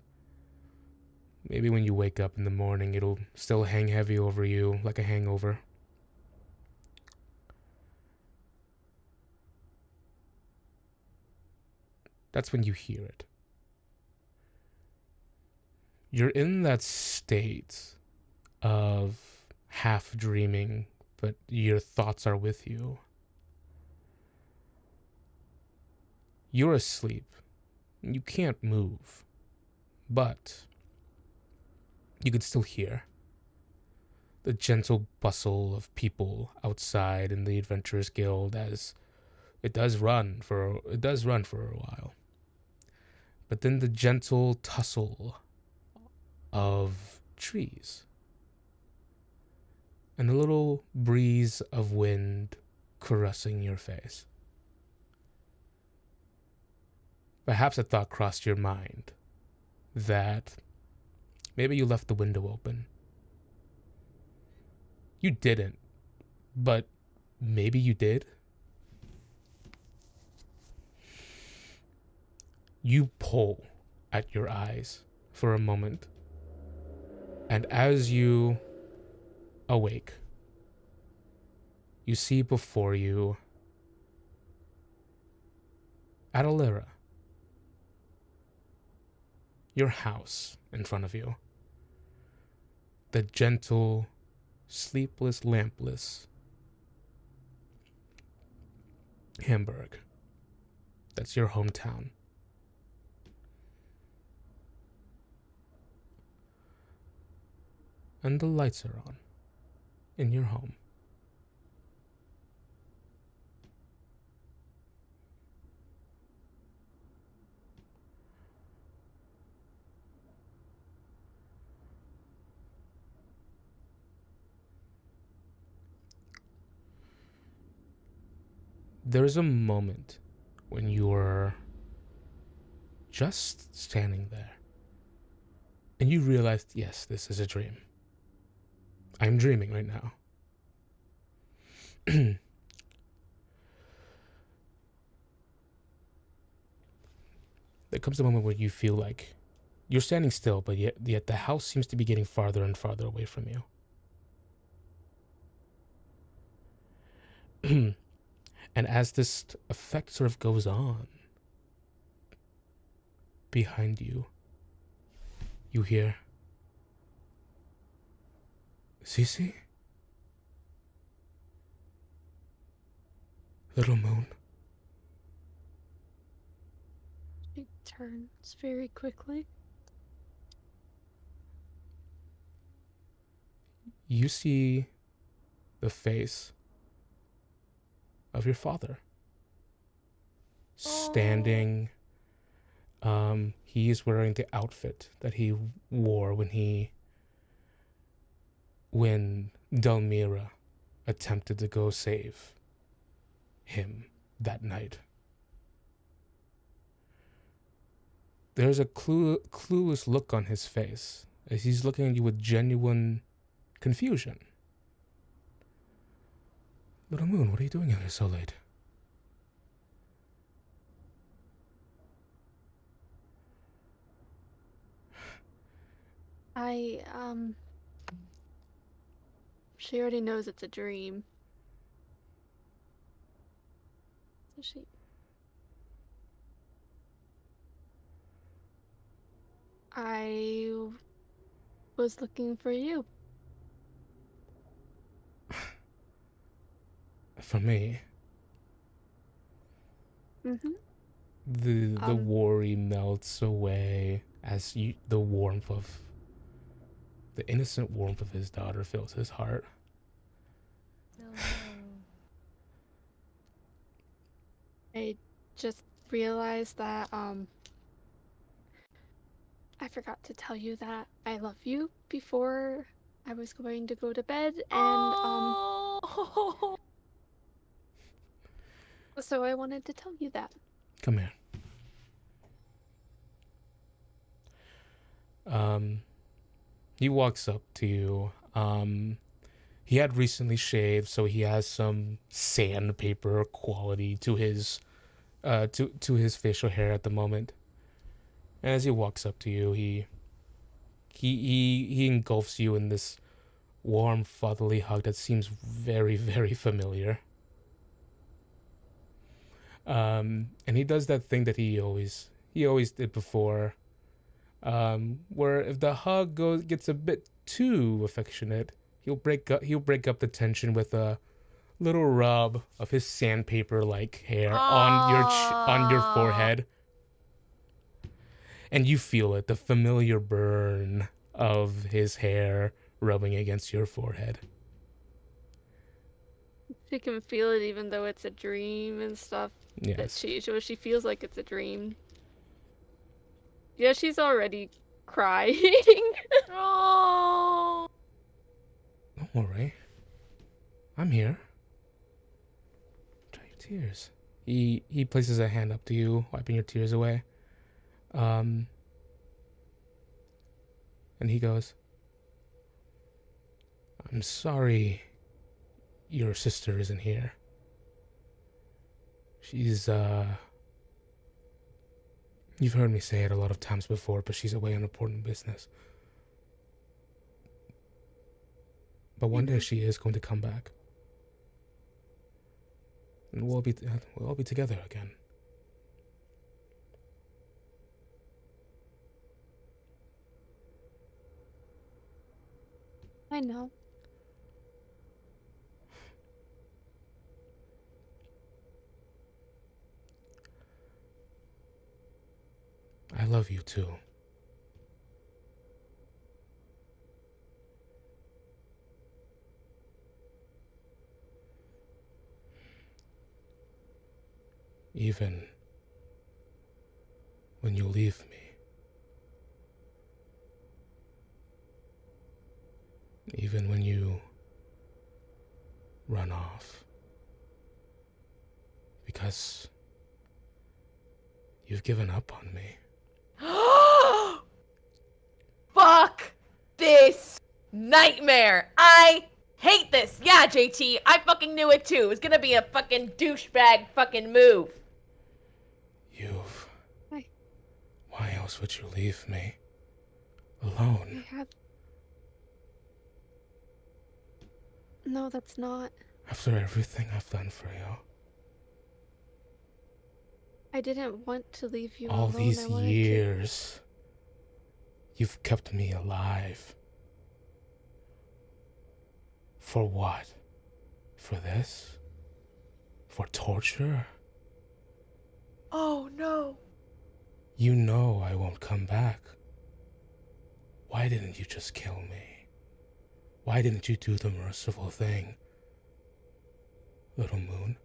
Maybe when you wake up in the morning, it'll still hang heavy over you like a hangover. That's when you hear it. You're in that state of half dreaming, but your thoughts are with you. You're asleep. You can't move, but you can still hear the gentle bustle of people outside in the Adventurers Guild, as it does run for a while. But then the gentle tussle of trees and a little breeze of wind caressing your face. Perhaps a thought crossed your mind that maybe you left the window open. You didn't, but maybe you did. You pull at your eyes for a moment, and as you awake, you see before you Xandrelor, your house in front of you, the gentle, sleepless, lampless Hamburg. That's your hometown. And the lights are on in your home. There's a moment when you're just standing there, And you realized, yes, this is a dream. I'm dreaming right now. There comes a moment where you feel like you're standing still, but yet the house seems to be getting farther and farther away from you. And as this effect sort of goes on, behind you, you hear, Cece? Little moon. She turns very quickly. You see the face of your father standing. He is wearing the outfit that he wore when Delmira attempted to go save him that night. There's a clueless look on his face as he's looking at you with genuine confusion. Little Moon, what are you doing out here so late? She already knows it's a dream. So I was looking for you. For me, Mm-hmm. the worry melts away as the innocent warmth of his daughter fills his heart. No. I just realized that, I forgot to tell you that I love you before I was going to go to bed, and, so I wanted to tell you that. Come here. He walks up to you. He had recently shaved, so he has some sandpaper quality to his to his facial hair at the moment. And as he walks up to you, he engulfs you in this warm, fatherly hug that seems very, very familiar. And he does that thing that he always did before, where if the hug gets a bit too affectionate, he'll break up the tension with a little rub of his sandpaper-like hair on your forehead. And you feel it, the familiar burn of his hair rubbing against your forehead. She can feel it even though it's a dream and stuff. Yes. That she feels like it's a dream. Yeah, she's already crying. Oh. Don't worry. I'm here. Dry your tears. He places a hand up to you, wiping your tears away. And he goes, I'm sorry your sister isn't here. She's, you've heard me say it a lot of times before, but she's away on important business. But one day she is going to come back. And we'll all be together again. I know. I love you too. Even when you leave me. Even when you run off. Because you've given up on me. Fuck! this nightmare. I hate this. Yeah, JT, I fucking knew it too. It was gonna be a fucking douchebag fucking move. You've... I Why else would you leave me? Alone? have... No, that's not. After everything I've done for you. I didn't want to leave you All alone. these I wanted years, you've kept me alive. For what? For this? For torture? Oh no. You know I won't come back. Why didn't you just kill me? Why didn't you do the merciful thing? Little Moon?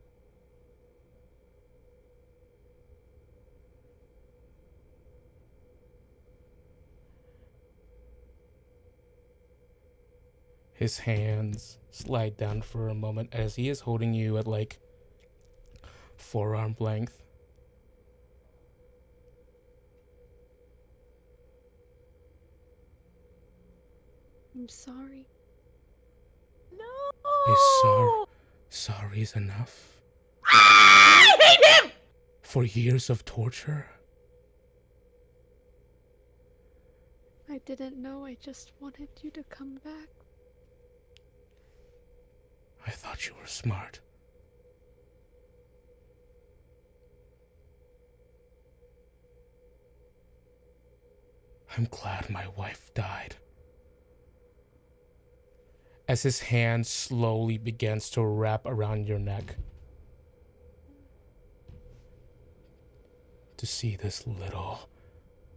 His hands slide down for a moment as he is holding you at like forearm length. I'm sorry. No. Is sorry's enough? I hate him! For years of torture? I didn't know. I just wanted you to come back. I thought you were smart. I'm glad my wife died. As his hand slowly begins to wrap around your neck. To see this little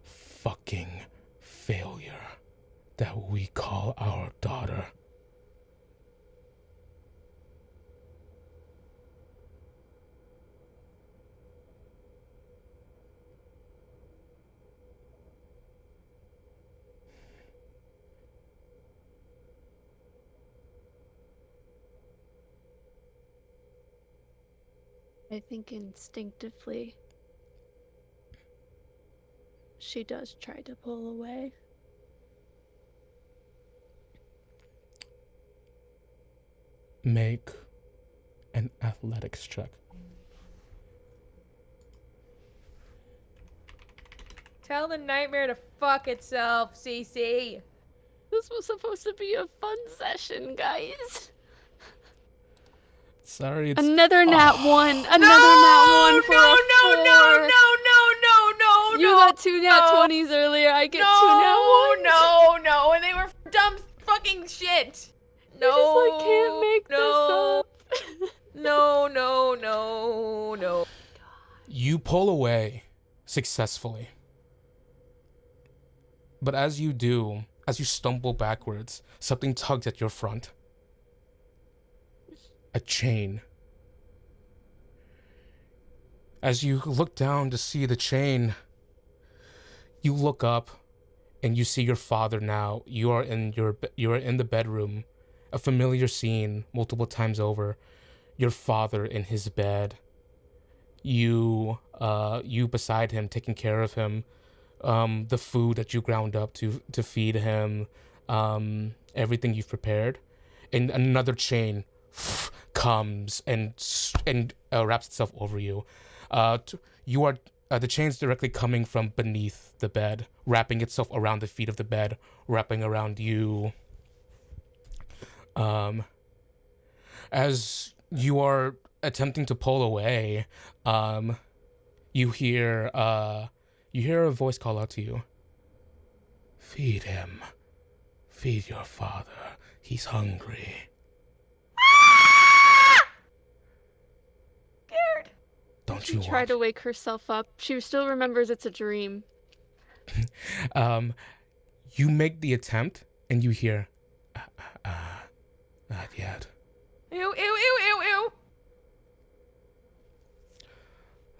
fucking failure that we call our daughter. I think instinctively she does try to pull away. Make an athletics check. Tell the nightmare to fuck itself, CC. This was supposed to be a fun session, guys. Sorry, it's Another nat one. Another No, nat one for no, a no, four. no, no, no, no, You no. got two nat no. 20s earlier. I get No, two nat ones. no, no, and they were dumb fucking shit. No, I just can't make no, this up. no, no, no, no. You pull away successfully. But as you do, as you stumble backwards, something tugs at your front. A chain. As you look down to see the chain, you look up and you see your father now. You are in the bedroom. A familiar scene multiple times over. Your father in his bed. You beside him, taking care of him. The food that you ground up to feed him. Everything you've prepared. And another chain comes and wraps itself over you. You are the chain's directly coming from beneath the bed, wrapping itself around the feet of the bed, wrapping around you. As you are attempting to pull away, you hear a voice call out to you. Feed him. Feed your father. He's hungry. Scared. Don't She you tried want... to wake herself up. She still remembers it's a dream. You make the attempt, and you hear, not yet. Ew, ew, ew, ew, ew.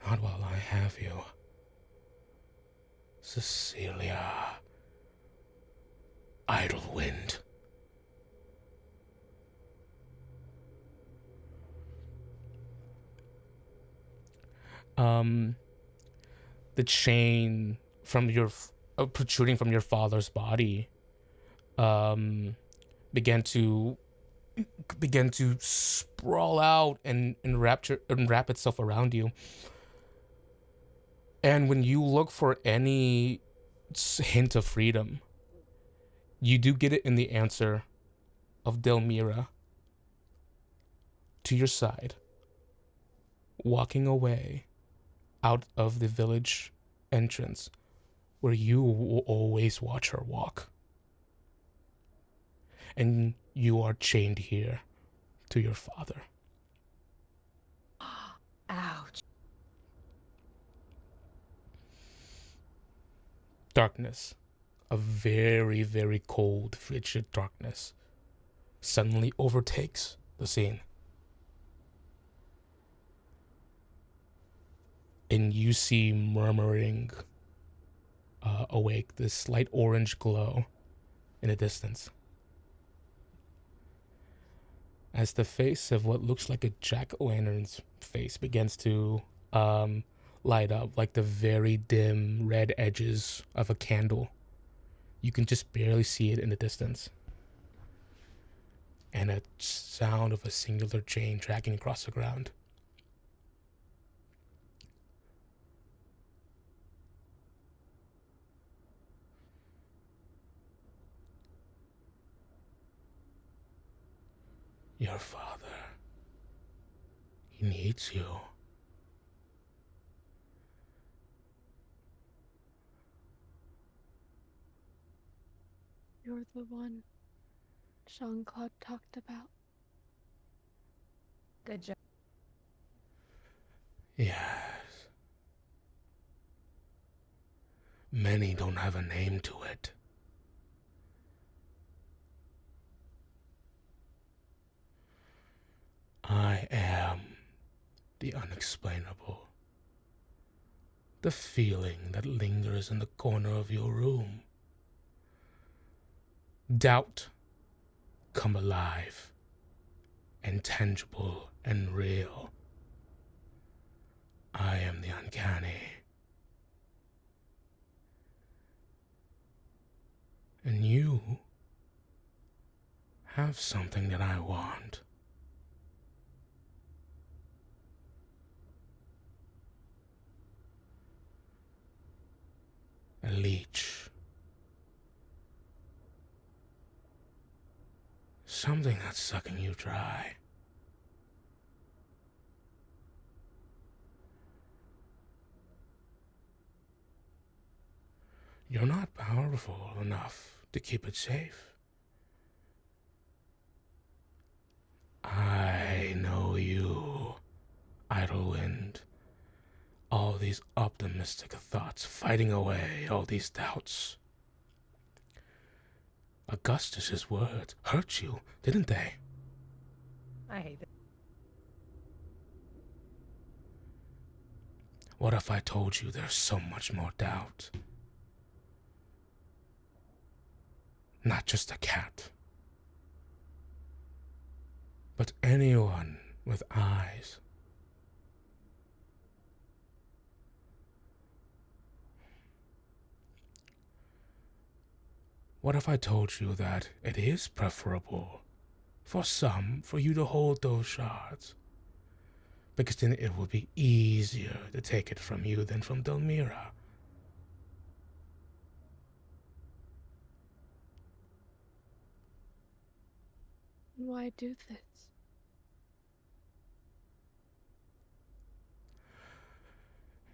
Not while I have you. Cecilia. Idle wind. The chain from your protruding from your father's body began to sprawl out and wrap itself around you. And when you look for any hint of freedom, you do get it in the answer of Delmira to your side, walking away out of the village entrance where you will always watch her walk. And you are chained here to your father. Ouch. Darkness, a very, very cold, frigid darkness, suddenly overtakes the scene. And you see murmuring awake this slight orange glow in the distance. As the face of what looks like a jack-o'-lantern's face begins to light up like the very dim red edges of a candle. You can just barely see it in the distance. And a sound of a singular chain dragging across the ground. Your father, he needs you. You're the one Jean-Claude talked about. Good job. Yes. Many don't have a name to it. I am the unexplainable. The feeling that lingers in the corner of your room. Doubt come alive and tangible and real. I am the uncanny. And you have something that I want. A leech. Something that's sucking you dry. You're not powerful enough to keep it safe. I know you, idle wind. All these optimistic thoughts fighting away all these doubts. Augustus's words hurt you, didn't they? I hate it. What if I told you there's so much more doubt? Not just a cat, but anyone with eyes. What if I told you that it is preferable for some for you to hold those shards? Because then it will be easier to take it from you than from Delmira. Why do this?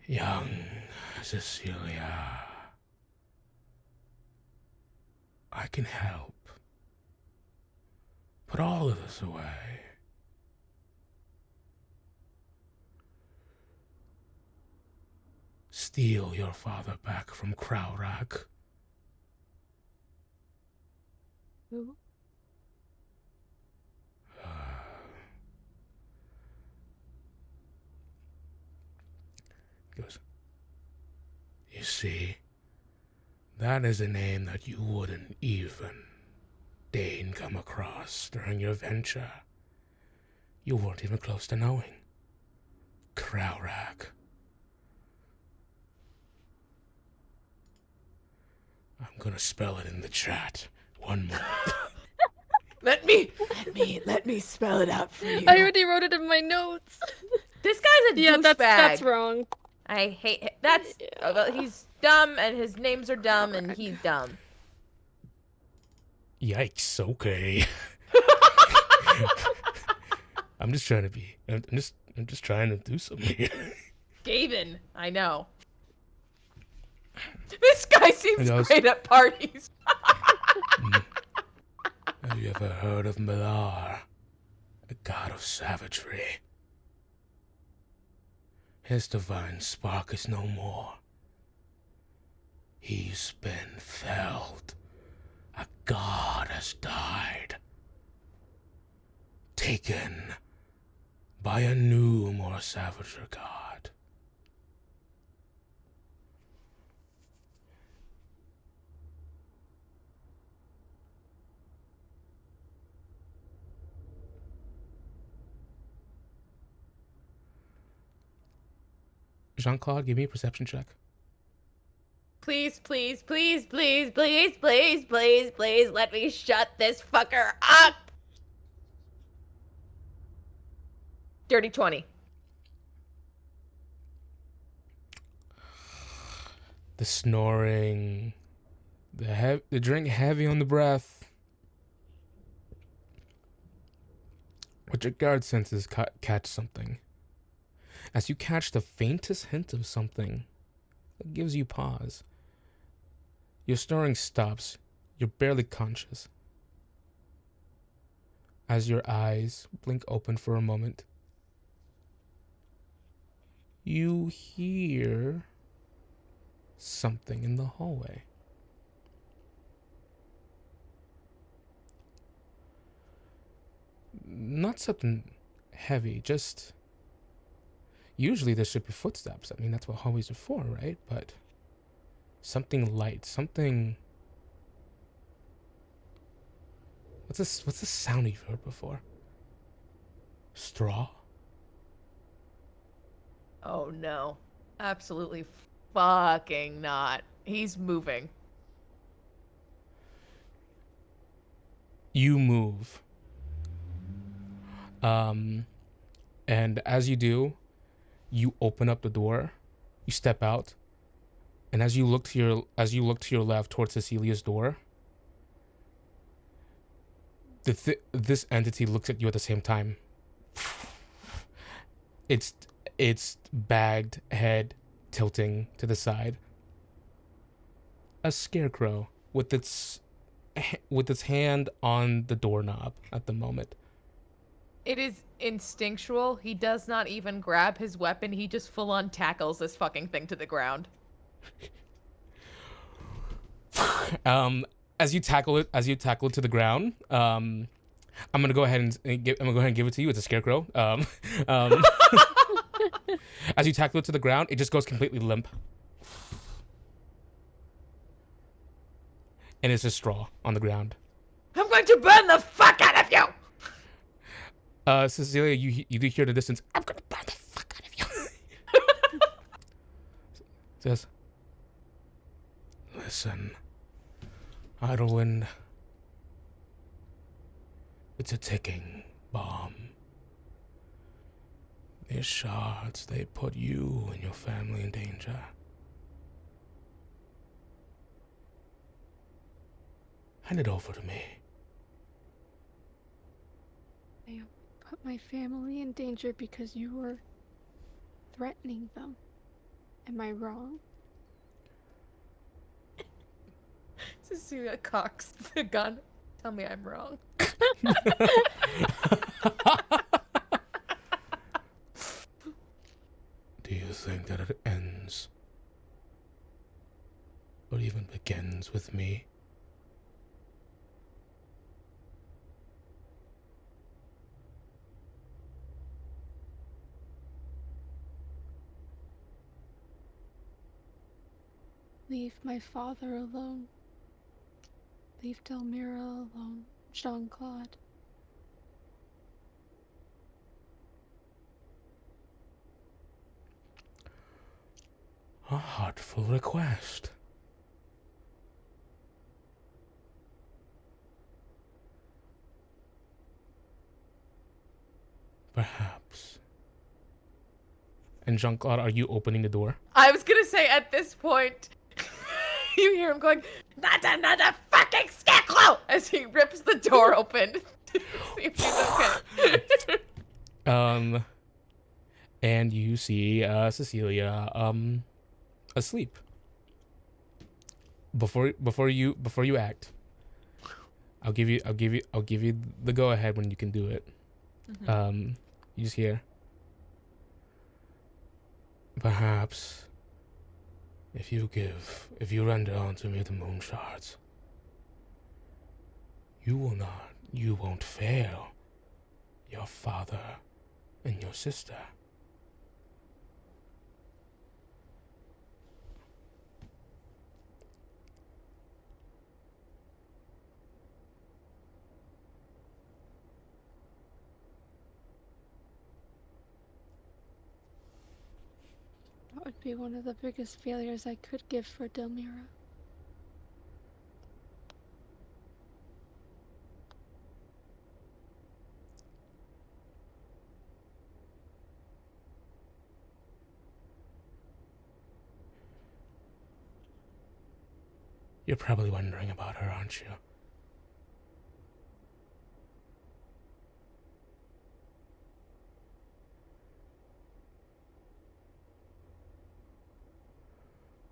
Young Cecilia, I can help. Put all of this away. Steal your father back from Kraurak. Who? Goes, you see, that is a name that you wouldn't even deign come across during your venture. You weren't even close to knowing. Kraurak. I'm gonna spell it in the chat. One more. Let me spell it out for you. I already wrote it in my notes. This guy's a Yeah, douchebag. that's wrong. I hate him. That's well, he's dumb and his names are dumb and he's dumb. Yikes. Okay. I'm just trying to be. I'm just trying to do something here. Gaben, I know. This guy seems goes, great at parties. Have you ever heard of Malar, a god of savagery? His divine spark is no more. He's been felled. A god has died. Taken by a new, more savager god. Jean-Claude, give me a perception check. Please, please, please, please, please, please, please, please, let me shut this fucker up. Dirty 20. The snoring, the drink heavy on the breath. But your guard senses catch something. As you catch the faintest hint of something that gives you pause. Your snoring stops. You're barely conscious. As your eyes blink open for a moment, you hear something in the hallway. Not something heavy, just... Usually there should be footsteps. I mean, that's what hallways are for, right? But something light, something... What's the sound you've heard before? Straw? Oh no. Absolutely fucking not. He's moving. You move. And as you do, you open up the door, you step out, and as you look to your left towards Cecilia's door, this entity looks at you at the same time. Its bagged head tilting to the side. A scarecrow with its hand on the doorknob at the moment. It is instinctual. He does not even grab his weapon. He just full on tackles this fucking thing to the ground. As you tackle it to the ground, I'm gonna go ahead and give it to you. It's a scarecrow. As you tackle it to the ground, it just goes completely limp, and it's just straw on the ground. I'm going to burn the fuck out of you! Cecilia, you do hear the distance. I'm gonna burn the fuck out of you. Says, listen, Idlewind. It's a ticking bomb. These shards, they put you and your family in danger. Hand it over to me. I put my family in danger because you were threatening them. Am I wrong? Cecilia cocks the gun. Tell me I'm wrong. Do you think that it ends or even begins with me? Leave my father alone. Leave Delmira alone, Jean-Claude. A heartful request. Perhaps. And Jean-Claude, are you opening the door? I was gonna say at this point, you hear him going, "Not another fucking scarecrow!" as he rips the door open. See if he's okay. And you see Cecilia asleep. Before you act, I'll give you the go ahead when you can do it. You just hear, perhaps if you render unto me the moon shards, you won't fail your father and your sister. That would be one of the biggest failures I could give for Delmira. You're probably wondering about her, aren't you?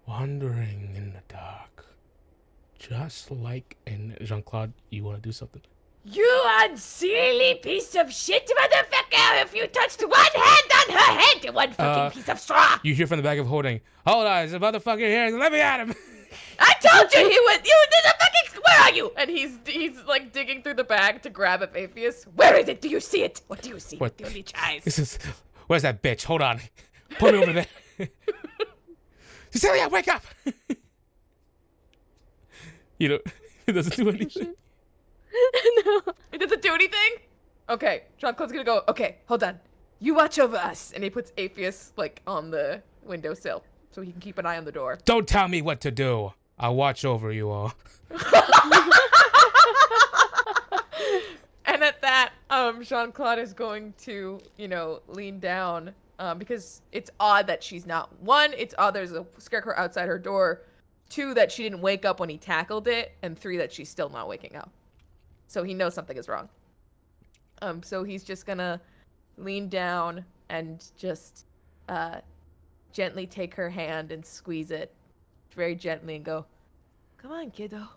Wandering in the dark. Just like in Jean-Claude, you want to do something? You unseelie piece of shit, motherfucker! If you touched one hand on her head, one fucking piece of straw! You hear from the back of holding, hold on, there's a motherfucker here, let me at him! I told you he was. There's a fucking. Where are you? And he's like digging through the bag to grab a Aphaeus. Where is it? Do you see it? What do you see? What? The only eyes. This is, where's that bitch? Hold on. Put me over there. Cecilia, wake up! You know, it doesn't do anything. No. It doesn't do anything? Okay, Jean-Claude's gonna go, okay, hold on. You watch over us. And he puts Aphaeus, like, on the windowsill so he can keep an eye on the door. Don't tell me what to do. I'll watch over you all. And at that, Jean-Claude is going to, lean down, because it's odd that she's not. One, it's odd there's a scarecrow outside her door. Two, that she didn't wake up when he tackled it. And three, that she's still not waking up. So he knows something is wrong. So he's just gonna lean down and just gently take her hand and squeeze it very gently and go, "Come on, kiddo.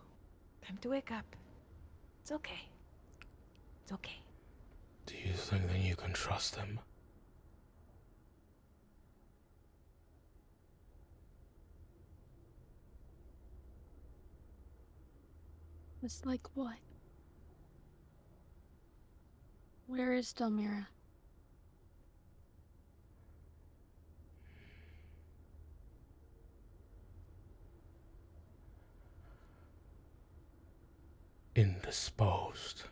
Time to wake up. It's okay. It's okay." Do you think that you can trust him? It's like what? Where is Delmira? Indisposed.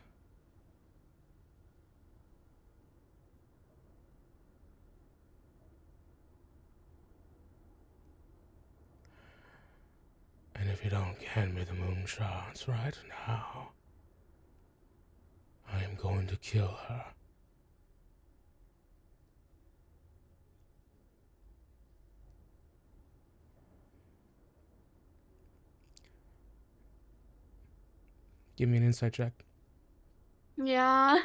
And if you don't hand me the moon shards right now, I am going to kill her. Give me an insight check. Yeah.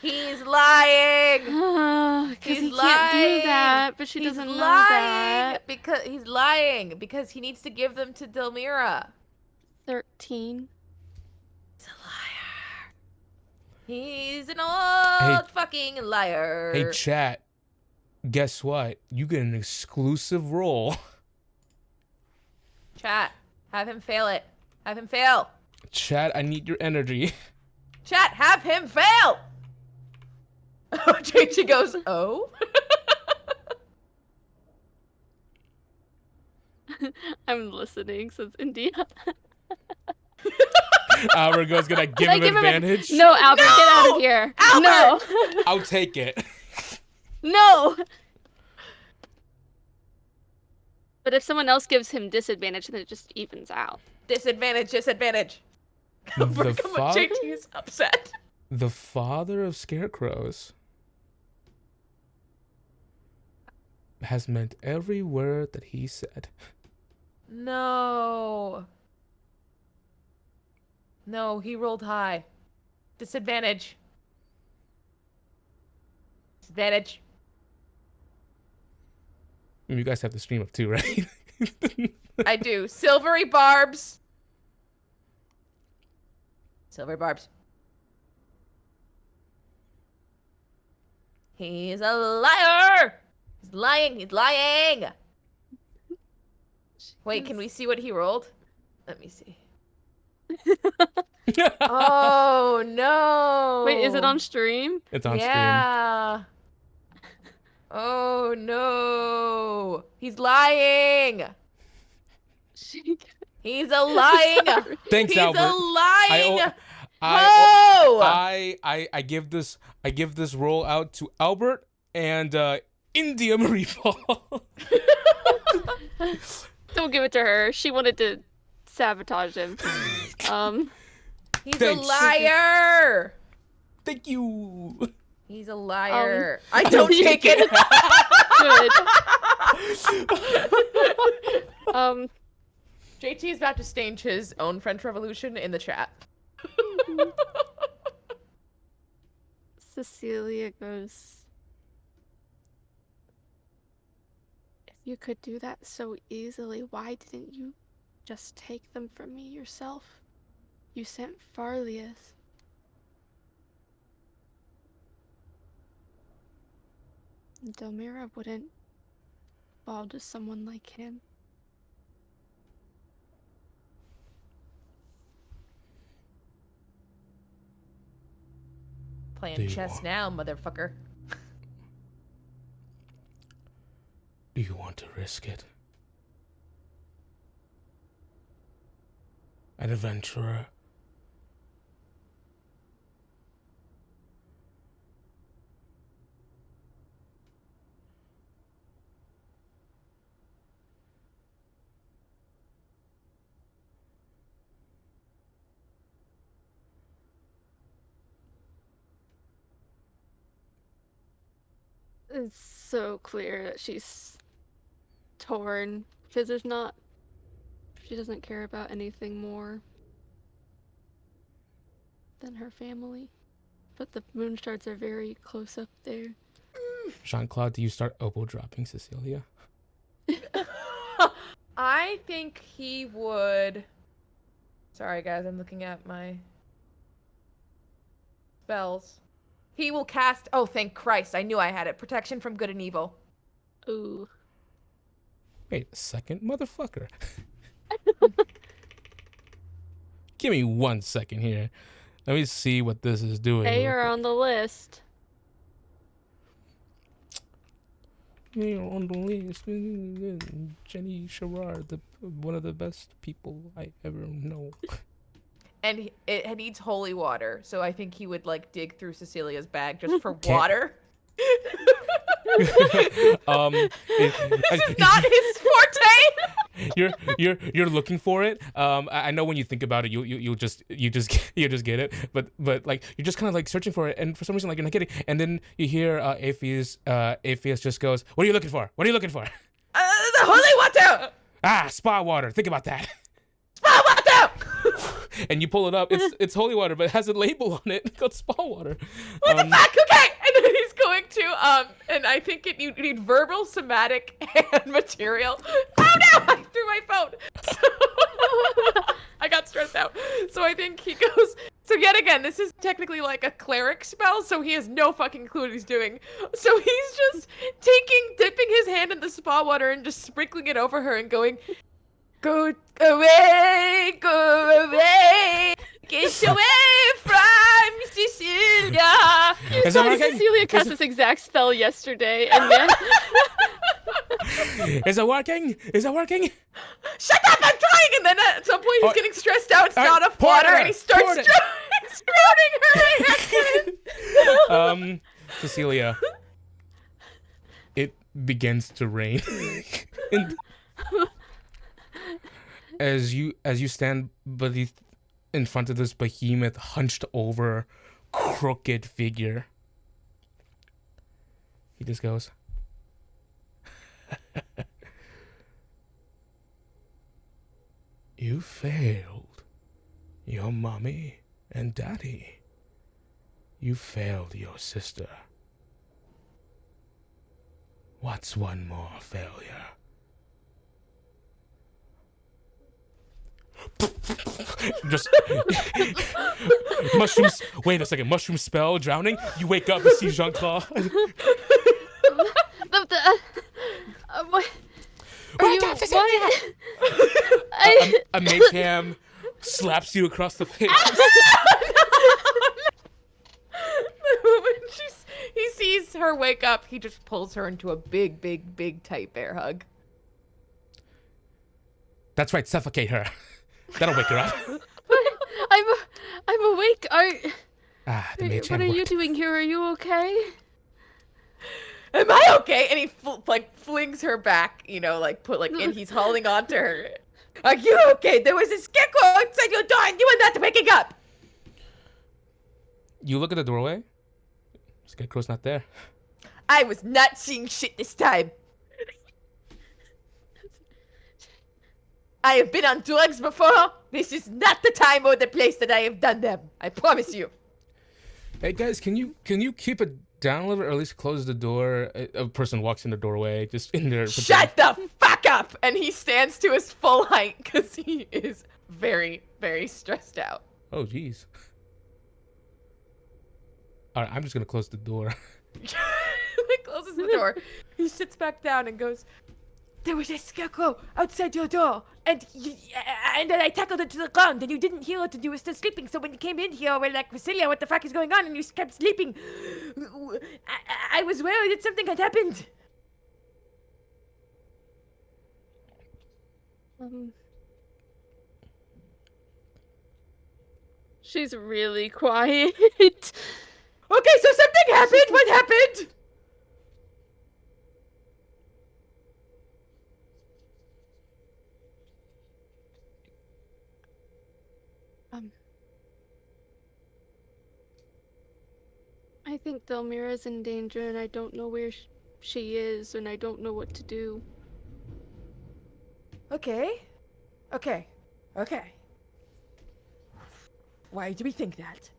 He's lying. Because He's he can't lying. do that, but she He's doesn't know lying that. because he's lying because he needs to give them to Delmira. 13. He's a liar. He's an old fucking liar. Hey, chat. Guess what? You get an exclusive role. Chat, have him fail it. Have him fail. Chat, I need your energy. Chat, have him fail. JT goes, oh? I'm listening, says India. Albergo's gonna give him advantage. No, Albert, get out of here. Albert! No. I'll take it. No. But if someone else gives him disadvantage, then it just evens out. Disadvantage, disadvantage. The JT is upset. The father of scarecrows. has meant every word that he said. No. No, he rolled high. Disadvantage. Disadvantage. You guys have to stream up too, right? I do. Silvery barbs. Silvery barbs. He's a liar! He's lying. He's lying! Wait, can we see what he rolled? Let me see. Oh, no. Wait, is it on stream? It's on Yeah. Oh, no. He's lying. He's a lying. Sorry. Thanks, He's Albert. a lying. I give this roll out to Albert and India Marie Paul. Don't give it to her. She wanted to sabotage him. He's Thanks. a liar. Thank you. He's a liar. I don't you take get it. Good. JT is about to stage his own French Revolution in the chat. Cecilia goes, if you could do that so easily, why didn't you just take them from me yourself? You sent Farlius. Delmira wouldn't fall to someone like him. Playing There you chess are. now, motherfucker. Do you want to risk it? An adventurer. It's so clear that she's torn because she doesn't care about anything more than her family. But the moon shards are very close up there. Jean-Claude, do you start elbow dropping Cecilia? I think he would. Sorry, guys, I'm looking at my spells. He will cast. Oh, thank Christ. I knew I had it. Protection from good and evil. Ooh. Wait a second, motherfucker. Give me 1 second here. Let me see what this is doing. They real are quick. on the list. They are on the list. Jenny Sherrard, one of the best people I ever know. And it needs holy water, so I think he would like dig through Cecilia's bag just for Can't- water. This This is not his forte. you're looking for it. I know when you think about it, you'll just get it. But like you're just kind of like searching for it, and for some reason like you're not getting. And then you hear Apheus just goes, "What are you looking for? What are you looking for?" The holy water. Ah, spa water. Think about that. Spa water. And you pull it up. It's holy water, but it has a label on it called spa water. What the fuck? Okay. And then he's going to and I think you need verbal, somatic, and material. Oh no! I threw my phone. So I got stressed out. So I think he goes. So yet again, this is technically like a cleric spell, so he has no fucking clue what he's doing. So he's just dipping his hand in the spa water and just sprinkling it over her and going, "Go away, get away from Cecilia." Is So that working? Cecilia cast this exact spell yesterday, and then Is it working? Is it working? Shut up! I'm trying. And then at some point he's getting stressed out. It's not enough pour it water, on and he her, starts pour it. drowning her. Cecilia, it begins to rain. And as you stand in front of this behemoth, hunched over, crooked figure, he just goes, You failed your mommy and daddy. You failed your sister. What's one more failure? Just mushrooms. Wait a second. Mushroom spell. Drowning. You wake up and see Jean-Claude. What? Are you? What? A mage hand slaps you across the face. The moment he sees her wake up, he just pulls her into a big, big, big, tight bear hug. That's right. Suffocate her. That'll wake her up. I'm awake. The mage What hand are you worked. doing here? Are you okay? Am I okay? And he flings her back, and he's holding on to her. Are you okay? There was a scarecrow outside your door and you were not waking up. You look at the doorway. Scarecrow's not there. I was not seeing shit this time. I have been on drugs before. This is not the time or the place that I have done them. I promise you. Hey guys, can you keep it down a little bit, or at least close the door? A person walks in the doorway, just in there. Shut the fuck up! And he stands to his full height because he is very, very stressed out. Oh jeez. All right, I'm just gonna close the door. He closes the door. He sits back down and goes, "There was a scarecrow outside your door, and then I tackled it to the ground, and you didn't hear it, and you were still sleeping. So when you came in here, we're like, Cecilia, what the fuck is going on? And you kept sleeping. I was worried that something had happened." She's really quiet. Okay, so something happened. What happened? I think Delmira's in danger, and I don't know where she is, and I don't know what to do. Okay. Why do we think that?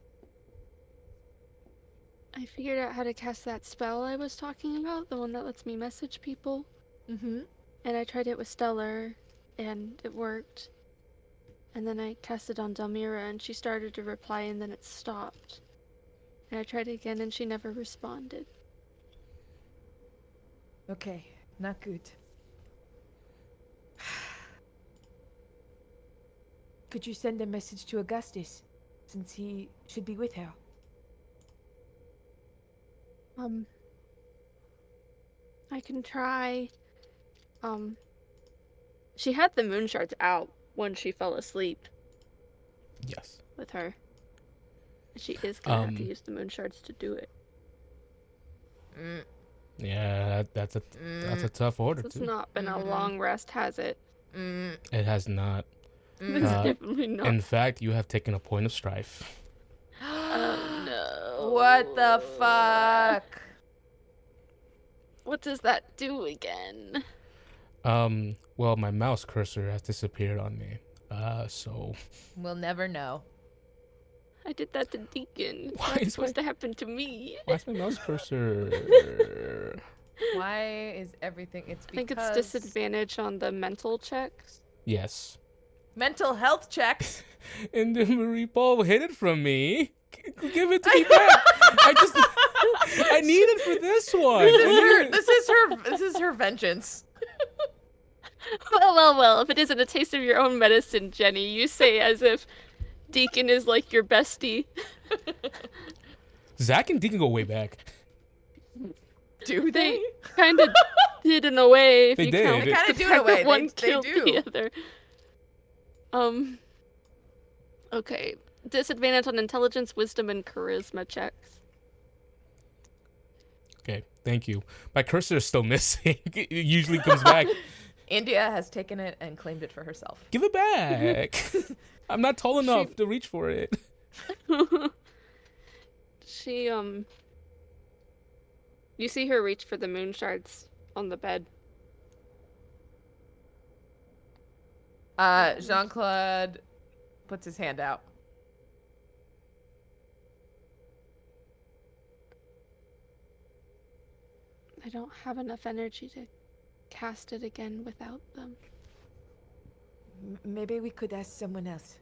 I figured out how to cast that spell I was talking about, the one that lets me message people. Mm-hmm. And I tried it with Stellar, and it worked. And then I cast it on Delmira, and she started to reply, and then it stopped. And I tried it again, and she never responded. Okay, not good. Could you send a message to Augustus, since he should be with her? I can try. She had the moon shards out when she fell asleep Yes. with her. She is gonna have to use the moon shards to do it. Yeah, that's a tough order It's too. not been a long rest, has it? It has not. It's definitely not. In fact, you have taken a point of strife. Oh no. What the fuck? What does that do again? Well, my mouse cursor has disappeared on me. So We'll never know. I did that to Deacon. It's Why not is supposed to happen to me. why is my mouse cursor? Why is everything? It's I think it's because disadvantage on the mental checks. Yes. mental health checks. And then Marie Paul hid it from me. Give it to me back. I need it for this one. This is her vengeance. Well, if it isn't a taste of your own medicine, Jenny, you say as if Deacon is like your bestie. Zach and Deacon go way back. Do they? Kind of did in a way. If They you did. count They kinda the do in fact a way. that one They killed do. the other. Okay. Disadvantage on intelligence, wisdom, and charisma checks. Okay, thank you. My cursor is still missing. It usually comes back. India has taken it and claimed it for herself. Give it back. I'm not tall enough to reach for it. She, you see her reach for the moon shards on the bed. Jean-Claude puts his hand out. I don't have enough energy to cast it again without them. Maybe we could ask someone else.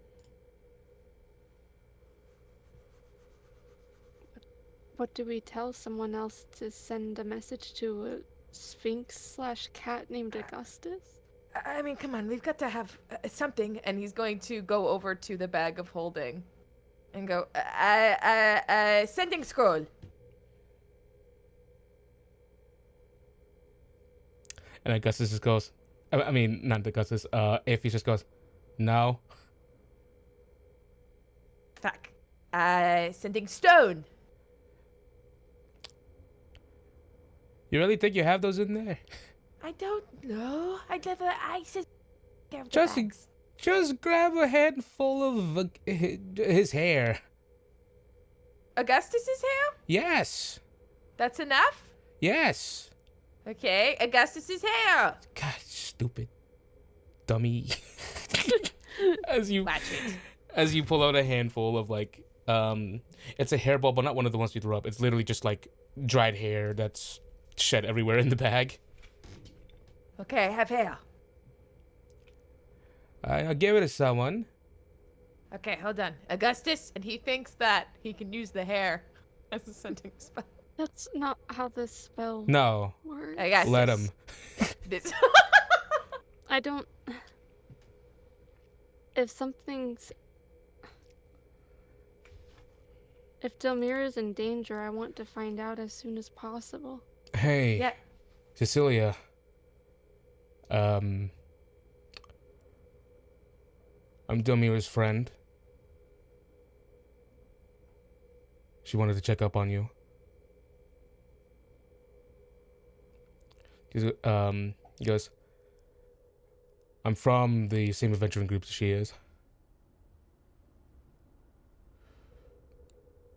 What do we tell someone else to send a message to a sphinx/cat named Augustus? I mean, come on, we've got to have something. And he's going to go over to the bag of holding and go, Sending scroll. And Augustus just goes, I mean, not Augustus, Iffy just goes, no. Fuck. Sending stone. You really think you have those in there? I don't know. I said Just grab a handful of his hair. Augustus's hair? Yes. That's enough? Yes. Okay, Augustus's hair. God, stupid dummy. as you Watch it. as you pull out a handful of like it's a hairball, but not one of the ones you throw up. It's literally just like dried hair that's shed everywhere in the bag. Okay, I have hair. I'll give it to someone. Okay, hold on. Augustus, and he thinks that he can use the hair as a sending spell. That's not how this spell No, works. Augustus. let him. This. I don't. If something's. If Delmira's in danger, I want to find out as soon as possible. Hey, Yeah. Cecilia. I'm Delmira's friend. She wanted to check up on you. He goes, I'm from the same adventuring group as she is.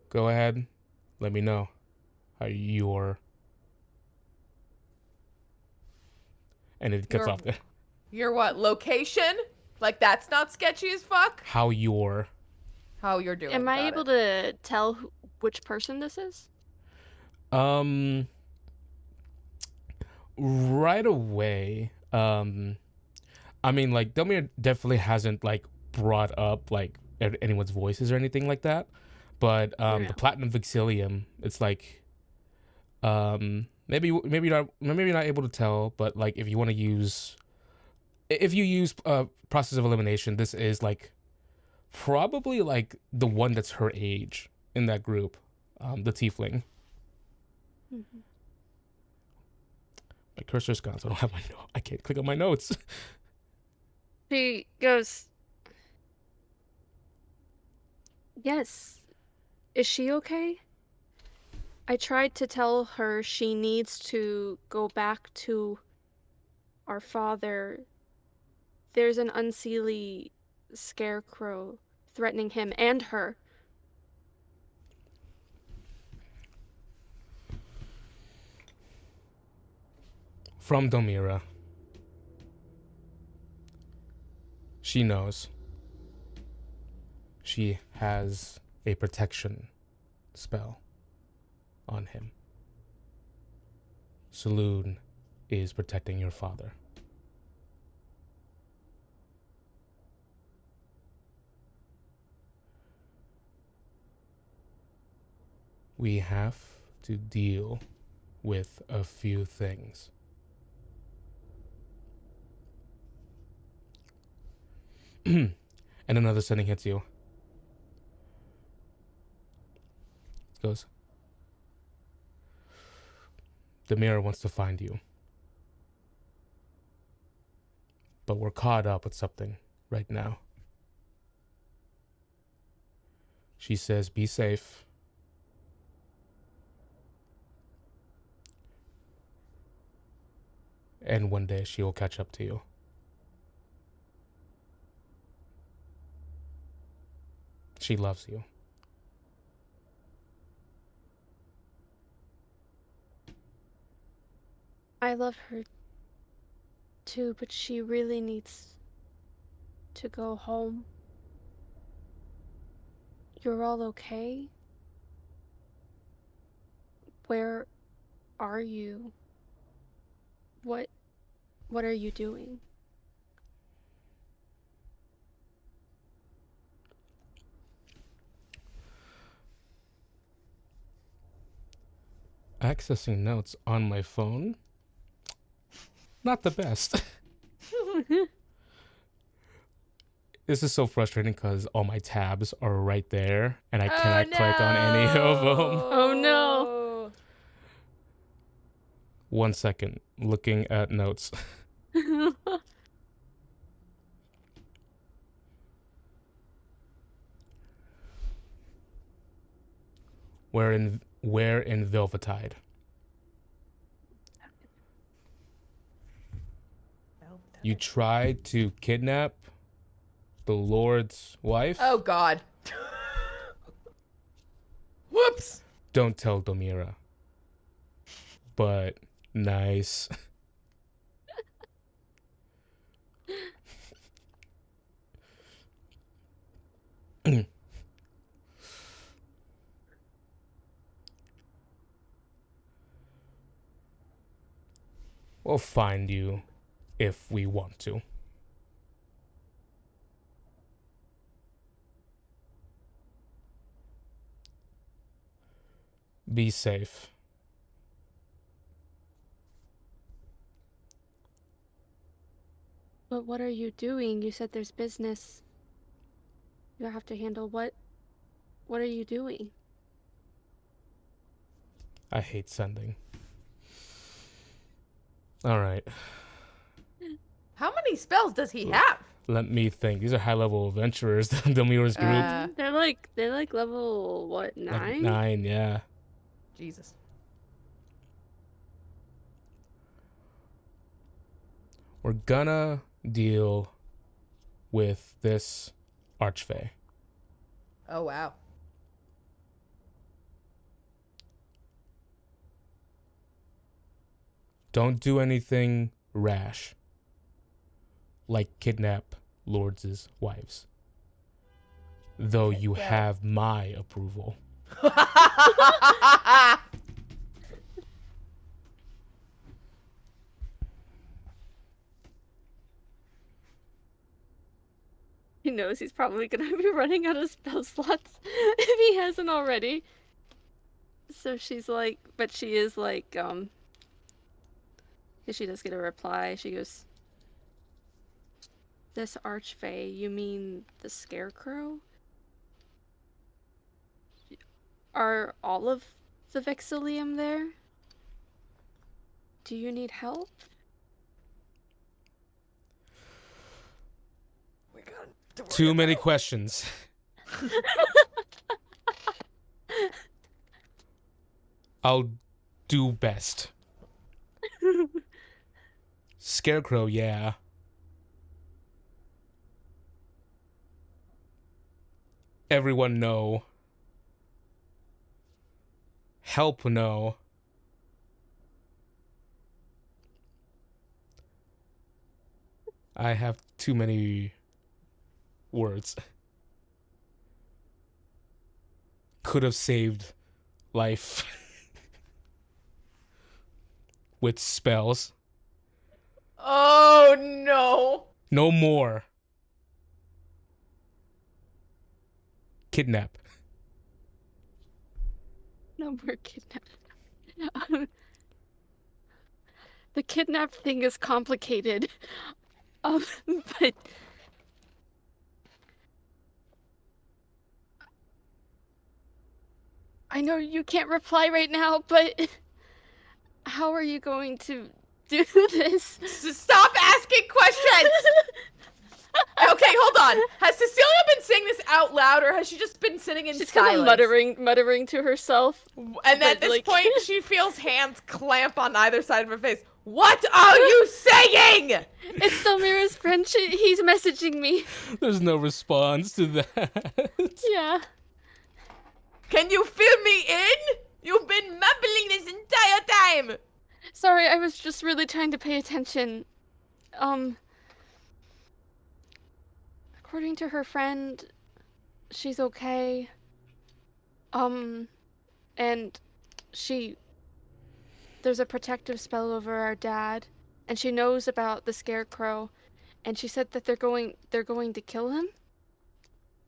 Go ahead, let me know how you're. And it cuts Your- off there. Your what? Location? Like that's not sketchy as fuck? How you're. How you're doing. Am I got able it. to tell which person this is? Right away. I mean, like, Delmir definitely hasn't like brought up like anyone's voices or anything like that. But Yeah. the platinum vixilium, it's like, maybe you're not able to tell, but like if you want to use, if you use process of elimination, this is like probably like the one that's her age in that group, the tiefling. Mhm. My cursor's gone, so I don't have I can't click on my notes. She goes, yes. Is she okay? I tried to tell her she needs to go back to our father. There's an unseelie scarecrow threatening him and her. From Domira. She knows. She has a protection spell on him. Saloon is protecting your father. We have to deal with a few things. And another sending hits you. It goes, the mirror wants to find you. But we're caught up with something right now. She says, be safe. And one day she will catch up to you. She loves you. I love her too, but she really needs to go home? You're all okay? Where are you? What are you doing? Accessing notes on my phone? Not the best. This is so frustrating because all my tabs are right there and I cannot click on any of them. Oh no. 1 second. Looking at notes. Where in Velvetide? You tried to kidnap the Lord's wife? Oh God. Whoops. Don't tell Domira. But nice. We'll find you if we want to. Be safe. But what are you doing? You said there's business. You have to handle what? What are you doing? I hate sending. All right. How many spells does he have? Let me think. These are high-level adventurers. Domira's group. They're like level what, 9? Like 9, yeah. Jesus. We're gonna deal with this Archfey. Oh wow. Don't do anything rash. Like kidnap lords' wives. Though you have my approval. He knows he's probably gonna be running out of spell slots if he hasn't already. So she's like, but she is like, because she does get a reply. She goes, "This Archfey, you mean the Scarecrow? Are all of the Vexillium there? Do you need help?" Too many questions. I'll do best. Scarecrow, yeah. Everyone no. Help no. I have too many words. Could have saved life with spells. Oh no. No more. Kidnap. No more kidnap. The kidnap thing is complicated. But I know you can't reply right now, but how are you going to do this? Stop asking questions! Okay, hold on. Has Cecilia been saying this out loud, or has she just been sitting in She's kind silence? of muttering to herself. And at but, this like- point, she feels hands clamp on either side of her face. What are you saying? It's Delmira's friend. He's messaging me. There's no response to that. Yeah. Can you fill me in? You've been mumbling this entire time. Sorry, I was just really trying to pay attention. According to her friend, she's okay. And there's a protective spell over our dad, and she knows about the scarecrow, and she said that they're going to kill him.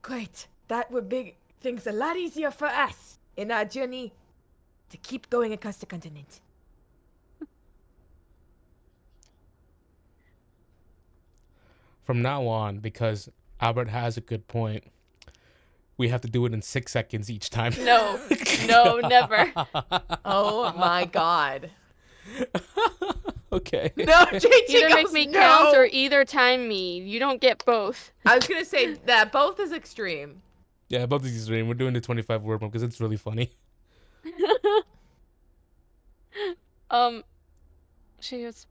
Great. That would make things a lot easier for us in our journey to keep going across the continent. From now on, because Albert has a good point, we have to do it in 6 seconds each time. No, no, never. Oh my god. Okay. No, JT Either make goes, me no! count or either time me. You don't get both. I was gonna say that both is extreme. Yeah, both of these are in. We're doing the 25 word one because it's really funny. She goes,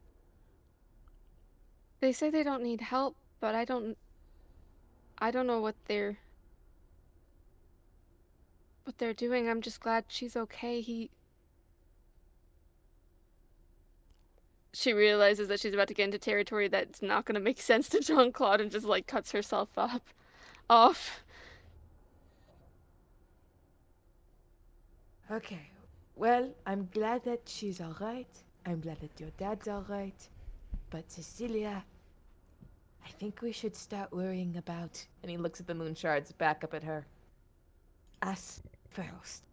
they say they don't need help, but I don't know what they're doing. I'm just glad she's okay. She realizes that she's about to get into territory that's not going to make sense to Jean-Claude and just like cuts herself off. Okay. Well, I'm glad that she's alright. I'm glad that your dad's alright. But Cecilia, I think we should start worrying about And he looks at the moon shards back up at her. us first.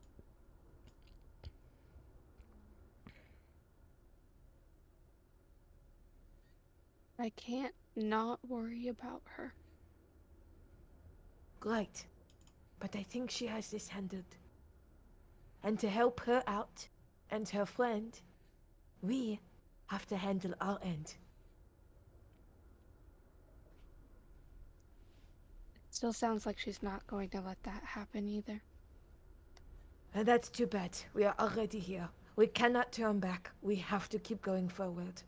I can't not worry about her. Great. But I think she has this handled. And to help her out, and her friend, we have to handle our end. It still sounds like she's not going to let that happen either. And that's too bad. We are already here. We cannot turn back. We have to keep going forward.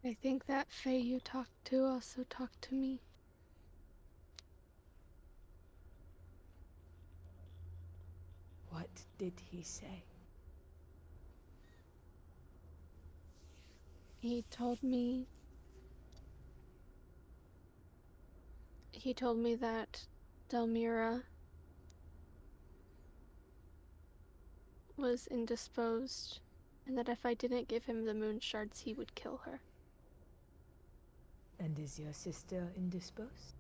I think that Faye you talked to also talked to me. What did he say? He told me that Delmira was indisposed, and that if I didn't give him the moon shards, he would kill her. And is your sister indisposed?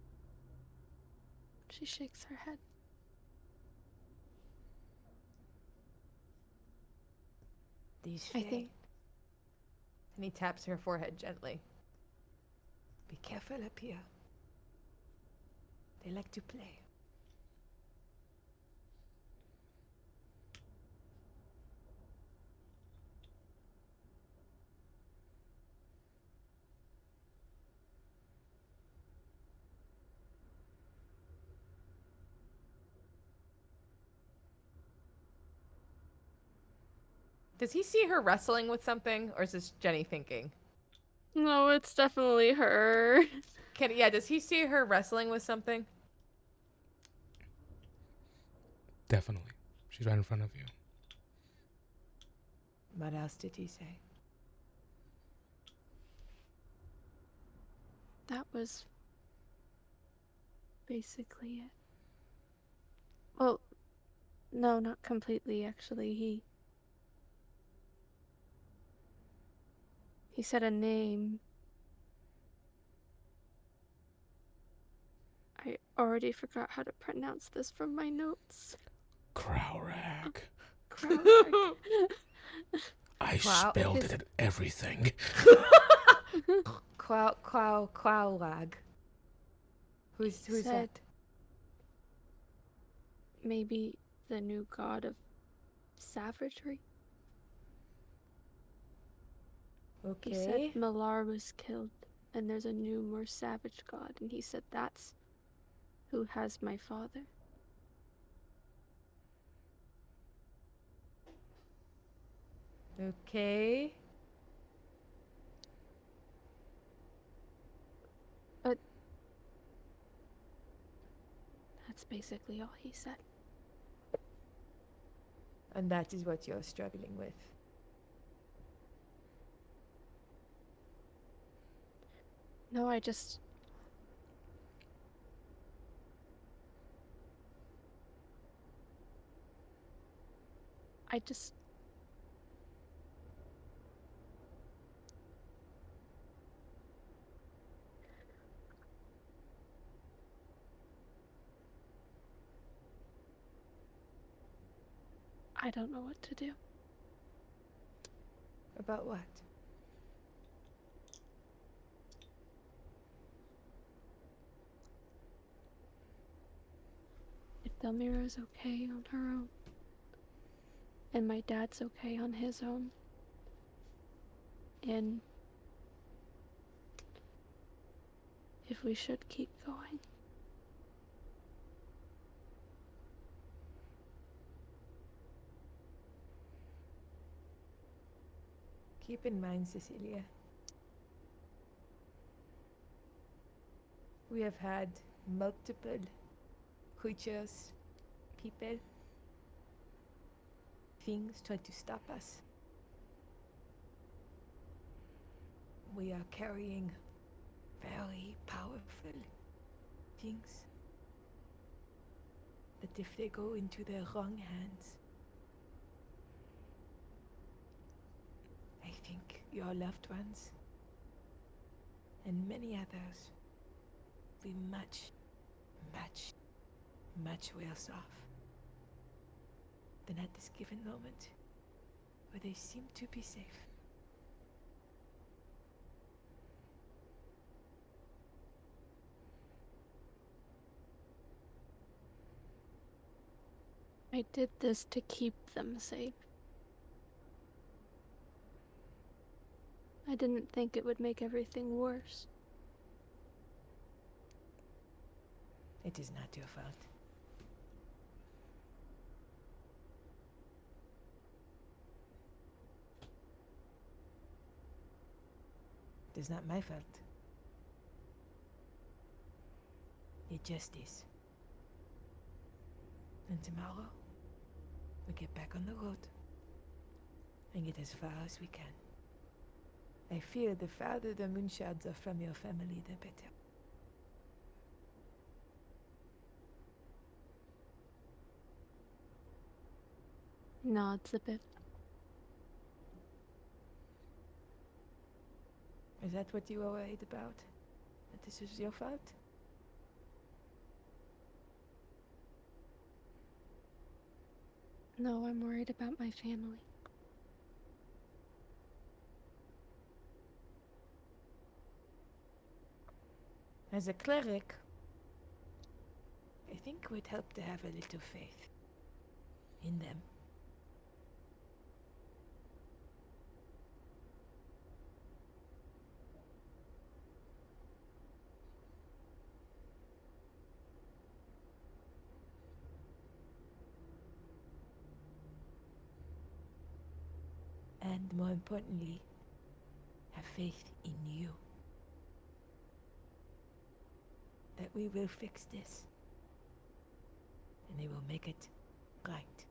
She shakes her head. These I Fae, think And he taps her forehead gently. be careful up here. They like to play. Does he see her wrestling with something, or is this Jenny thinking? no, it's definitely her. Does he see her wrestling with something? Definitely. She's right in front of you. What else did he say? That was basically it. Well, no, not completely, actually. He said a name. I already forgot how to pronounce this from my notes. Crowrag. Crowrag. I Wow, spelled his- it at everything. Quowlag. Who's Said- that? Maybe the new god of savagery. He said Okay. Malar was killed, and there's a new, more savage god, and he said that's who has my father. Okay. That's basically all he said. And that is what you're struggling with. No, I don't know what to do. About what? If Delmira's okay on her own, and my dad's okay on his own, and if we should keep going. Keep in mind, Cecilia, we have had multiple creatures, people, things try to stop us. We are carrying very powerful things that if they go into the wrong hands, I think your loved ones and many others will be much, much, much worse off than at this given moment where they seem to be safe. I did this to keep them safe. I didn't think it would make everything worse. It is not your fault. It is not my fault. It just is. And tomorrow, we get back on the road and get as far as we can. I fear the farther the moonshards are from your family, the better. Nods a bit. Is that what you were worried about? That this is your fault? No, I'm worried about my family. As a cleric, I think it would help to have a little faith in them. And more importantly, have faith in you. That we will fix this. And they will make it right.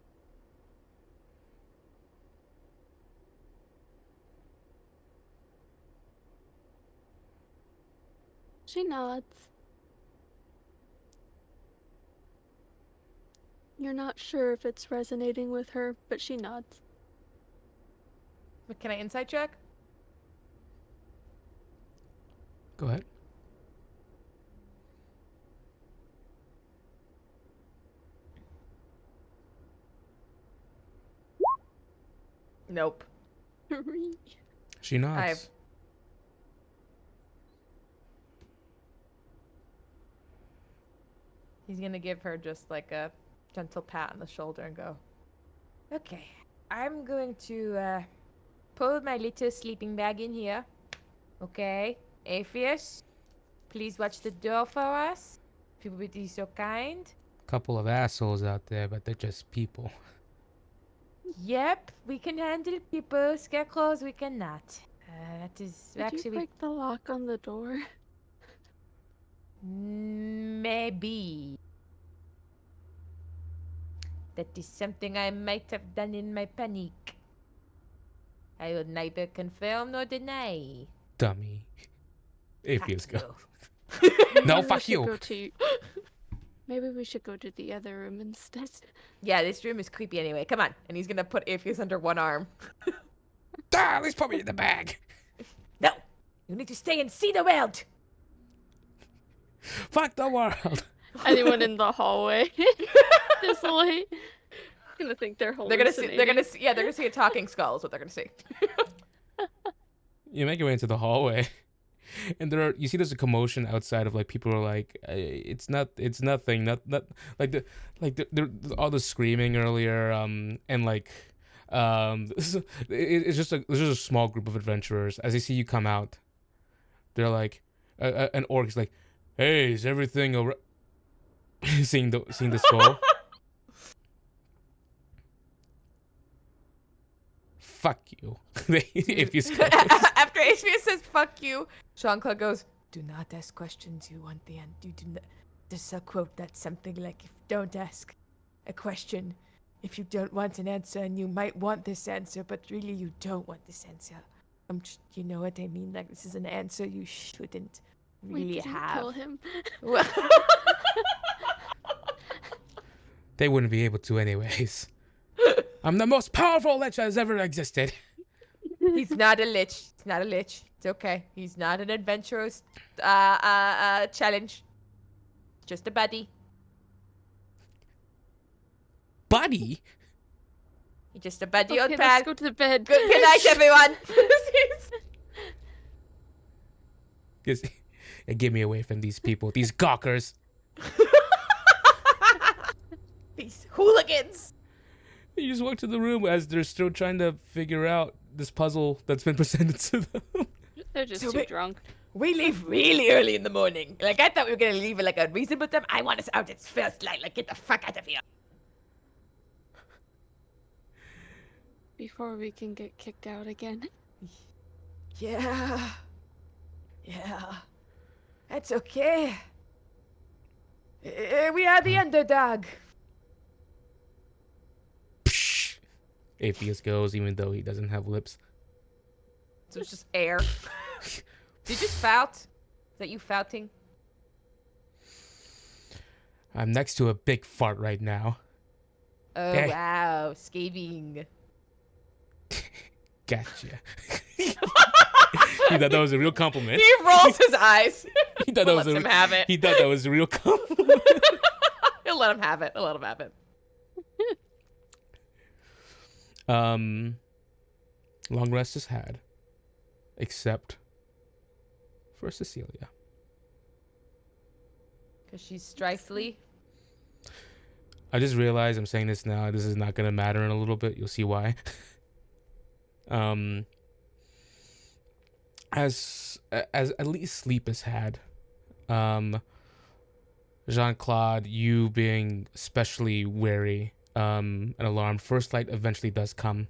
She nods. You're not sure if it's resonating with her, but she nods. But can I insight check? Go ahead. Nope. She nods. I've He's gonna give her just like a gentle pat on the shoulder and go, Okay, I'm going to pull my little sleeping bag in here. Okay, Apheus, please watch the door for us. If you would be so kind. Couple of assholes out there, but they're just people. Yep, we can handle people. Scarecrows, we cannot. That is Did actually you break the lock on the door? maybe. That is something I might have done in my panic. I will neither confirm nor deny. Dummy. Atheus Fuck go. you. No, Maybe we fuck should you. go to- Maybe we should go to the other room instead. Yeah, this room is creepy anyway. Come on. And he's gonna put Atheus under one arm. Ah, at least put me in the bag. No! You need to stay and see the world! Fuck the world. Anyone in the hallway this late? Gonna think they're They're gonna see. They're gonna hallucinating. see. Yeah, they're gonna see a talking skull. Is what they're gonna see. You make your way into the hallway, and you see there's a commotion outside of like people are like, it's nothing, not all the screaming earlier, and like, it's just a small group of adventurers. As they see you come out, they're like, an orc's like, hey, is everything alright? seeing the skull. Fuck you. If you After Atheus says "fuck you," Jean-Claude goes, "Do not ask questions you want the end. You do not." There's a quote that's something like, "If don't ask a question, if you don't want an answer, and you might want this answer, but really you don't want this answer." You know what I mean? Like, this is an answer you shouldn't We really didn't have. kill him. They wouldn't be able to anyways. I'm the most powerful lich that has ever existed. He's not a lich. He's not a lich. It's okay. He's not an adventurous challenge. Just a buddy. Buddy? He's just a buddy Okay, old let's pal. go to the bed. Good night, everyone. Get me away from these people, these gawkers. These hooligans. You just walk to the room as they're still trying to figure out this puzzle that's been presented to them. They're just So too wait- drunk. We leave really early in the morning. Like, I thought we were gonna leave at like a reasonable time. I want us out. It's first light. Like, get the fuck out of here. Before we can get kicked out again. Yeah. That's okay. We are the underdog. Psh! Atheus goes, even though he doesn't have lips. So it's just air. Did you just fout? Is that you fouting? I'm next to a big fart right now. Oh, Okay. wow. Scathing. Gotcha. He thought that was a real compliment. He rolls his eyes. He thought that was Lets him have it. He thought that was a real compliment. He'll let him have it. Long rest is had, except for Cecilia. Because she's strifely. I just realized I'm saying this now. This is not gonna matter in a little bit. You'll see why. As at least sleep is had. Jean-Claude, you being especially wary, and alarmed. First light eventually does come.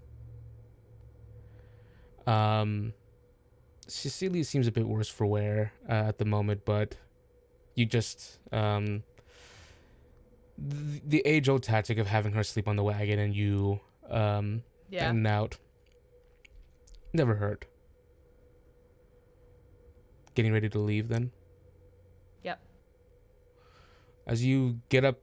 Cecilia seems a bit worse for wear at the moment, but you just the age-old tactic of having her sleep on the wagon and you in and out never hurt. Getting ready to leave then? Yep. As you get up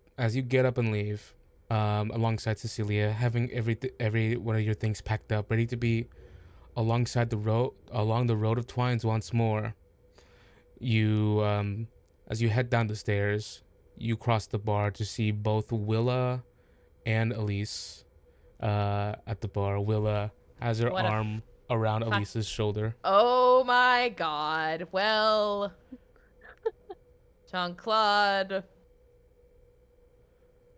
and leave, alongside Cecilia, having every one of your things packed up, ready to be along the road of Twines once more. You, as you head down the stairs, you cross the bar to see both Willa and Elise at the bar. Willa has her arm around Elise's shoulder. Oh my god. Well, Jean-Claude.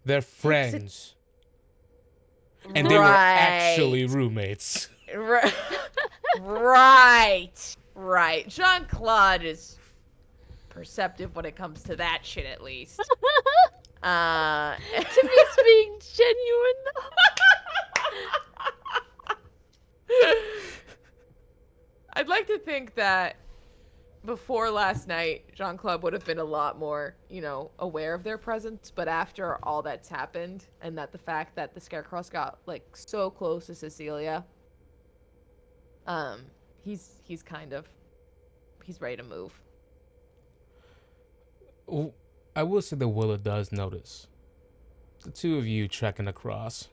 They're friends. And they were actually roommates. Right. Jean-Claude is perceptive when it comes to that shit, at least. Timmy's being genuine though. I'd like to think that before last night, Jean-Claude would have been a lot more, aware of their presence. But after all that's happened, and that the fact that the Scarecrows got like so close to Cecilia, he's ready to move. Oh, I will say that Willa does notice the two of you trekking across.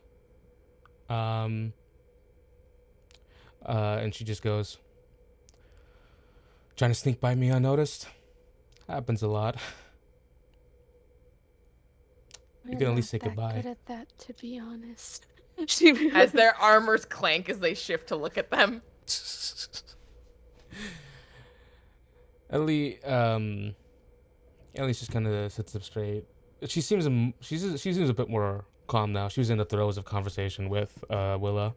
And she just goes, trying to sneak by me unnoticed. Happens a lot. You can at least say goodbye. Good at that, to be honest. As their armors clank as they shift to look at them. Ellie just kind of sits up straight. She seems a bit more calm now. She was in the throes of conversation with Willa.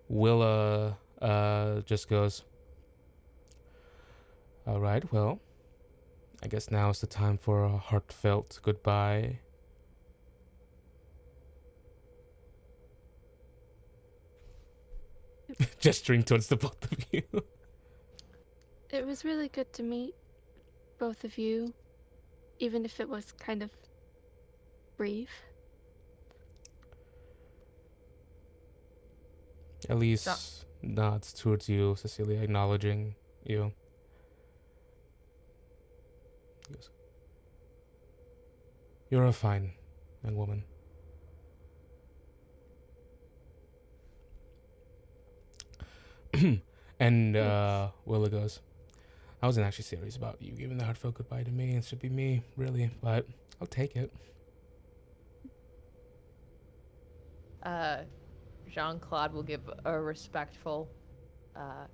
Willa just goes, all right, well, I guess now is the time for a heartfelt goodbye. Gesturing towards the both of you. It was really good to meet both of you, even if it was kind of brief. Elise nods towards you, Cecilia, acknowledging you. He goes, you're a fine young woman. And Willa goes, I wasn't actually serious about you giving the heartfelt goodbye to me. It should be me, really, but I'll take it. Jean-Claude will give a respectful,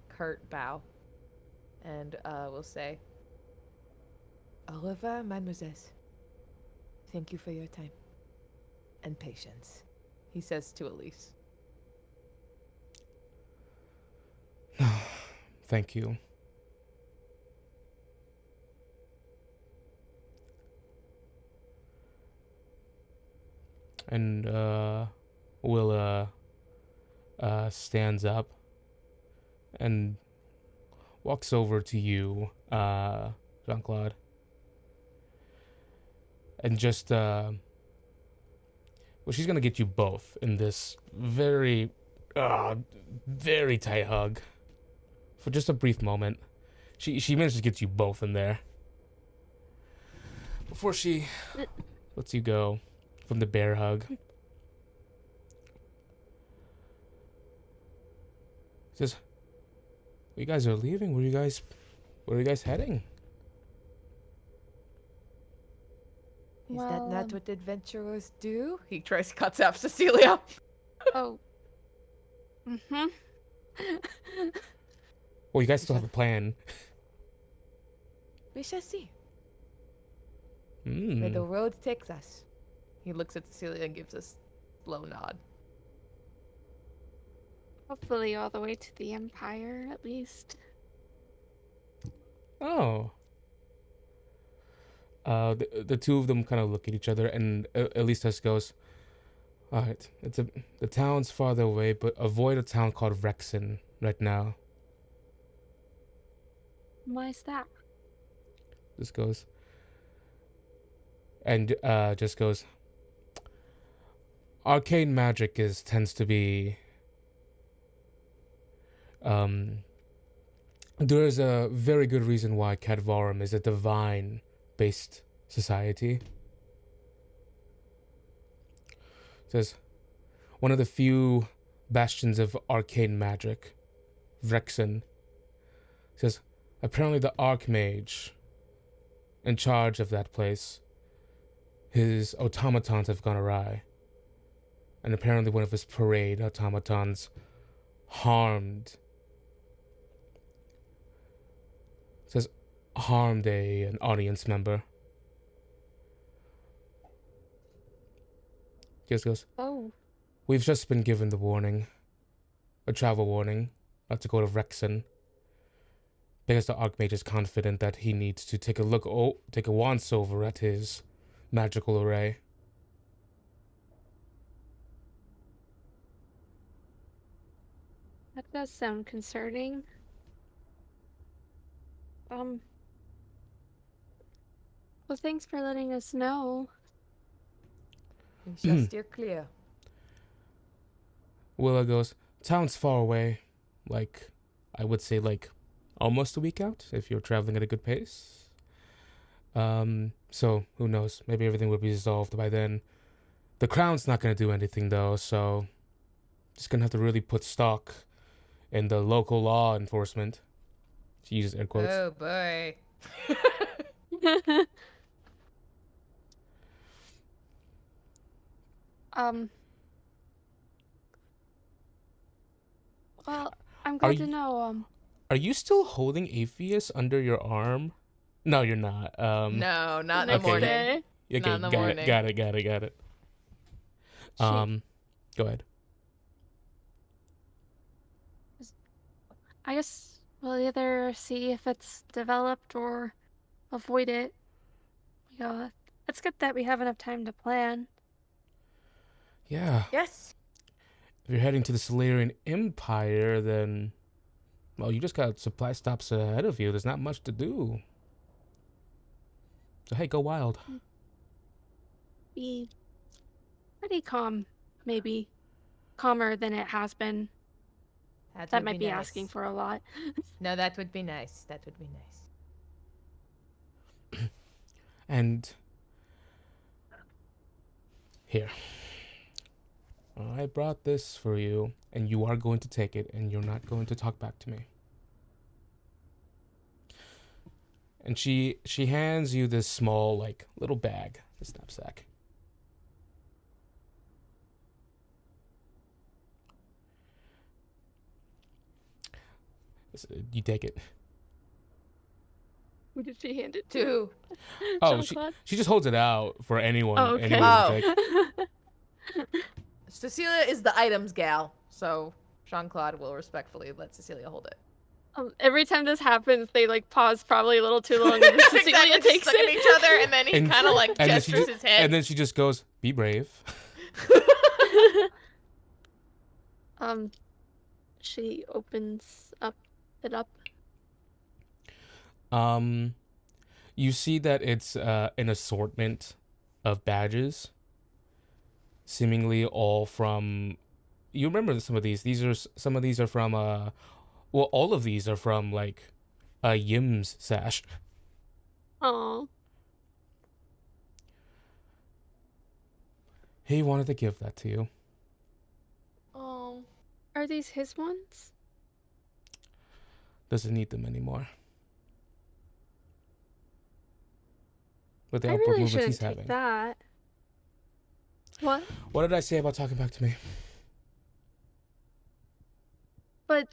curt bow, and will say, Au revoir, mademoiselle. Thank you for your time. And patience. he says to Elise. Thank you. And Willa stands up and walks over to you, Jean-Claude. And just, well, she's gonna get you both in this very, very tight hug. For just a brief moment. She managed to get you both in there. Before she lets you go from the bear hug. Says, you guys are leaving? Where are you guys heading? Is that not what adventurers do? He tries to cut off Cecilia. Oh. Mm-hmm. Well, you guys still have a plan. We shall see where the road takes us. He looks at Cecilia and gives a slow nod. Hopefully all the way to the Empire, at least. Oh. The two of them kind of look at each other, and Elistas goes, all right, the town's farther away, but avoid a town called Rexon right now. Why is that? Just goes, and just goes, arcane magic tends to be, there is a very good reason why Cadvarum is a divine-based society. Says, one of the few bastions of arcane magic, Vrexen. Says, apparently the Archmage in charge of that place, his automatons have gone awry. And apparently one of his parade automatons harmed an audience member. Just goes, Oh. we've just been given the warning, a travel warning, not to go to Rexon, because the Archmage is confident that he needs to take a once over at his magical array. That does sound concerning. Well, thanks for letting us know. We shall steer clear. Willow goes, town's far away. Like, I would say, like, almost a week out if you're traveling at a good pace. So, who knows? Maybe everything will be resolved by then. The crown's not going to do anything, though, so just going to have to really put stock in the local law enforcement. She uses air quotes. Oh, boy. Well, I'm glad to you- know, Are you still holding Apheus under your arm? No, you're not. No, not in the next okay. morning. day. Okay, Not in the got morning. it, got it. Go ahead. I guess we'll either see if it's developed or avoid it. It's good that we have enough time to plan. Yeah. Yes. If you're heading to the Solarian Empire, then, well, you just got supply stops ahead of you. There's not much to do. So, hey, go wild. Be pretty calm, maybe. Calmer than it has been. That would might be nice. asking for a lot. No, that would be nice. That would be nice. And here. I brought this for you, and you are going to take it, and you're not going to talk back to me. And she hands you this small, like, little bag, this knapsack. You take it. Who did she hand it Two. Oh, Jean-Claude? she just holds it out for anyone. Oh, okay. Anyone to take. Cecilia is the items gal, so Jean-Claude will respectfully let Cecilia hold it. Every time this happens, they like pause probably a little too long, and then Cecilia Exactly, just takes look at it. each other, and then he And- kind of like and then she gestures ju- his head. And then she just goes, "Be brave." She opens it up. You see that it's an assortment of badges, seemingly all from. You remember some of these? Some of these are from well, all of these are from like Yim's sash. Oh, He wanted to give that to you. Oh. are these his ones? Doesn't need them anymore. With the I upward really movements shouldn't he's take having. that. What? What did I say about talking back to me? But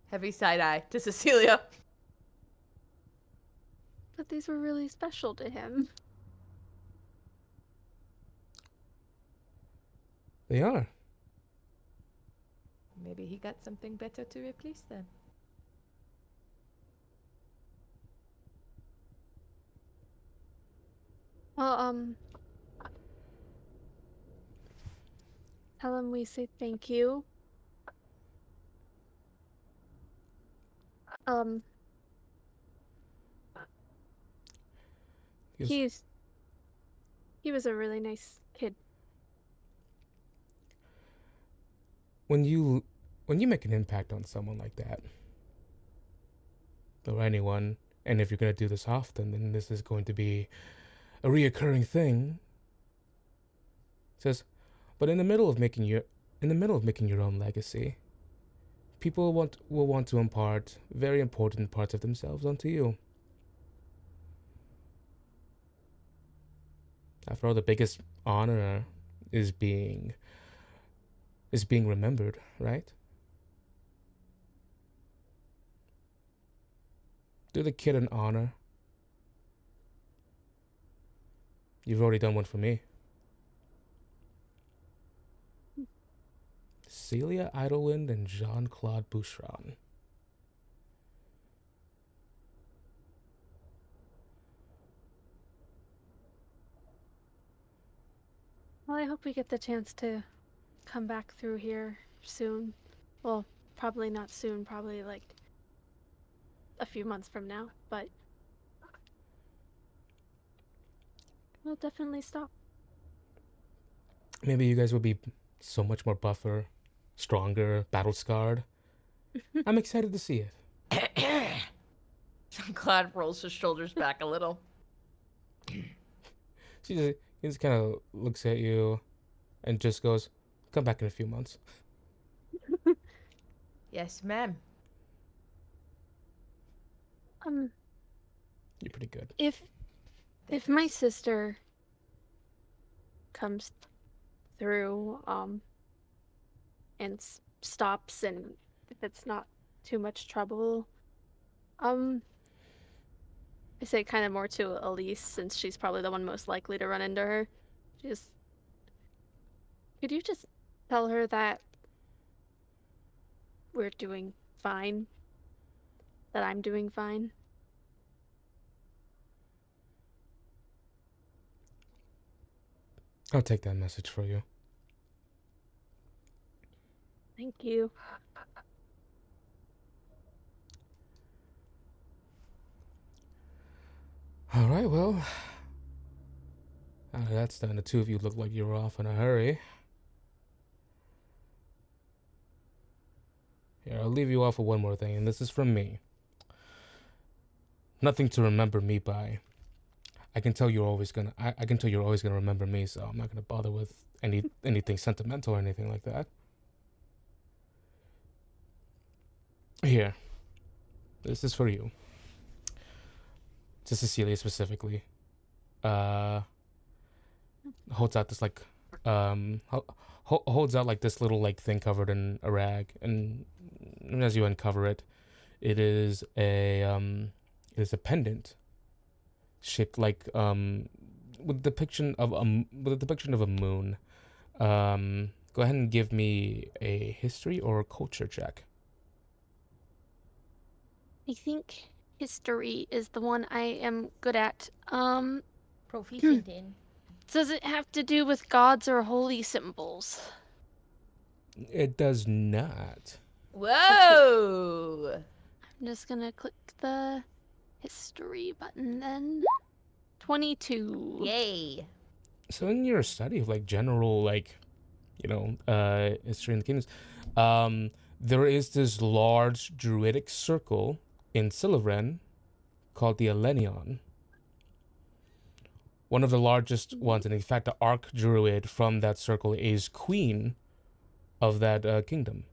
Heavy side eye to Cecilia. these were really special to him. They are. Maybe he got something better to replace them. Well, tell him we say thank you. Yes. He was a really nice kid. When you make an impact on someone like that, or anyone, and if you're gonna do this often, then this is going to be a reoccurring thing. Says, but in the middle of making your own legacy, people will want to impart very important parts of themselves onto you. After all, the biggest honor is being remembered, right? Do the kid an honor. You've already done one for me. Celia Idlewind and Jean-Claude Boucheron. Well, I hope we get the chance to come back through here soon. Well, probably not soon, probably like a few months from now, but we'll definitely stop. Maybe you guys will be so much more buffer, stronger, battle scarred. I'm excited to see it. Glad rolls his shoulders back a little. He just kind of looks at you and just goes, "Come back in a few months." Yes, ma'am. You're pretty good. If my sister comes through, and stops, and if it's not too much trouble, I say kind of more to Elise, since she's probably the one most likely to run into her. Could you just tell her that we're doing fine? That I'm doing fine? I'll take that message for you. Thank you. All right, well, that's done. The two of you look like you were off in a hurry. Here, I'll leave you off with one more thing, and this is from me. Nothing to remember me by. I can tell you're always gonna. I can tell you're always gonna remember me, so I'm not gonna bother with anything sentimental or anything like that. Here, this is for you. To Cecilia specifically. Holds out this like, holds out like this little like thing covered in a rag, and as you uncover it, it is a pendant shaped like with a depiction of a moon. Go ahead and give me a history or culture check. I think history is the one I am good at. Proficient in. Does it have to do with gods or holy symbols? It does not. Whoa! I'm just gonna click the history button then. 22. Yay! So in your study of like general like, history in the kingdoms, there is this large druidic circle in Silivren called the Elenion. One of the largest ones, and in fact, the archdruid from that circle is queen of that kingdom.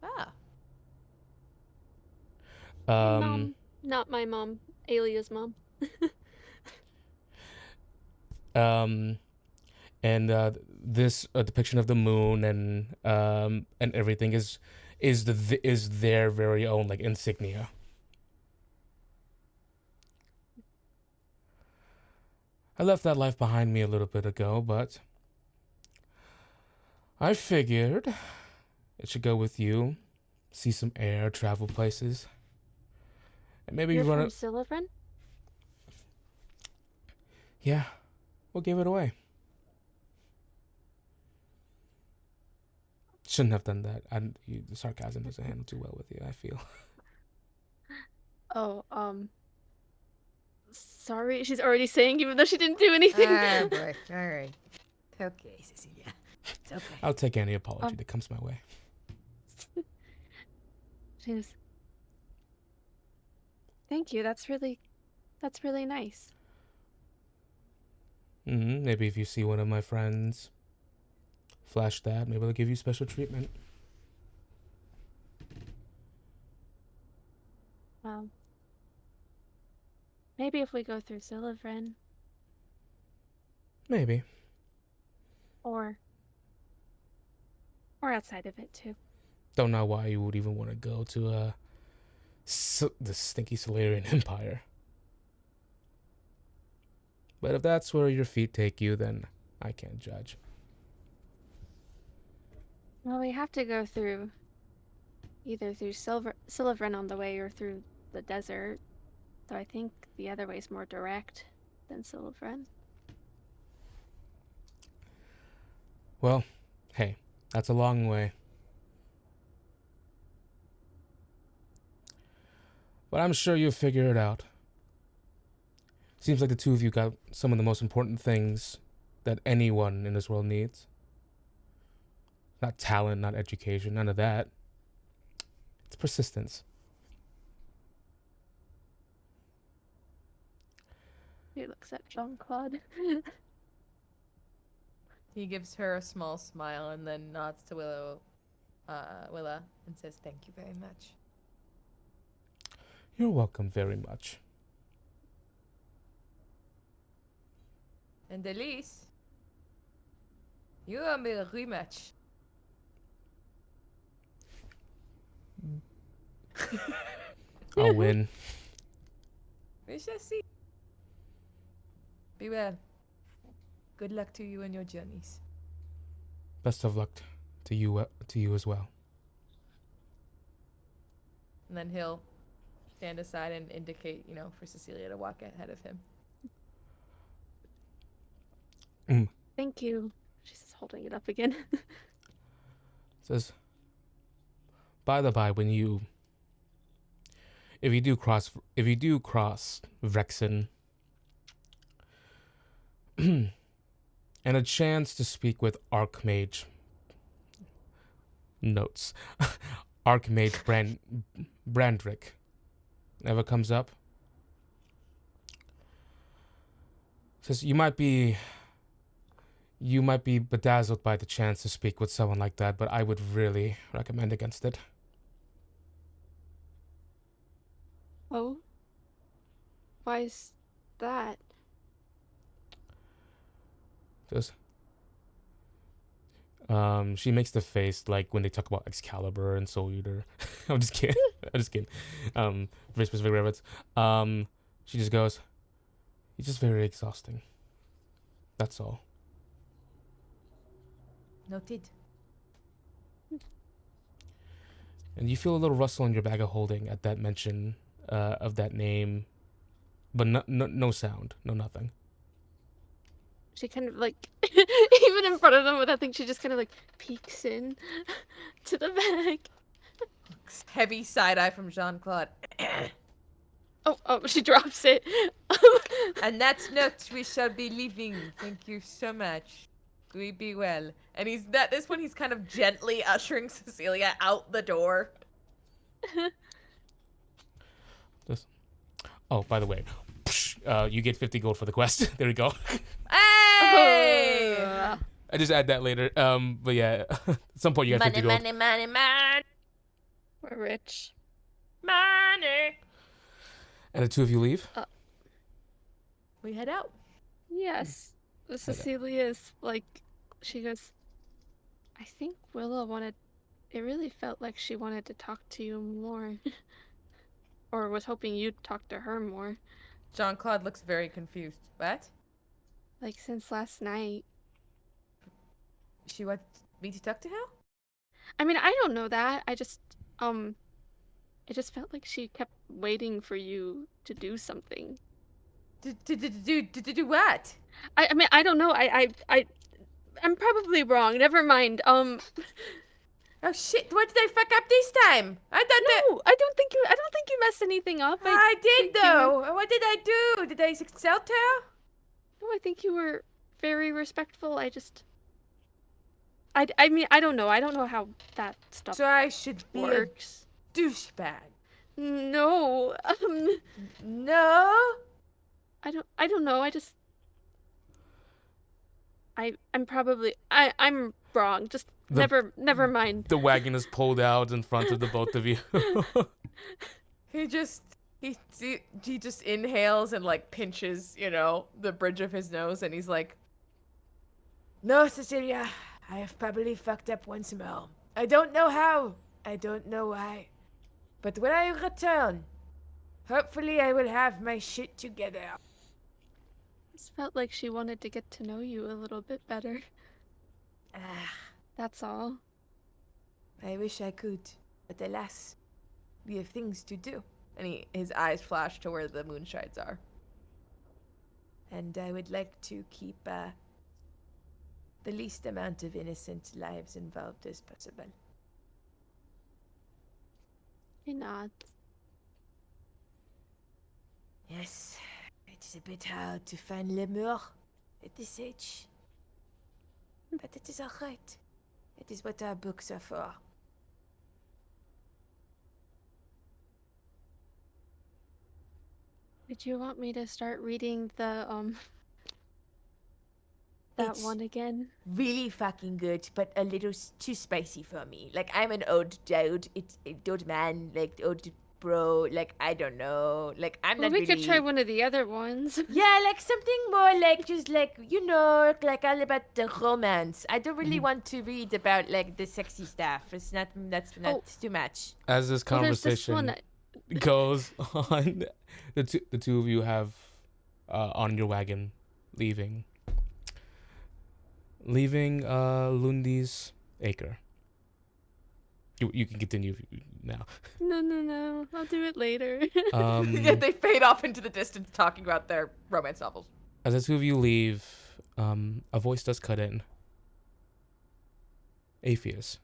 Ah. Mom. Not my mom. Alia's mom. And this depiction of the moon and everything is their very own like insignia. I left that life behind me a little bit ago, but I figured it should go with you, see some air, travel places, and maybe You're you run from Silivren? Yeah, we'll give it away. Shouldn't have done that. The sarcasm doesn't handle too well with you, I feel. Oh, sorry, she's already saying even though she didn't do anything. Ah, boy. All right. Okay, Cecilia. It's okay. I'll take any apology that comes my way. She's... Thank you, that's really nice. Maybe if you see one of my friends, flash that. Maybe they'll give you special treatment. Well, maybe if we go through Silivren. Maybe. Or outside of it, too. Don't know why you would even want to go to the stinky Solarian Empire. But if that's where your feet take you, then I can't judge. Well, we have to go through either through Silivren on the way or through the desert. Though I think the other way is more direct than Silivren. Well, hey, that's a long way. But I'm sure you'll figure it out. Seems like the two of you got some of the most important things that anyone in this world needs. Not talent, not education, none of that. It's persistence. He looks at Jean-Claude. He gives her a small smile and then nods to Willa and says, "Thank you very much." You're welcome very much. And Elise, you owe me a rematch. I'll win. We shall see. Be well. Good luck to you and your journeys. Best of luck to you as well. And then he'll stand aside and indicate, for Cecilia to walk ahead of him. Thank you. She's just holding it up again. Says, by the by, if you do cross Vrexen, and a chance to speak with Archmage notes, Archmage Brandrick ever comes up, says you might be bedazzled by the chance to speak with someone like that, but I would really recommend against it. Oh? Why is that? Just she makes the face like when they talk about Excalibur and Soul Eater. I'm just kidding. Very specific reference. She just goes, "He's just very exhausting. That's all." Noted. And you feel a little rustle in your bag of holding at that mention of that name, but no sound, no nothing. She kind of like, even in front of them with that thing, she just kind of like peeks in to the bag. Heavy side eye from Jean-Claude. Oh, she drops it. And that's not, we shall be leaving. Thank you so much. We be well. And at this point, he's kind of gently ushering Cecilia out the door. Oh, by the way, you get 50 gold for the quest. There we go. Hey! I just add that later. But yeah, at some point you got 50 gold. Money. We're rich. Money. And the two of you leave? We head out. Yes. Cecilia's like, she goes, I think Willa it really felt like she wanted to talk to you more. Or was hoping you'd talk to her more. Jean-Claude looks very confused. What? Like, since last night. She wants me to talk to her? I mean, I don't know that. I just, it just felt like she kept waiting for you to do something. Do what? I mean, I don't know. I'm probably wrong. Never mind. Oh shit! What did I fuck up this time? I thought I don't think you messed anything up. I did think though. What did I do? Did I insult her? No, I think you were very respectful. I mean, I don't know. I don't know how that stuff So I should be works. a douchebag. No. No. I don't know. I'm wrong. Just never mind. The wagon is pulled out in front of the both of you. He just inhales and like pinches, the bridge of his nose, and he's like, "No, Cecilia, I have probably fucked up once more. I don't know how. I don't know why. But when I return, hopefully I will have my shit together." It felt like she wanted to get to know you a little bit better. That's all. I wish I could, but alas, we have things to do. And his eyes flash to where the moonshides are. And I would like to keep the least amount of innocent lives involved as possible. He nods. Yes, it is a bit hard to find lemur at this age. But it is alright. It is what our books are for. Did you want me to start reading the that It's one again? really fucking good, but a little too spicy for me. Like, I'm an old dude, old man, like, old bro, like, I don't know. Like, I'm Well, not we really... could try one of the other ones. Yeah, like something more like just like, you know, like all about the romance. I don't really want to read about like the sexy stuff. That's not too much. As this Well, there's this conversation one. goes on, the two of you have on your wagon leaving Lundy's acre. You can continue now. No. I'll do it later. Yeah, they fade off into the distance talking about their romance novels. As the two of you leave, a voice does cut in. Apheus.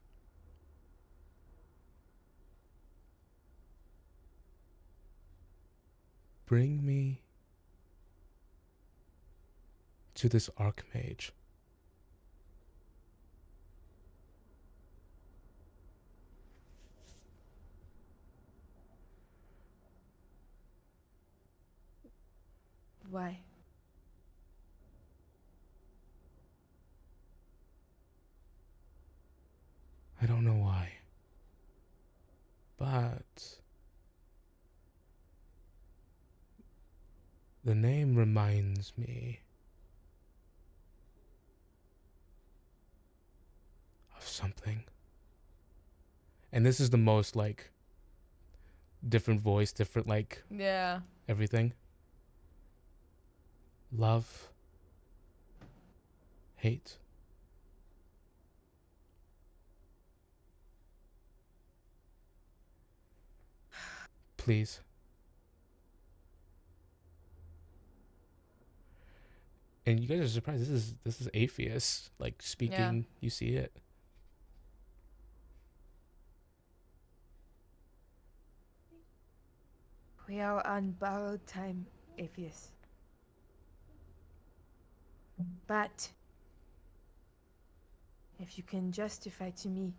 Bring me to this Archmage. Why? I don't know why. But the name reminds me of something. And this is the most like different voice, different like Yeah. everything. Love. Hate. Please. And you guys are surprised. This is Apheus like speaking. Yeah. You see it. We are on borrowed time, Apheus. But if you can justify to me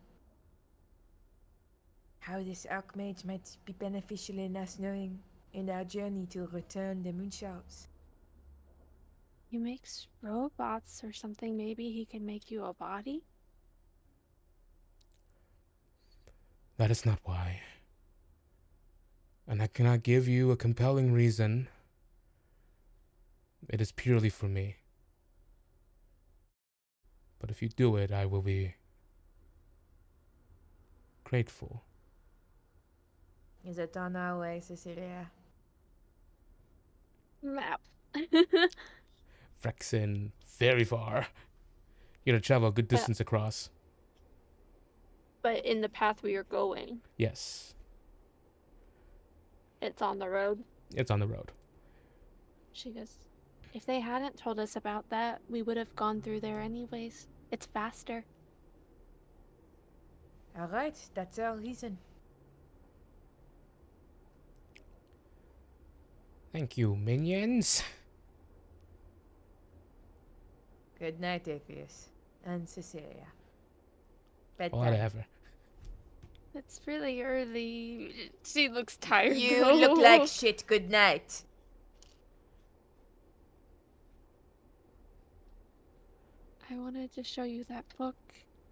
how this Archmage might be beneficial in us knowing in our journey to return the Moonshards. He makes robots or something. Maybe he can make you a body? That is not why. And I cannot give you a compelling reason. It is purely for me. But if you do it, I will be grateful. Is it on our way, Cecilia? Map. Frexin, very far. You're gonna travel a good distance across. But in the path we are going, Yes, it's on the road. it's on the road. She goes, if they hadn't told us about that, we would have gone through there anyways. It's faster. Alright, that's our reason. Thank you, minions. Good night, Apheus. And Cecilia. Bedtime. Whatever. It's really early. She looks tired. You though. look like shit. Good night. I wanted to show you that book.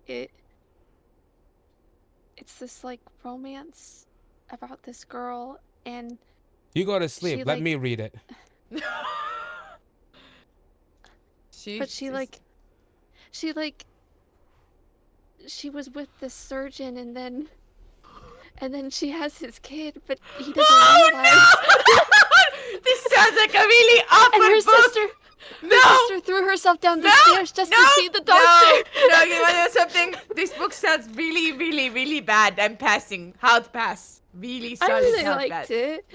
It's this like romance about this girl and You go to sleep. She, Let like- me read it. she was with this surgeon and then she has his kid, but he doesn't realize. This sounds like a really awful And her book. sister threw herself down the stairs just to see the doctor. No, you want to know something? This book sounds really, really, really bad. I'm passing. Hard pass. Really solid I really hard liked pass. it.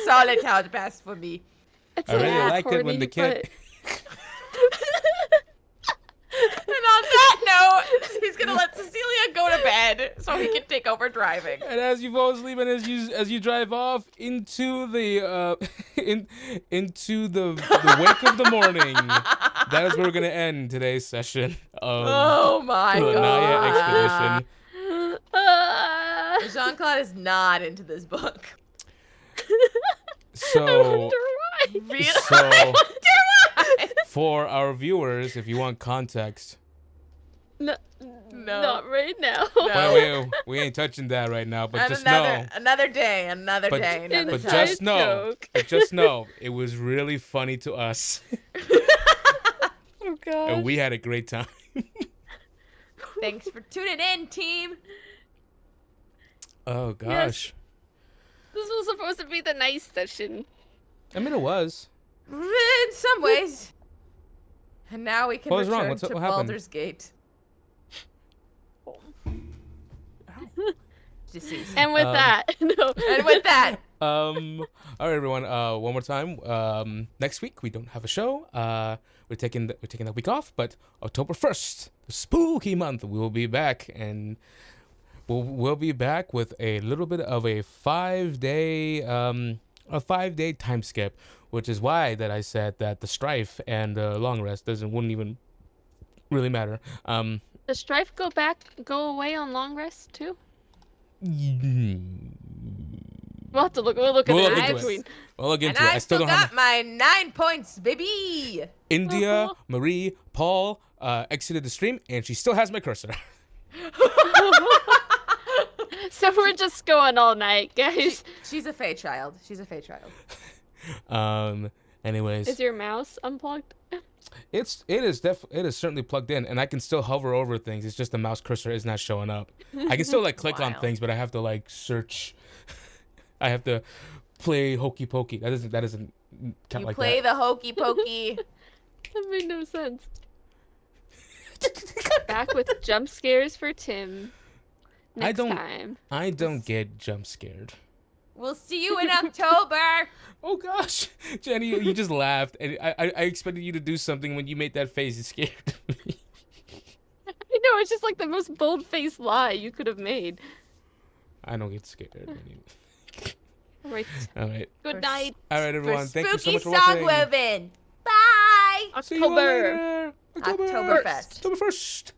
Solid hard pass for me. It's I a really little liked it when the corny, kid. And on that note, he's gonna let Cecilia go to bed so he can take over driving. And as you fall asleep and as you drive off into the into the wake of the morning, that is where we're gonna end today's session of Oh my the Lanya god. expedition. Jean-Claude is not into this book. So, Really? so for our viewers, if you want context, No, No. not right now. wait, we ain't touching that right now. But And just know, another day, another But- day, another but time. just know, joke. but just know, it was really funny to us, Oh god. and we had a great time. Thanks for tuning in, team. Oh gosh, This was supposed to be the nice session. I mean it was. In some ways. And now we can What was wrong? return to What happened? Baldur's Gate. Deceased. And with that, no. And with that, All right, everyone. One more time. Next week we don't have a show. We're taking that week off. But October 1st, the spooky month, we will be back, and we'll be back with a little bit of a 5-day time skip, which is why that I said that the strife and the long rest wouldn't even really matter. Does Strife go away on long rest too? We'll We'll have to look. We'll look at look it in into between. it. We'll look and into it. I I still still don't have got my 9 points, baby. India, Marie, Paul exited the stream, and she still has my cursor. So we're just going all night, guys. She's a Fey child. She's a Fey child. Anyways, Is your mouse unplugged? it is certainly plugged in, and I can still hover over things. It's just the mouse cursor is not showing up. I can still like click on Wow. things, but I have to like search. I have to play hokey pokey. That doesn't count You like play that. the hokey pokey. That made no sense. Back with jump scares for Tim. Next time. I don't get jump scared. We'll see you in October. Oh gosh, Jenny, you just laughed, and I expected you to do something when you made that face. It scared me. I know, it's just like the most bold-faced lie you could have made. I don't get scared. Right. All right. Good night. All right, everyone. For Thank you so spooky much for watching. Songwoven. Bye. See you all October. later. Oktoberfest. October 1st.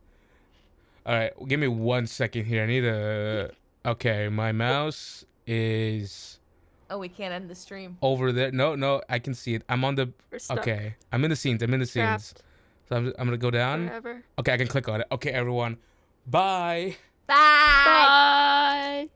All right, give me 1 second here. I need a. Okay, my mouse is Oh, we can't end the stream. over there. No, I can see it. I'm on the. We're stuck. Okay, I'm in the scenes. Trapped So I'm gonna go down. forever. Okay, I can click on it. Okay, everyone. Bye. Bye. Bye.